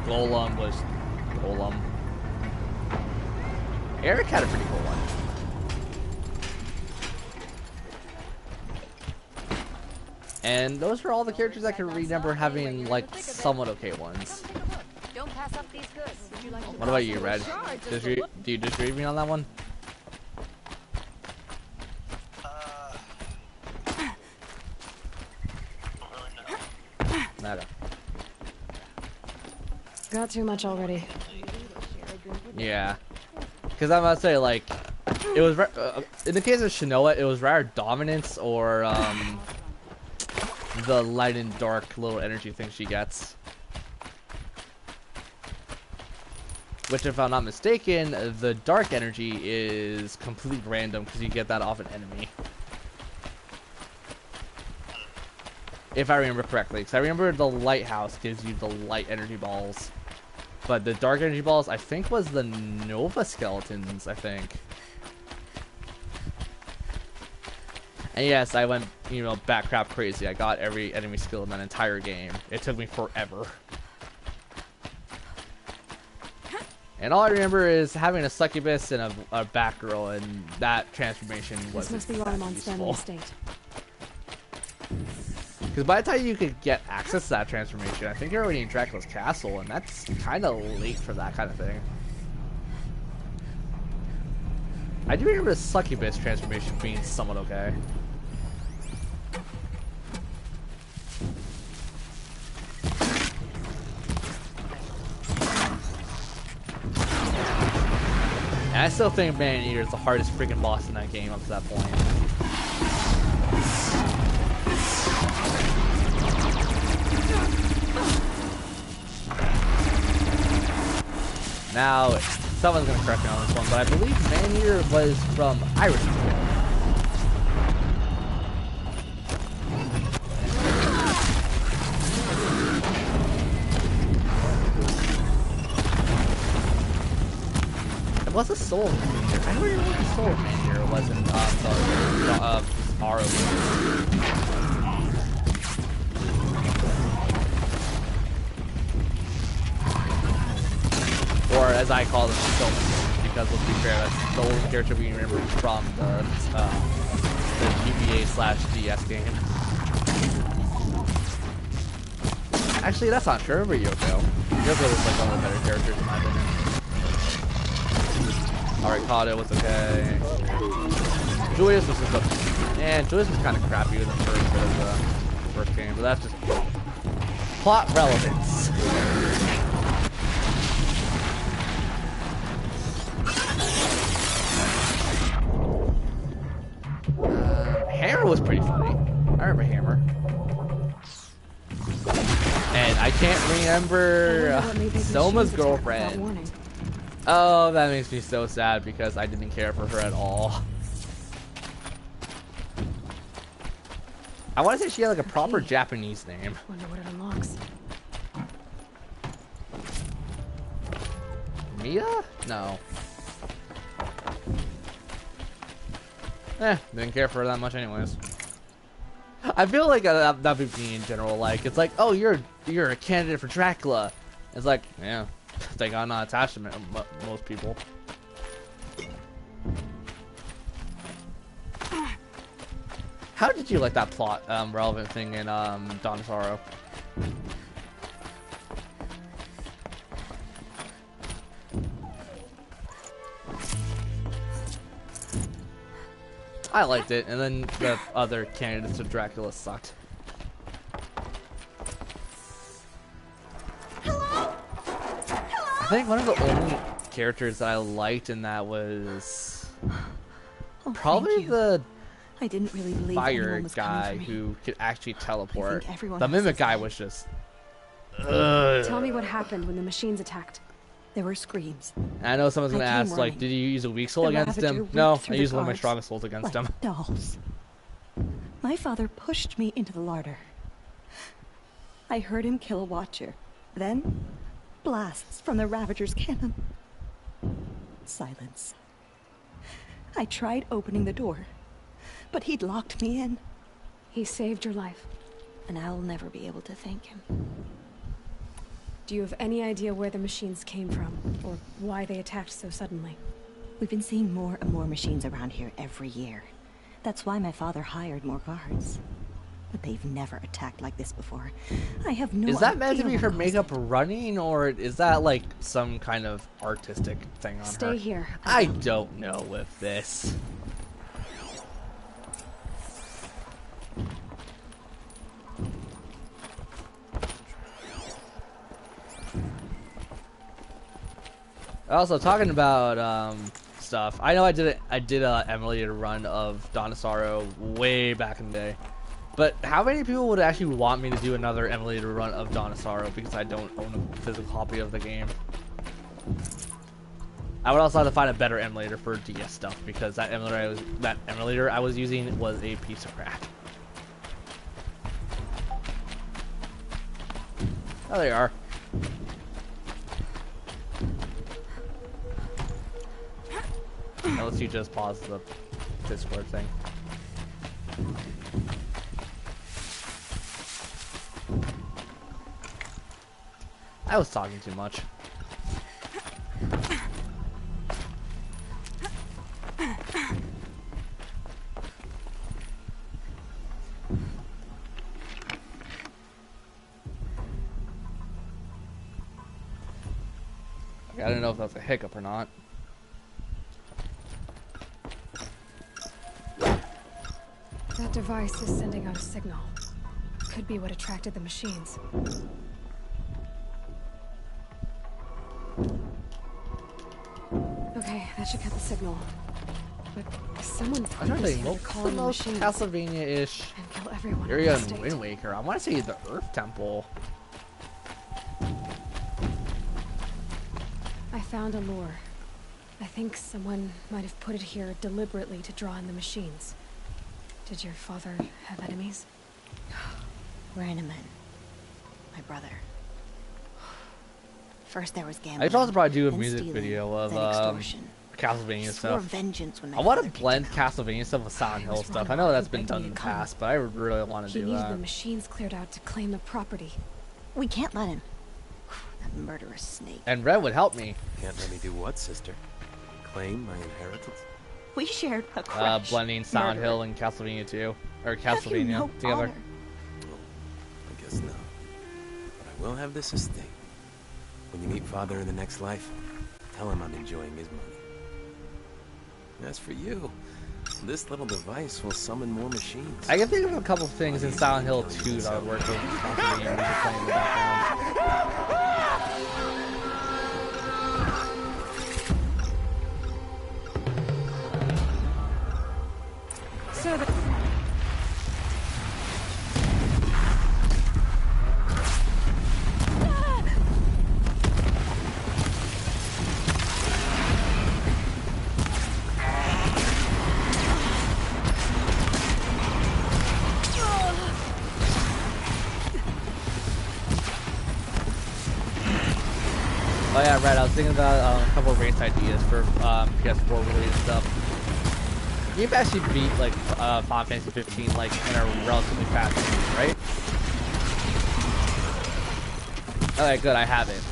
Golem was Golem. Eric had a pretty cool one. And those are all the characters I can remember having like somewhat okay ones. Don't pass up these goods. Would you like to What about you, Red? Do you disagree with me on that one? Nada. Got too much already. Yeah, because I'm about to say, like, it was in the case of Shinoa, it was rather dominance or the light and dark little energy thing she gets. Which, if I'm not mistaken, the dark energy is completely random because you get that off an enemy. If I remember correctly, because I remember the lighthouse gives you the light energy balls. But the dark energy balls, I think, was the Nova Skeletons, I think. And yes, I went, you know, backcrap crazy. I got every enemy skill in that entire game. It took me forever. And all I remember is having a succubus and a Batgirl, and that transformation was This must be Rodamon's family estate. Because by the time you could get access to that transformation, I think you're already in Dracula's castle, and that's kind of late for that kind of thing. I do remember the succubus transformation being somewhat okay. And I still think Man-Eater is the hardest freaking boss in that game up to that point. Now, someone's gonna correct me on this one, but I believe Man-Eater was from Irish people. It was a soul of Man-Eater. I don't remember what the soul of Man-Eater was in ROV. Or as I call them, Stillman, because let's be fair, that's the only character we remember from the GBA/DS game. Actually, that's not true. I remember Yoko. Yoko was like one of the better characters in my opinion. Alright, was okay. Julius was just a... And Julius was kind of crappy in the first bit of the first game, but that's just plot relevance. Hammer was pretty funny. I remember Hammer. And I can't remember Soma's girlfriend. Oh, that makes me so sad because I didn't care for her at all. I want to say she had like a proper Japanese name. Wonder what it unlocks. Mia? No. Didn't care for her that much anyways. I feel like that'd be me in general. Like, it's like, oh, you're a candidate for Dracula. It's like, yeah, they got not attached to most people. How did you like that plot relevant thing in Dawn of Sorrow? I liked it, and then the other candidates of Dracula sucked. I think one of the only characters that I liked in that was probably the I didn't really believe fire guy who could actually teleport. The mimic guy was just... Tell me what happened when the machines attacked. There were screams. And I know someone's gonna ask, like, did you use a weak soul against him? No, I used one of my strongest souls against him. Dolls. My father pushed me into the larder. I heard him kill a watcher. Then, blasts from the Ravager's cannon. Silence. I tried opening the door, but he'd locked me in. He saved your life. And I'll never be able to thank him. Do you have any idea where the machines came from, or why they attacked so suddenly? We've been seeing more and more machines around here every year. That's why my father hired more guards. But they've never attacked like this before. I have no idea. Is that meant to be her makeup running, or is that like some kind of artistic thing on her? Stay here. I don't know with this. Also, talking about stuff, I know I did a emulator run of Dawn of Sorrow way back in the day, but how many people would actually want me to do another emulator run of Dawn of Sorrow because I don't own a physical copy of the game? I would also have to find a better emulator for DS stuff because that emulator I was using was a piece of crap. Oh, there you are. Unless you just pause the Discord thing. I was talking too much. I don't know if that's a hiccup or not. That device is sending out a signal. Could be what attracted the machines. Okay, that should cut the signal. But someone to call the machine Castlevania-ish and kill everyone. Area in Wind Waker. I want to say the Earth Temple. I found a lure. I think someone might have put it here deliberately to draw in the machines. Did your father have enemies? Rainaman. My brother. First there was gambling. I should also probably do a music stealing, video of Castlevania stuff. Vengeance when my I want to father blend Castlevania stuff with Silent Hill stuff. I know that's been done in the past, but I really want to do He needed that. the machines cleared out to claim the property. We can't let him. That murderous snake. And Red would help me. Can't let me do what, sister? Claim my inheritance? We shared a crush. Blending Silent Hill and Castlevania 2. Or Castlevania together. Well, I guess not. But I will have this estate. When you meet Father in the next life, tell him I'm enjoying his money. As for you, this little device will summon more machines. I can think of a couple things in Silent Hill 2 that would work with Castlevania and we could play in the background. So the Oh yeah, right. I was thinking about a couple of race ideas for PS4 related stuff. You've actually beat like Final Fantasy 15 like in a relatively fast speed, right? Alright, good. I have it.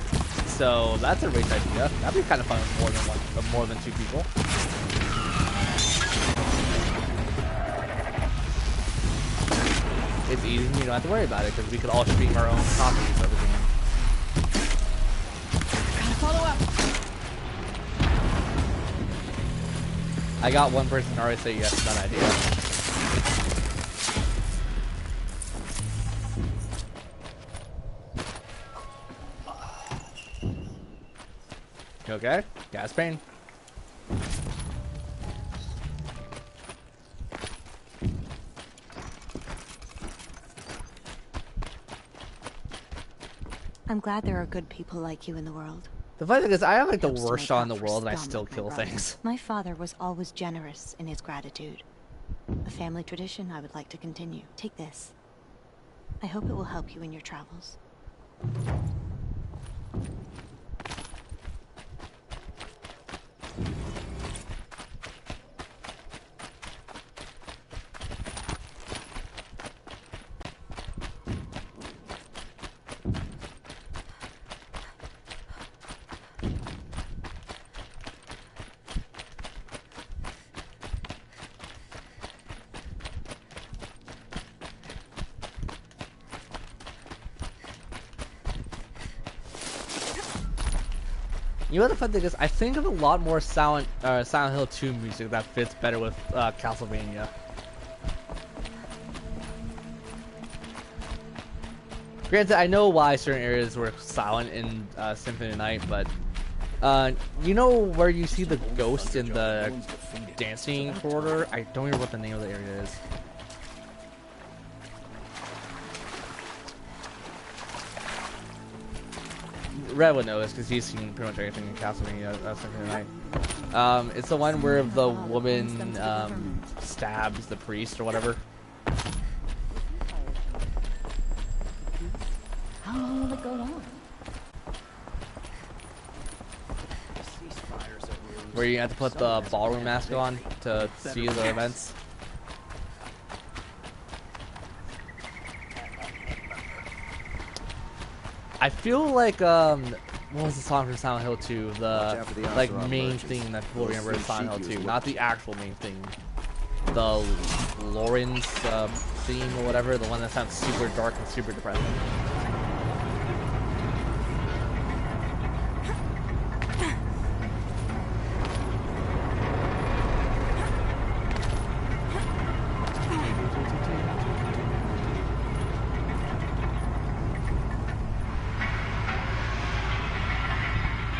So that's a race idea. That'd be kind of fun with more than two people. It's easy. You don't have to worry about it because we could all stream our own copies of the game. Follow up. I got one person already say yes to that idea. You okay? Gas pain? I'm glad there are good people like you in the world. The funny thing is, I have like the worst shot in the world, and I still kill things. My father was always generous in his gratitude. A family tradition I would like to continue. Take this. I hope it will help you in your travels. You know what the fun thing is? I think of a lot more Silent Hill 2 music that fits better with Castlevania. Granted, I know why certain areas were silent in Symphony of the Night, but you know where you see the ghost in the dancing corridor? I don't remember what the name of the area is. Red would know this because he's seen pretty much everything in Castlevania Symphony of the Night. It's the one where the woman stabs the priest or whatever. How long will it go on? Where you have to put the ballroom mask on to see the events. I feel like what was the song from Silent Hill 2? The like main theme that people remember in Silent Hill 2, not the actual main theme. The Lawrence theme or whatever, the one that sounds super dark and super depressing.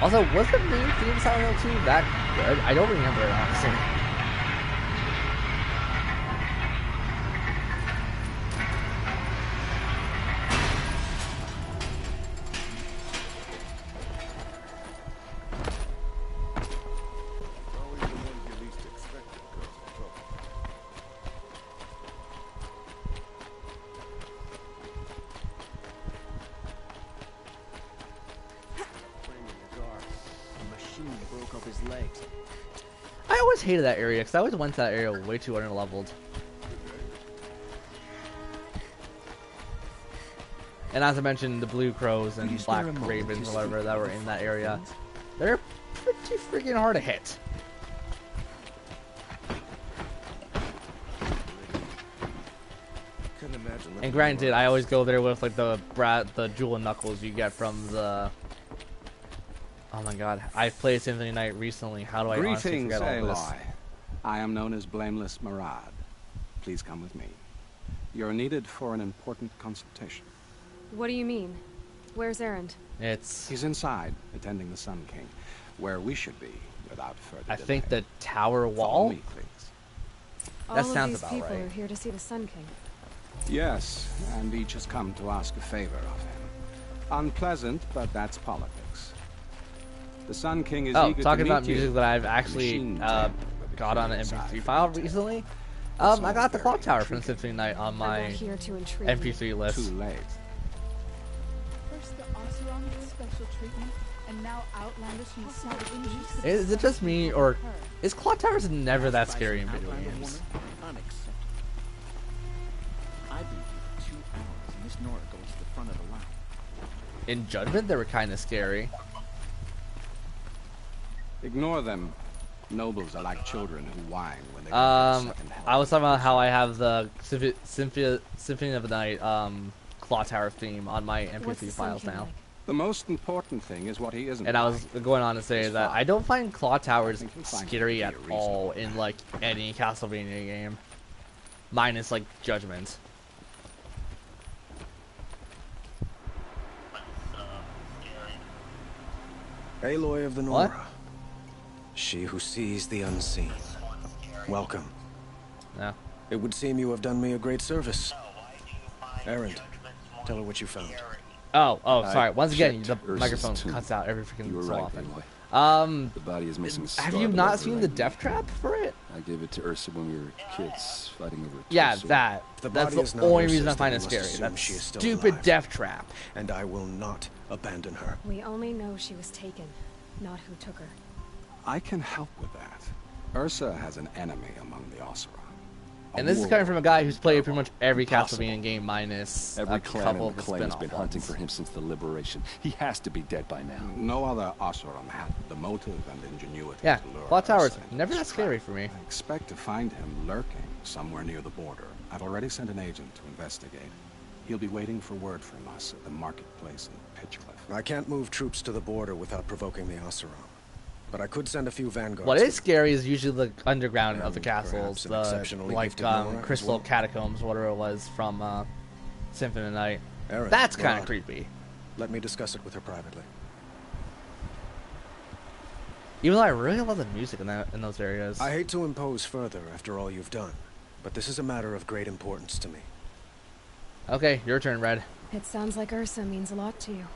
Also, was the main theme of Silent Hill 2 that good? I don't remember it, honestly. I always hated that area because I always went to that area way too underleveled. And as I mentioned, the Blue Crows and Black Ravens or whatever that were in that area, they're pretty freaking hard to hit. And granted, I always go there with like the jewel knuckles you get from the. Oh my god, I've played Symphony of the Night recently. How do I honestly forget all this? I am known as Blameless Marad. Please come with me. You're needed for an important consultation. What do you mean? Where's Erend? He's inside, attending the Sun King, where we should be without further delay. I think the tower wall? Follow me, please. That sounds about right. All of these people are here to see the Sun King. Yes, and each has come to ask a favor of him. Unpleasant, but that's politics. The Sun King is eager talking to about meet music you. that I've actually got on an MP3 file recently. I got the Clock Tower from Symphony of the Night on my MP3 list. Too late. First the Oseram special treatment, and now outlandish and savage. Is it just me, or is Clock Towers never that scary in video games? I've been here 2 hours, and this Nora goes to the front of the line. In Judgment, they were kind of scary. Ignore them. Nobles are like children who whine when they I was talking about how I have the Symphony of the Night Clock Tower theme on my MP3 files now. The most important thing is what he isn't. And I was going on to say that I don't find Clock Towers scary at all in like any Castlevania game, minus like Judgment. Aloy of the Nora. What? She who sees the unseen. Welcome. Yeah. It would seem you have done me a great service. Erend, tell her what you found. Oh, sorry. Once again, the microphone cuts out every freaking so often. The body is missing. Have you not seen the death trap for it? I gave it to Ursa when we were kids, fighting over. Yeah, that. That's the only reason I find it scary. That stupid death trap. And I will not abandon her. We only know she was taken, not who took her. I can help with that. Ursa has an enemy among the Oseram. And this is coming from a guy who's played pretty much every Castlevania game minus every a clan couple in the of clan has been spin-off hunting ones. for him since the liberation. He has to be dead by now. No other Oseram had the motive and ingenuity Yeah, to lure Clock Tower's Ursa never that into scary trap. for me. I expect to find him lurking somewhere near the border. I've already sent an agent to investigate. He'll be waiting for word from us at the marketplace in Pitchcliff. I can't move troops to the border without provoking the Oseram. But I could send a few vanguards. What is scary is usually the underground of the castles, an the exceptionally like gifted Nora as Crystal well. Catacombs, whatever it was from Symphony of the Night. Aaron, That's kind Rod, of creepy. Let me discuss it with her privately. Even though I really love the music in those areas. I hate to impose further after all you've done, but this is a matter of great importance to me. Okay, your turn, Red. It sounds like Ursa means a lot to you.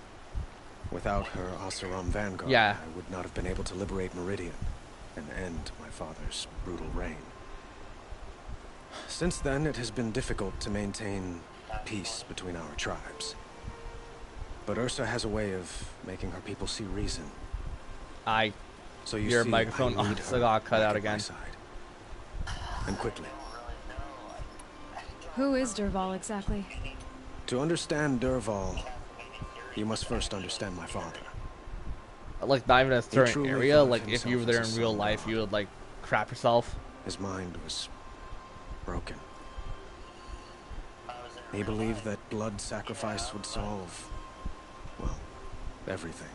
Without her Oseram vanguard, Yeah. I would not have been able to liberate Meridian and end my father's brutal reign. Since then, it has been difficult to maintain peace between our tribes. But Ursa has a way of making her people see reason. So you your see, microphone I need also her got cut back out at my again. side. And quickly. Who is Dervahl exactly? To understand Dervahl, you must first understand my father. Like not even a certain truly area. thought of Like if you were himself there as in a real son life, god. you would like crap yourself. His mind was broken. He believed that blood sacrifice would solve, well, everything.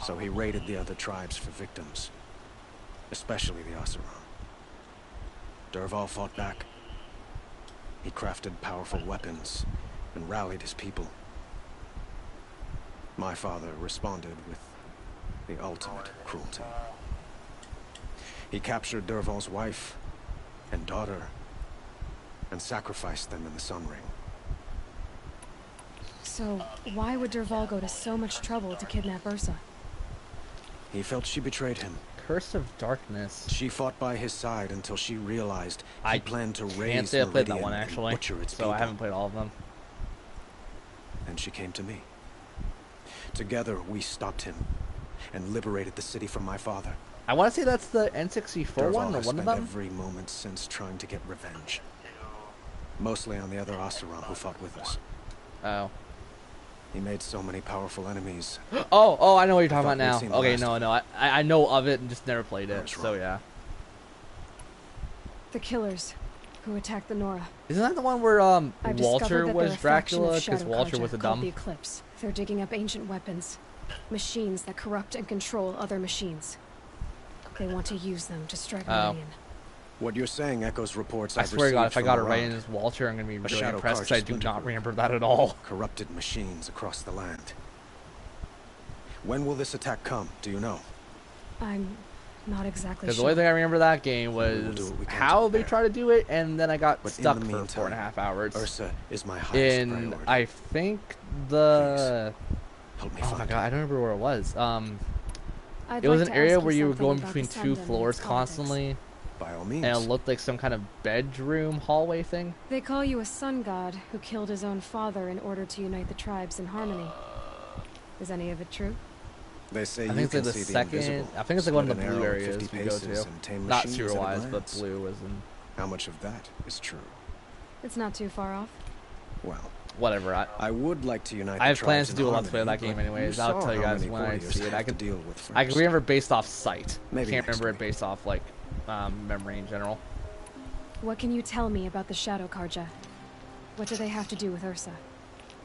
So he raided the other tribes for victims, especially the Oseram. Dervahl fought back. He crafted powerful weapons and rallied his people. My father responded with the ultimate cruelty. He captured Dervahl's wife and daughter and sacrificed them in the Sun Ring. So, why would Dervahl go to so much trouble to kidnap Ursa? He felt she betrayed him. Curse of Darkness. She fought by his side until she realized he planned to Can't raise say I played that Meridian one and actually, butcher its so people. I haven't played all of them. And she came to me. Together, we stopped him and liberated the city from my father. I want to say that's the N64 Dervahl one or has one of spent them. every moment since trying to get revenge. Mostly on the other Oseram who fought with us. Oh. He made so many powerful enemies. Oh, I know what you're talking thought about we'd now. seen the Okay, last no, I know of it and just never played it. So yeah. The killers who attacked the Nora. Isn't that the one where I've Walter discovered that was they're a faction Dracula of because Shadow Walter Carja was a called dumb? the Eclipse. They're digging up ancient weapons, machines that corrupt and control other machines. They want to use them to strike Meridian. What you're saying echoes reports I I've swear to God, if I received got it from right Arad. as Walter, I'm gonna be A really Shadow impressed because I Carja do splinter not group. remember that at all. Corrupted machines across the land. When will this attack come? Do you know? I'm not exactly Because sure. the only thing I remember that game will was do what we can how to they prepare. tried to do it, and then I got But in stuck the for 4.5 hours. Ursa is my highest In priority. I think the. Help me Oh my find God, I don't remember where it was. I'd It was like an to area ask where you were something going about between the two Sundom and floors its politics. constantly. By all means. And it looked like some kind of bedroom hallway thing. They call you a sun god who killed his own father in order to unite the tribes in harmony. Is any of it true? They say I you think it's like can the see the second. invisible. I think it's like one of Split the an blue arrow areas 50 we go paces to. and tame Not machines at a sewer-wise, but glance. blue was in. How much of that is true? It's not too far off. Well, whatever. I would like to unite. I have the plans tribes to do a in let's play of that harmony, game but anyways. you I'll saw tell you how guys many when I warriors see it. have I to can deal with I can first. remember it based off sight. Maybe Can't next remember it based off like memory in general. What can you tell me about the Shadow Carja? What do they have to do with Ursa?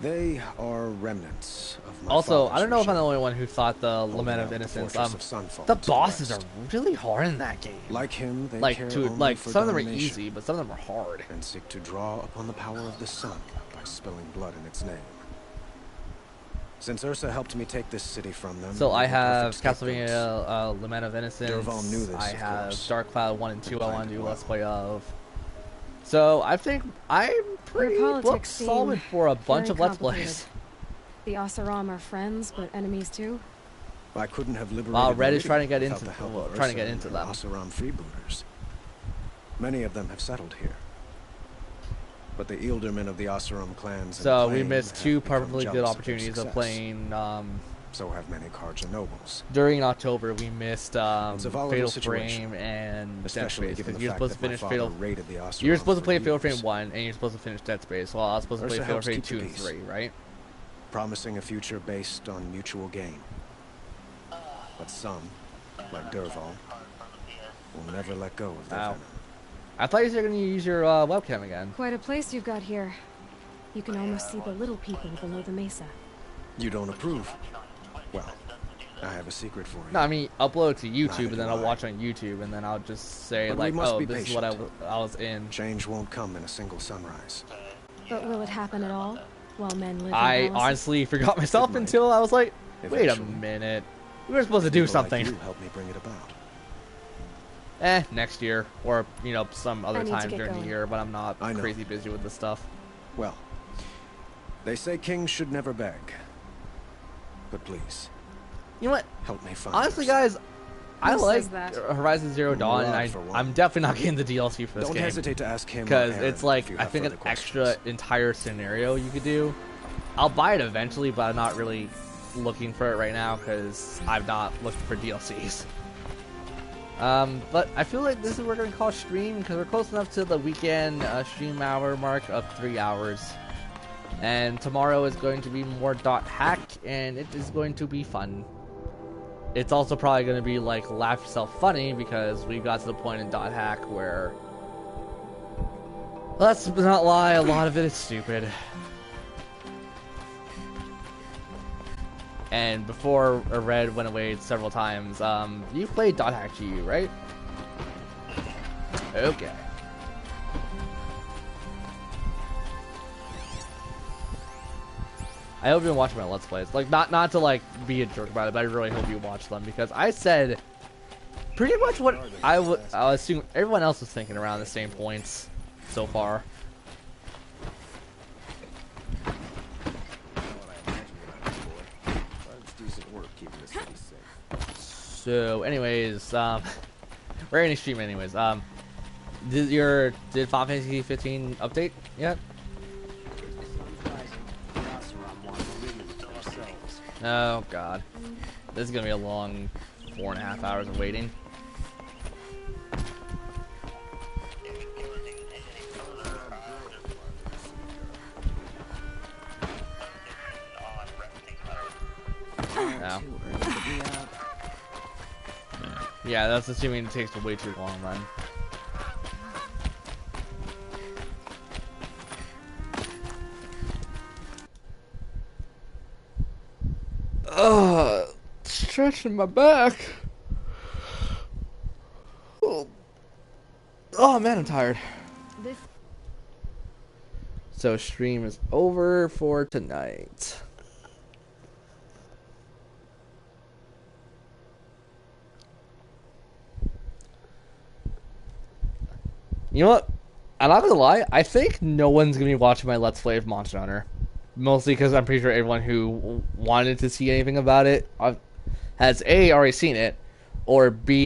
They are remnants of my Also, father's I don't know if I'm regime. the only one who thought the Lament out of the Innocence. fortress of Sunfall The to the bosses are west. really hard in that game. Like him, they Like care to only like for some of them are domination easy, but some of them are hard. and seek to draw upon the power of the sun by spilling blood in its name. Since Ursa helped me take this city from them, So they I were have perfect scapegoats. Castlevania Lament of Innocence. Dervahl knew this, I of have course, Dark Cloud 1 and 2 I planned want to it do well. Let's Play of. So I think I'm pretty politics booked seem solid for a bunch very of Let's complicated. Plays. The Oseram are friends, but enemies too? I couldn't have liberated While Red is Meridian trying to get without into the help of trying to get Ursa into and them. Oseram freebooters. Many of them have settled here. But the Ealdormen of the Oseram clans So we missed 2 perfectly good opportunities of playing so have many Carja nobles. During October we missed Fatal situation, Frame and Dead especially Space given because the you're fact supposed to that my finish father Fatal raided the Oseram You're supposed to for play Fatal years. Frame 1 and you're supposed to finish Dead Space, while I was supposed to play Ursa Fatal helps Frame keep 2 the and peace. 3, right? Promising a future based on mutual gain. But some, like Dervahl, will never let go of their venom. I thought you were going to use your webcam again. Quite a place you've got here. You can almost see the little people below the mesa. You don't approve? Well, I have a secret for you. No, I mean, upload it to YouTube, and then I'll watch on YouTube, and then I'll just say, But like, we must oh, be this is what I was in. Change won't come in a single sunrise. But will it happen at all? While men live in I palaces? honestly forgot myself until I was like, wait a minute. We were supposed to do something. Like you help me bring it about. Next year, or, you know, some other I need to time get during the going. year, but I'm not I know. crazy busy with this stuff. Well, they say kings should never beg. But please, you know what? Help me find Honestly, Ursa. guys, I Who like says that? Horizon Zero Dawn, and for one. I'm definitely not getting the DLC for this Don't game. hesitate to ask him or Because Aaron it's like, if you I have think an further extra entire scenario you could do. I'll buy it eventually, but I'm not really looking for it right now because I'm not looking for DLCs. But I feel like this is what we're going to call stream because we're close enough to the weekend stream hour mark of 3 hours. And tomorrow is going to be more .hack, and it is going to be fun. It's also probably going to be like laugh yourself funny because we got to the point in .hack where, let's not lie, a lot of it is stupid. And before Red went away several times, you played .hack GU, right? Okay. I hope you've been watching my Let's Plays. Like, not to, like, be a jerk about it, but I really hope you watch them, because I said pretty much what I assume everyone else was thinking around the same points so far. So, anyways, we're in a stream anyways. Did Final Fantasy 15 update yet? Oh god, this is gonna be a long 4.5 hours of waiting. No. Yeah, that's assuming it takes way too long then. Stretching my back. Oh man, I'm tired. So stream is over for tonight. You know what? I'm not gonna lie. I think no one's gonna be watching my Let's Play of Monster Hunter. Mostly because I'm pretty sure everyone who wanted to see anything about it has A, already seen it, or B,